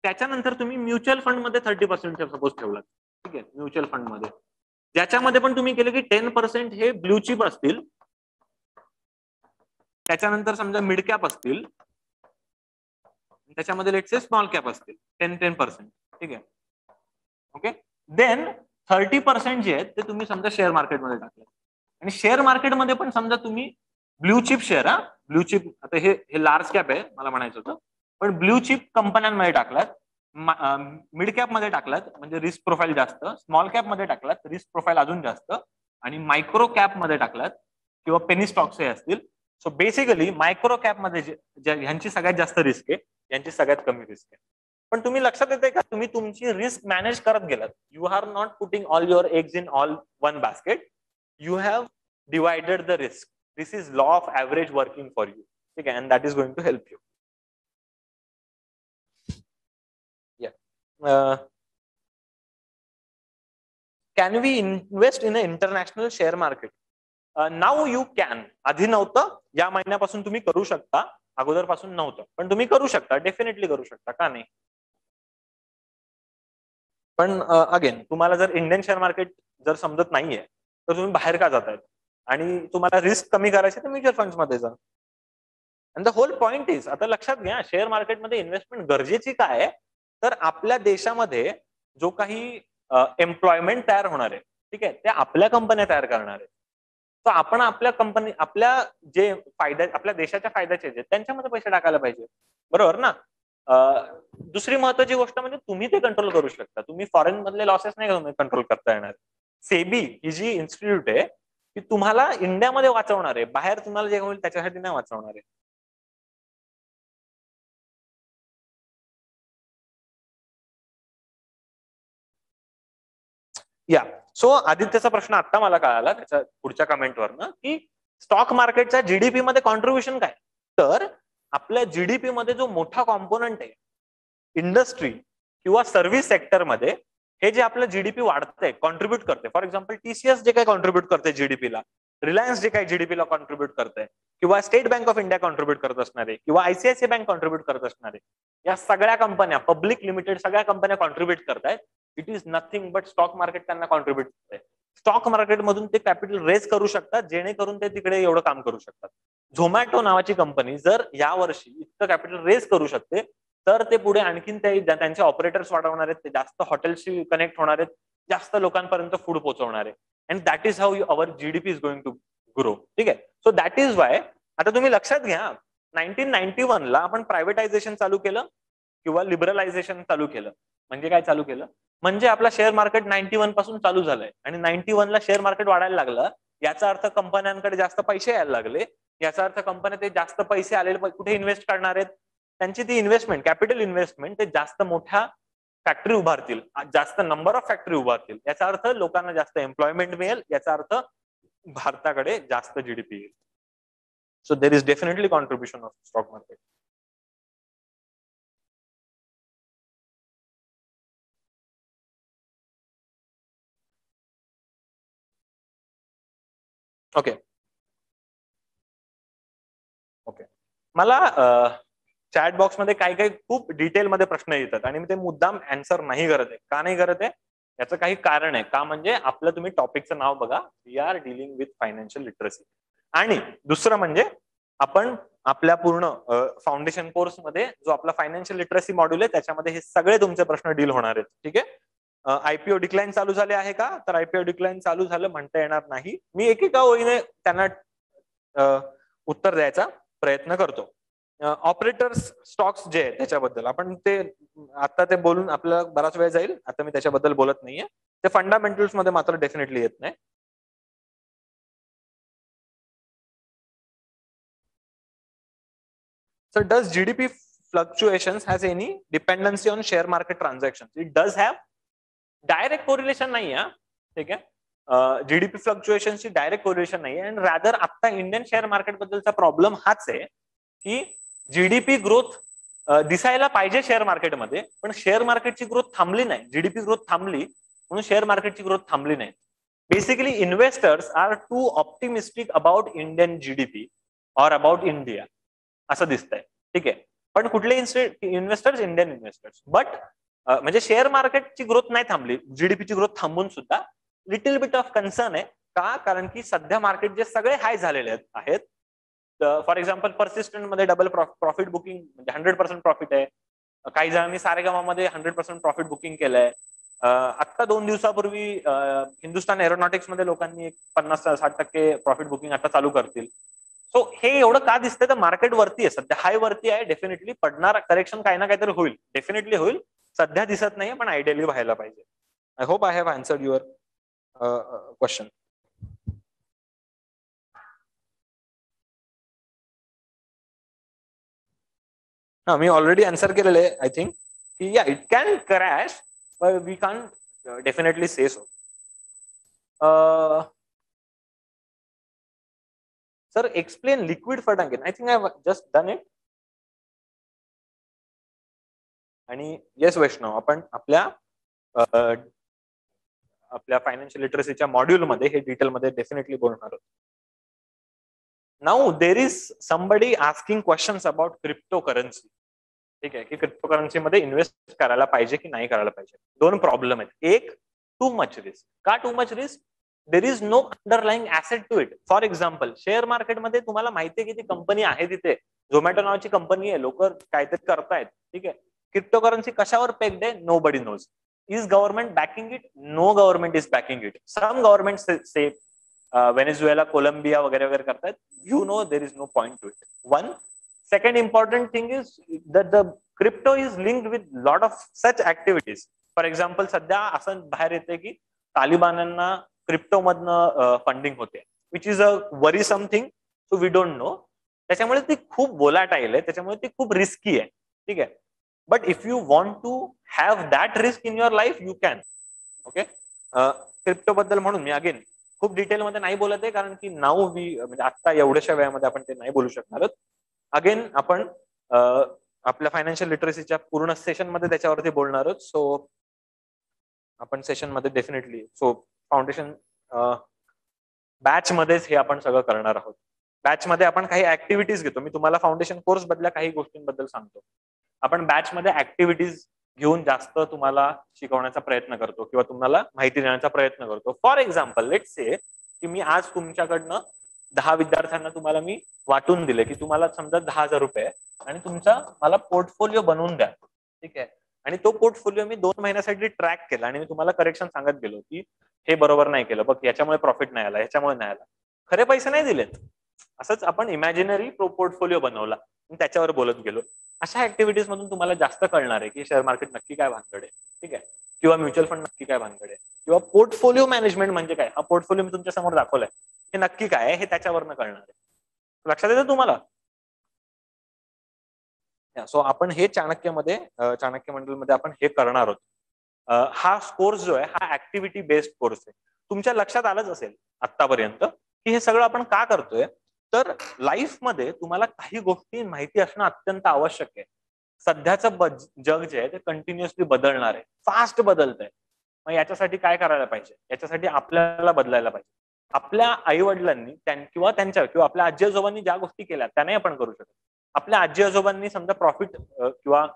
त्याच्यानंतर तुम्ही म्युच्युअल फंड मध्ये 30% सपोज ठेवलात. ठीक आहे. म्युच्युअल फंड मध्ये ज्याच्यामध्ये पण तुम्ही केलं की 10% हे ब्ल्यू चिप असतील, त्याच्यानंतर समजा मिड कॅप असतील, त्याच्यामध्ये लेट्स से स्मॉल कॅप असतील 10%. ठीक आहे. ओके. देन 30% जे आहेत ते तुम्ही समजा शेअर मार्केटमध्ये टाकले, आणि शेअर मार्केटमध्ये पण समजा तुम्ही blue chip share, blue chip, आता हे लार्ज कॅप आहे मला म्हणायचं होतं, पण ब्ल्यू चिप कंपन्यांमध्ये टाकलात, मिड कॅप मध्ये टाकलात म्हणजे रिस्क प्रोफाईल जास्त, स्मॉल कॅप मध्ये टाकलात रिस्क प्रोफाईल अजून जास्त, आणि मायक्रो कॅप मध्ये टाकलात किंवा पेनी स्टॉक्स असतील. सो बेसिकली मायक्रो कॅप मध्ये ह्यांची सगळ्यात जास्त रिस्क आहे, यांची सगळ्यात कमी रिस्क आहे. पण तुम्ही लक्षात येते का, तुम्ही तुमची रिस्क मॅनेज करत गेलात. You are not putting all your eggs in all one basket, you have divided the risk. This is law of average working for you. ठीक आहे, and that is going to help you. Can we invest in a international share market? Now you can. आधी नव्हतं, या महिन्यापासून तुम्ही करू शकता, अगोदर पासून नव्हतं, पण तुम्ही करू शकता, डेफिनेटली करू शकता, का नाही? पण अगेन तुम्हाला जर इंडियन शेअर मार्केट जर समजत नाहीये तर तुम्ही बाहेर का जातायत, आणि तुम्हाला रिस्क कमी करायची तर म्युच्युअल फंड्स मध्ये जा. And the whole point is, आता लक्षात घ्या, शेअर मार्केटमध्ये इन्व्हेस्टमेंट गरजेची काय आहे, तर आपल्या देशामध्ये जो काही एम्प्लॉयमेंट तयार होणार आहे, ठीक आहे, ते आपल्या कंपन्या तयार करणार आहेत. तर आपण आपल्या कंपनी, आपल्या जे फायदा, आपल्या देशाच्या फायद्याचे जे त्यांच्यामध्ये पैसे टाकायला पाहिजे, बरोबर ना? दुसरी महत्वाची गोष्ट म्हणजे तुम्ही ते कंट्रोल करू शकता. तुम्ही फॉरेन मधले लॉसेस नाही कंट्रोल करता येणार. सेबी ही जी इन्स्टिट्यूट आहे ती तुम्हाला इंडियामध्ये वाचवणार आहे, बाहेर तुम्हाला जे होईल त्याच्यासाठी नाही वाचवणार आहे. या सो आदित्यचा प्रश्न आता मला कळाला त्याच्या पुढच्या कमेंटवरनं, की स्टॉक मार्केटच्या जीडीपी मध्ये कॉन्ट्रीब्युशन काय. तर आपल्या जीडीपी मध्ये जो मोठा कॉम्पोनंट आहे इंडस्ट्री किंवा सर्व्हिस सेक्टरमध्ये, हे जे आपलं जीडीपी वाढतंय, कॉन्ट्रीब्युट करते. फॉर एक्झाम्पल टीसीएस जे काही कॉन्ट्रीब्युट करते जीडीपीला, रिलायन्स जे काही जीडीपीला कॉन्ट्रीब्युट करते, किंवा state bank of India contribute करत असणारे, किंवा आयसीआयसीआय बँक कॉन्ट्रीब्युट करत असणारे, या सगळ्या कंपन्या, पब्लिक लिमिटेड सगळ्या कंपन्या कॉन्ट्रीब्युट करतायत. It is nothing but stock market त्यांना कॉन्ट्रीब्युट करते. स्टॉक मार्केटमधून ते कॅपिटल रेज करू शकतात, जेणेकरून ते तिकडे एवढं काम करू शकतात. झोमॅटो नावाची कंपनी जर या वर्षी इतकं कॅपिटल रेज करू शकते, तर ते पुढे आणखीन त्यांचे ऑपरेटर्स वाढवणार आहेत, ते जास्त हॉटेल्सशी कनेक्ट होणार आहेत, जास्त लोकांपर्यंत फूड पोहोचवणार आहे. And that is how our GDP is going to grow. ठीक आहे, सो दॅट इज वाय आता तुम्ही लक्षात घ्या, 1991ला आपण प्रायव्हेटायझेशन चालू केलं किंवा लिबरलायझेशन चालू केलं. म्हणजे काय चालू केलं, म्हणजे आपला शेअर मार्केट 91 पासून चालू झालंय, आणि 91ला शेअर मार्केट वाढायला लागलं. याचा अर्थ कंपन्यांकडे जास्त पैसे यायला लागले. याचा अर्थ कंपन्या ते जास्त पैसे आलेले कुठे इन्व्हेस्ट करणार आहेत, त्यांची ती इन्व्हेस्टमेंट, कॅपिटल इन्व्हेस्टमेंट, ते जास्त मोठ्या फॅक्टरी उभारतील, जास्त नंबर ऑफ फॅक्टरी उभारतील. याचा अर्थ लोकांना जास्त एम्प्लॉयमेंट मिळेल, याचा अर्थ भारताकडे जास्त जीडीपी येईल. So there is definitely contribution of stock market. Okay okay, मला चॅट बॉक्समध्ये काही काही खूप डिटेलमध्ये प्रश्न येतात, आणि मी ते मुद्दाम आन्सर नाही करत आहे. का नाही करत आहे, याचं काही कारण आहे. का म्हणजे आपलं तुम्ही टॉपिकचं नाव बघा, we are dealing with financial literacy. आणि दुसरं म्हणजे आपण आपल्या पूर्ण फाउंडेशन कोर्समध्ये जो आपला फायनान्शियल लिटरसी मॉड्यूल आहे, त्याच्यामध्ये हे सगळे तुमचे प्रश्न डील होणार आहेत. ठीक आहे, आयपीओ डिक्लाइन चालू झाले आहे का, तर आयपीओ डिक्लाइन चालू झालं म्हणता येणार नाही. मी एकेका ओळीने त्यांना उत्तर द्यायचा प्रयत्न करतो. ऑपरेटर्स स्टॉक्स जे आहे त्याच्याबद्दल आपण ते आता ते बोलून आपल्याला बराच वेळ जाईल, आता मी त्याच्याबद्दल बोलत नाहीये. ते फंडामेंटल्स मध्ये मात्र डेफिनेटली येत नाही. So does GDP fluctuations has any dependency on share market transactions? It does have. Direct correlation नाही आहे, ठीक आहे, जीडीपी फ्लक्च्युएशनची डायरेक्ट कोरिलेशन नाही आहे. अँड रॅदर आता इंडियन शेअर मार्केट बद्दलचा प्रॉब्लेम हाच आहे की जीडीपी ग्रोथ दिसायला पाहिजे शेअर मार्केटमध्ये, पण शेअर मार्केटची ग्रोथ थांबली नाही. जीडीपी ग्रोथ थांबली म्हणून शेअर मार्केटची ग्रोथ थांबली नाही. Basically investors are too optimistic about Indian GDP or about India, असं दिसतंय. ठीक आहे, पण कुठले इन्व्हेस्टर्स, इंडियन इन्व्हेस्टर्स. बट म्हणजे शेअर मार्केटची ग्रोथ नाही थांबली, जीडीपीची ग्रोथ थांबून सुद्धा लिटिल बिट ऑफ कन्सर्न आहे. का, कारण की सध्या मार्केट जे सगळे हाय झालेले आहेत. फॉर एक्झाम्पल परसिस्टंट मध्ये डबल प्रॉफिट बुकिंग म्हणजे 100% प्रॉफिट आहे. काही जणांनी सारेगामामध्ये 100% प्रॉफिट बुकिंग केलंय. आत्ता 2 दिवसापूर्वी हिंदुस्तान एरोनॉटिक्स मध्ये लोकांनी एक 50-60% प्रॉफिट बुकिंग आता चालू करतील. सो हे एवढं का दिसतंय तर मार्केट वरती आहे सध्या, हाय वरती आहे. डेफिनेटली पडणार, करेक्शन काही ना काहीतरी होईल, डेफिनेटली होईल. सध्या दिसत नाहीये पण आयडियली व्हायला पाहिजे. I hope I have answered your question. हा, मी ऑलरेडी आन्सर केलेलं आहे आय थिंक की या it can crash but we can definitely say so. Sir explain liquid fund again. I think I just done it. आणि yes Vaishnav, आपण आपल्या financial लिटरसीच्या मॉड्यूलमध्ये हे डिटेलमध्ये डेफिनेटली बोलणार आहोत. Now there is somebody asking questions about crypto currency. ठीक आहे, की क्रिप्टो करन्सी मध्ये इन्व्हेस्ट करायला पाहिजे की नाही करायला पाहिजे. 2 प्रॉब्लेम आहेत. एक, टू मच रिस्क. का too much risk? There is no underlying asset to it. For example, share मार्केटमध्ये तुम्हाला माहिती आहे की ती कंपनी आहे तिथे, झोमॅटो नावाची कंपनी आहे, लोक काहीतरी करतायत. ठीक आहे. क्रिप्टो करन्सी कशावर पेक्ड आहे? Nobody knows. Is government backing it? No government is backing it. Some government say Venezuela, Colombia वगैरे वगैरे करतायत. You know there is no point to it. One. Second important thing is that the crypto is linked with lot of such activities. For example, सध्या असं बाहेर येते की तालिबानांना crypto मधनं फंडिंग होते, which is a worrisome thing. So we don't know. त्याच्यामुळे ती खूप वोलाटाईल आहे, त्याच्यामुळे ती खूप रिस्की आहे. ठीक आहे. But if you want to have that risk in your life, you can. Okay. Crypto बद्दल म्हणून मी अगेन खूप डिटेलमध्ये नाही बोलत आहे, कारण की नाऊ म्हणजे आता एवढ्याशा वेळामध्ये आपण ते नाही बोलू शकणार. अगेन आपण आपल्या फायनान्शियल लिटरसीच्या पूर्ण सेशन मध्ये त्याच्यावरती बोलणार आहोत. सो आपण सेशन मध्ये डेफिनेटली फाउंडेशन बॅच मध्येच हे आपण सगळं करणार आहोत. बॅच मध्ये आपण काही ऍक्टिव्हिटीज घेतो. मी तुम्हाला फाउंडेशन कोर्स बदल्या काही गोष्टींबद्दल सांगतो. आपण बॅच मध्ये ऍक्टिव्हिटीज घेऊन जास्त तुम्हाला शिकवण्याचा प्रयत्न करतो किंवा तुम्हाला माहिती देण्याचा प्रयत्न करतो. फॉर एक्झाम्पल, लेट्स से की मी आज तुमच्याकडनं 10 विद्यार्थ्यांना तुम्हाला मी वाटून दिले की तुम्हाला समजा 10,000 रुपये आणि तुमचा मला पोर्टफोलिओ बनवून द्या. ठीक आहे. आणि तो पोर्टफोलिओ मी 2 महिन्यासाठी ट्रॅक केला आणि मी तुम्हाला करेक्शन सांगत गेलो की हे बरोबर नाही केलं, बघ याच्यामुळे प्रॉफिट नाही आला, ह्याच्यामुळे नाही आला. खरे पैसे नाही दिलेत. असंच आपण इमॅजिनरी पोर्टफोलिओ बनवला आणि त्याच्यावर बोलत गेलो. अशा ऍक्टिव्हिटीज मधून तुम्हाला जास्त कळणार आहे की शेअर मार्केट नक्की काय भानगड आहे. ठीक आहे. किंवा म्युच्युअल फंड नक्की काय भानगड आहे, किंवा पोर्टफोलिओ मॅनेजमेंट म्हणजे काय. हा पोर्टफोलिओ मी तुमच्या समोर दाखवलाय, हे नक्की काय आहे हे त्याच्यावरनं कळणार आहे. लक्षात येतं तुम्हाला? सो आपण हे चाणक्य मंडलमध्ये आपण हे करणार आहोत. हा कोर्स जो आहे हा ऍक्टिव्हिटी बेस्ड कोर्स आहे. तुमच्या लक्षात आलंच असेल आतापर्यंत की हे सगळं आपण का करतोय. तर लाईफमध्ये तुम्हाला काही गोष्टी माहिती असणं अत्यंत आवश्यक आहे. सध्याचं जग जे आहे ते कंटिन्युअसली बदलणार आहे, फास्ट बदलत आहे. मग याच्यासाठी काय करायला पाहिजे? याच्यासाठी आपल्याला बदलायला पाहिजे. आपल्या आई वडिलांनी किंवा आपल्या आजी आजोबांनी ज्या गोष्टी केल्या त्या नाही आपण करू शकत. आपल्या आजी आजोबांनी समजा प्रॉफिट किंवा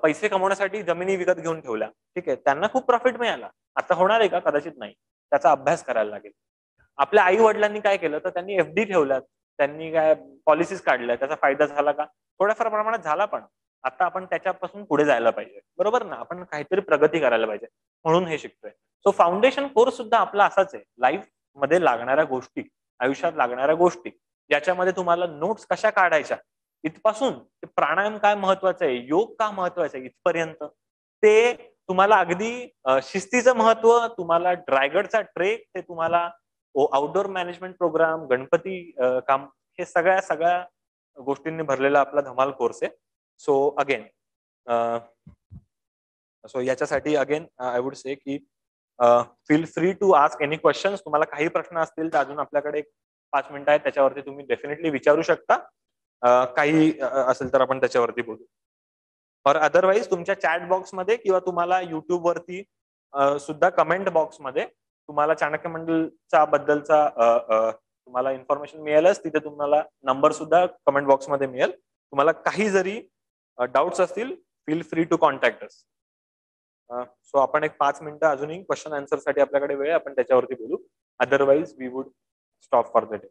पैसे कमवण्यासाठी जमिनी विकत घेऊन ठेवल्या. ठीक आहे. त्यांना खूप प्रॉफिट मिळाला. आता होणार आहे का? कदाचित नाही. त्याचा अभ्यास करायला लागेल. आपल्या आई वडिलांनी काय केलं तर त्यांनी एफडी ठेवल्यात, त्यांनी काय पॉलिसीज काढल्या, त्याचा फायदा झाला का? थोड्याफार प्रमाणात झाला, पण आता आपण त्याच्यापासून पुढे जायला पाहिजे. बरोबर ना? आपण काहीतरी प्रगती करायला पाहिजे, म्हणून हे शिकतोय. सो फाउंडेशन कोर्स सुद्धा आपला असाच आहे. लाईफ मध्ये लागणाऱ्या गोष्टी, आयुष्यात लागणाऱ्या गोष्टी, ज्याच्यामध्ये तुम्हाला नोट्स कशा काढायच्या इथपासून ते प्राणायाम काय महत्वाचं आहे, योग का महत्वाचं आहे इथपर्यंत, ते तुम्हाला अगदी शिस्तीचं महत्व, तुम्हाला ड्रायगडचा ट्रेक, ते तुम्हाला आउटडोर मॅनेजमेंट प्रोग्राम, गणपती काम, हे सगळ्या गोष्टींनी भरलेला आपला धमाल कोर्स आहे. सो अगेन याच्यासाठी अगेन आय वुड से की feel free to ask any questions. तुम्हाला काही प्रश्न असतील तर अजून आपल्याकडे 5 मिनिटं आहेत, त्याच्यावरती तुम्ही डेफिनेटली विचारू शकता. काही असेल तर आपण त्याच्यावरती बोलू. और अदरवाईज तुमच्या चॅट बॉक्समध्ये किंवा तुम्हाला युट्यूब वरती सुद्धा कमेंट बॉक्समध्ये तुम्हाला चाणक्य मंडलचा बद्दलचा तुम्हाला इन्फॉर्मेशन मिळेलच. तिथे तुम्हाला नंबर सुद्धा कमेंट बॉक्समध्ये मिळेल. तुम्हाला काही जरी डाऊट्स असतील, feel free to contact us. So आपण एक 5 मिनिटं अजूनही क्वेश्चन आन्सर साठी आपल्याकडे वेळ, आपण त्याच्यावरती बोलू. Otherwise we would stop for the day.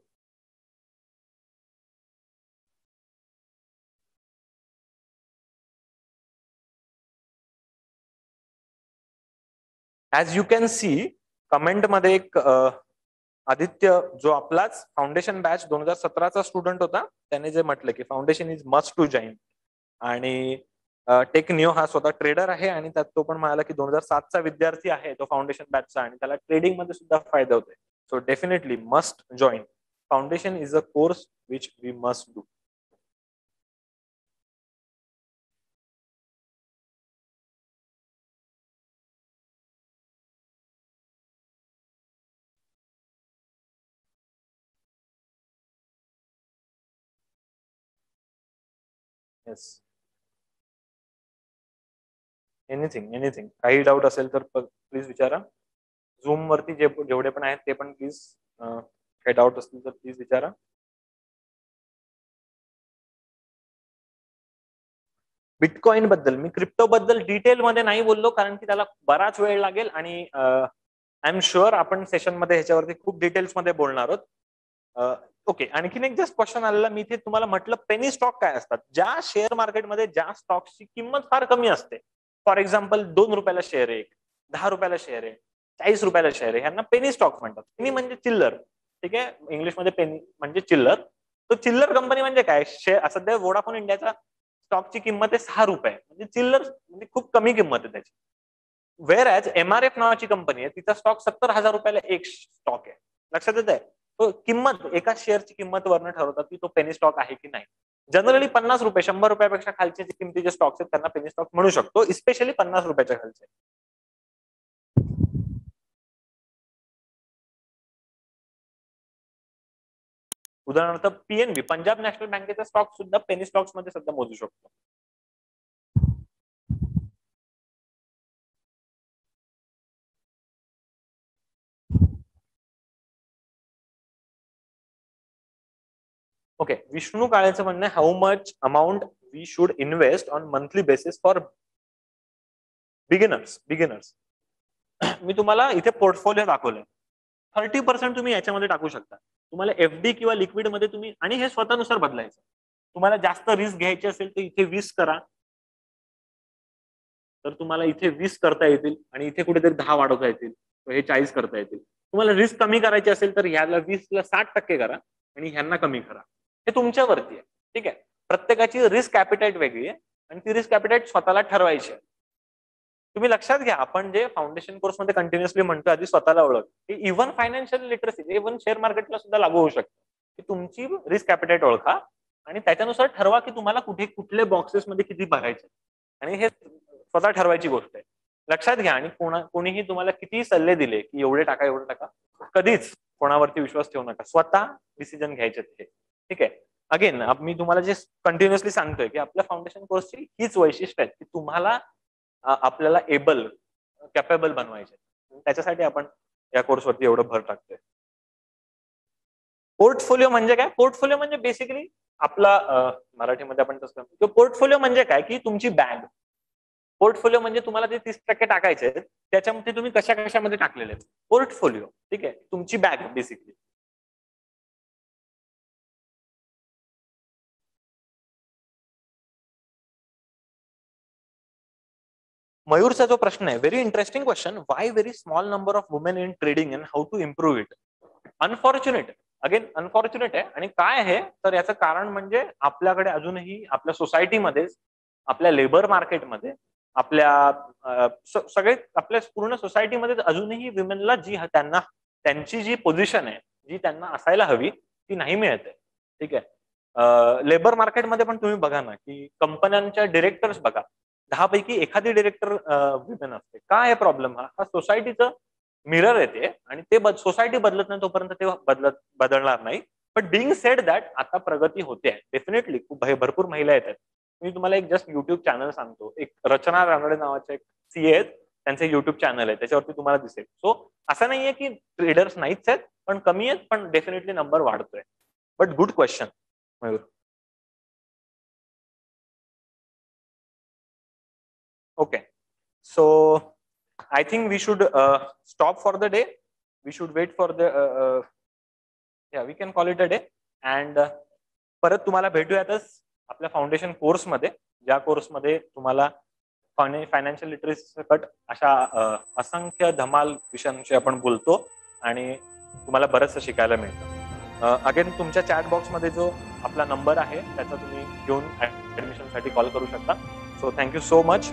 As you can see कमेंटमध्ये एक आदित्य जो आपलाच फाउंडेशन बॅच 2017चा स्टुडंट होता, त्याने जे म्हटलं की foundation is must to join. आणि टेक निओ हा स्वतः ट्रेडर आहे आणि त्यात तो पण म्हणाला की 2007चा विद्यार्थी आहे तो फाउंडेशन बॅचचा आणि त्याला ट्रेडिंग मध्ये सुद्धा फायदा होतोय. So definitely must join. Foundation is a course which we must do. Yes. Anything काही डाऊट असेल तर प्लीज विचारा. झूम वरती जेवढे पण आहेत ते पण प्लीज काही डाऊट असतील तर प्लीज विचारा. बिटकॉइन बद्दल मी क्रिप्टो बद्दल डिटेल मध्ये नाही बोललो कारण की त्याला बराच वेळ लागेल आणि आय एम शुअर आपण सेशन मध्ये ह्याच्यावरती खूप डिटेल्स मध्ये बोलणार आहोत. ओके, आणखीन एक जस्ट क्वेश्चन आलेला. मी इथे तुम्हाला म्हटलं पेनी स्टॉक काय असतात. ज्या शेअर मार्केटमध्ये ज्या स्टॉक्सची किंमत फार कमी असते, फॉर एक्झाम्पल 2 रुपयाला शेअर आहे, 10 रुपयाला शेअर आहे, 40 रुपयाला शेअर आहे, ह्यांना पेनी स्टॉक म्हणतात. पेनी म्हणजे चिल्लर. ठीक आहे, इंग्लिशमध्ये पेनी म्हणजे चिल्लर. तो चिल्लर कंपनी म्हणजे काय, शेअर सध्या वोडाफोन इंडियाचा स्टॉकची किंमत आहे 6 रुपये, म्हणजे चिल्लर म्हणजे खूप कमी किंमत आहे त्याची. वेअर ॲज MRF नावाची कंपनी आहे, तिचा स्टॉक 70,000 रुपयाला एक स्टॉक आहे. लक्षात येत आहे. तो किंमत एका शेअरची किंमत वरनं ठरवतात की तो पेनी स्टॉक आहे की नाही. जनरली 50 रुपये 100 रुपयापेक्षा खालचे जे किमतीचे स्टॉक्स आहेत त्यांना पेनी स्टॉक म्हणू शकतो, इस्पेशली 50 रुपयाच्या खालचे. उदाहरणार्थ PNB पंजाब नॅशनल बँकेचा स्टॉक सुद्धा पेनी स्टॉक्स मध्ये सध्या मोजू शकतो. ओके, विष्णू काळेचं म्हणणं आहे how much amount we should invest on monthly basis for beginners. मी तुम्हाला इथे पोर्टफोलिओ दाखवलंय. 30% तुम्ही याच्यामध्ये टाकू शकता. तुम्हाला FD किंवा लिक्विड मध्ये तुम्ही, आणि हे स्वतःनुसार बदलायचं. तुम्हाला जास्त रिस्क घ्यायची असेल तर इथे 20 करा, तर तुम्हाला इथे 20 करता येतील आणि इथे कुठेतरी 10 वाढवता येतील, हे 40 करता येतील. तुम्हाला रिस्क कमी करायची असेल तर ह्याला 20ला 60% करा आणि ह्यांना कमी करा. हे तुमच्यावरती आहे. ठीक आहे, प्रत्येकाची रिस्क ॲपिटाईट वेगळी आहे आणि ती रिस्क ॲपिटाईट स्वतःला ठरवायची आहे. तुम्ही लक्षात घ्या, आपण जे फाउंडेशन कोर्स मध्ये कंटिन्युअसली म्हणतो आधी स्वतःला ओळख, की even financial literacy, even share मार्केटला सुद्धा लागू होऊ शकतं. की तुमची रिस्क ॲपिटाईट ओळखा आणि त्याच्यानुसार ठरवा की तुम्हाला कुठे कुठले बॉक्सेस मध्ये किती भरायचे, आणि हे स्वतः ठरवायची गोष्ट आहे. लक्षात घ्या. आणि कोणीही तुम्हाला किती सल्ले दिले की एवढे टाका, कधीच कोणावरती विश्वास ठेवू नका. स्वतः डिसिजन घ्यायचे ते. ठीक आहे. अगेन मी तुम्हाला जे कंटिन्युअसली सांगतोय की आपल्या फाउंडेशन कोर्सची हीच वैशिष्ट्य आहेत की तुम्हाला आपल्याला कॅपेबल बनवायचे. त्याच्यासाठी आपण या कोर्सवरती एवढं भर टाकतोय. पोर्टफोलिओ म्हणजे काय? पोर्टफोलिओ म्हणजे बेसिकली आपला मराठीमध्ये आपण तसं म्हणतो. पोर्टफोलिओ म्हणजे काय की तुमची बॅग. पोर्टफोलिओ म्हणजे तुम्हाला जे 30% टाकायचे आहेत त्याच्यामध्ये तुम्ही कशा कशामध्ये टाकलेले आहेत. पोर्टफोलिओ. ठीक आहे, तुमची बॅग बेसिकली. मयूरचा जो प्रश्न आहे, very interesting question. Why very small number of women in trading and how to improve it. Unfortunate. Again unfortunate आहे. आणि काय आहे तर याचं कारण म्हणजे आपल्याकडे अजूनही आपल्या सोसायटीमध्ये, आपल्या लेबर मार्केटमध्ये, आपल्या सगळे आपल्या पूर्ण सोसायटीमध्ये अजूनही विमेनला त्यांची जी पोझिशन आहे, जी त्यांना असायला हवी, ती नाही मिळत आहे. ठीक आहे. लेबर मार्केटमध्ये पण तुम्ही बघा ना की कंपन्यांच्या डिरेक्टर्स बघा, 10 पैकी एखादी डिरेक्टर विमेन असते. काय आहे प्रॉब्लेम? हा सोसायटीचं मिरर येते आणि ते सोसायटी बदलत नाही तोपर्यंत ते बदलणार नाही. बट बिंग सेड दॅट आता प्रगती होते आहे. डेफिनेटली खूप भरपूर महिला येत आहेत. मी तुम्हाला एक जस्ट युट्यूब चॅनल सांगतो. एक रचना रानडे नावाचे एक CA आहेत, त्यांचे युट्यूब चॅनल आहे, त्याच्यावरती तुम्हाला दिसेल. सो असं नाहीये की ट्रेडर्स नाहीच आहेत, पण कमी आहेत, पण डेफिनेटली नंबर वाढतोय. But good question Mayur. Okay, so I think we should stop for the day. We should wait for the yeah, we can call it a day. And परत तुम्हाला भेटूयातच आपल्या फाउंडेशन कोर्समध्ये, ज्या कोर्समध्ये तुम्हाला फायनान्शियल लिटरसी सकट अशा असंख्य धमाल विषयांशी आपण बोलतो आणि तुम्हाला बरंचसं शिकायला मिळतं. अगेन तुमच्या चॅट बॉक्समध्ये जो आपला नंबर आहे त्याचा तुम्ही घेऊन ऍडमिशनसाठी कॉल करू शकता. So thank you so much.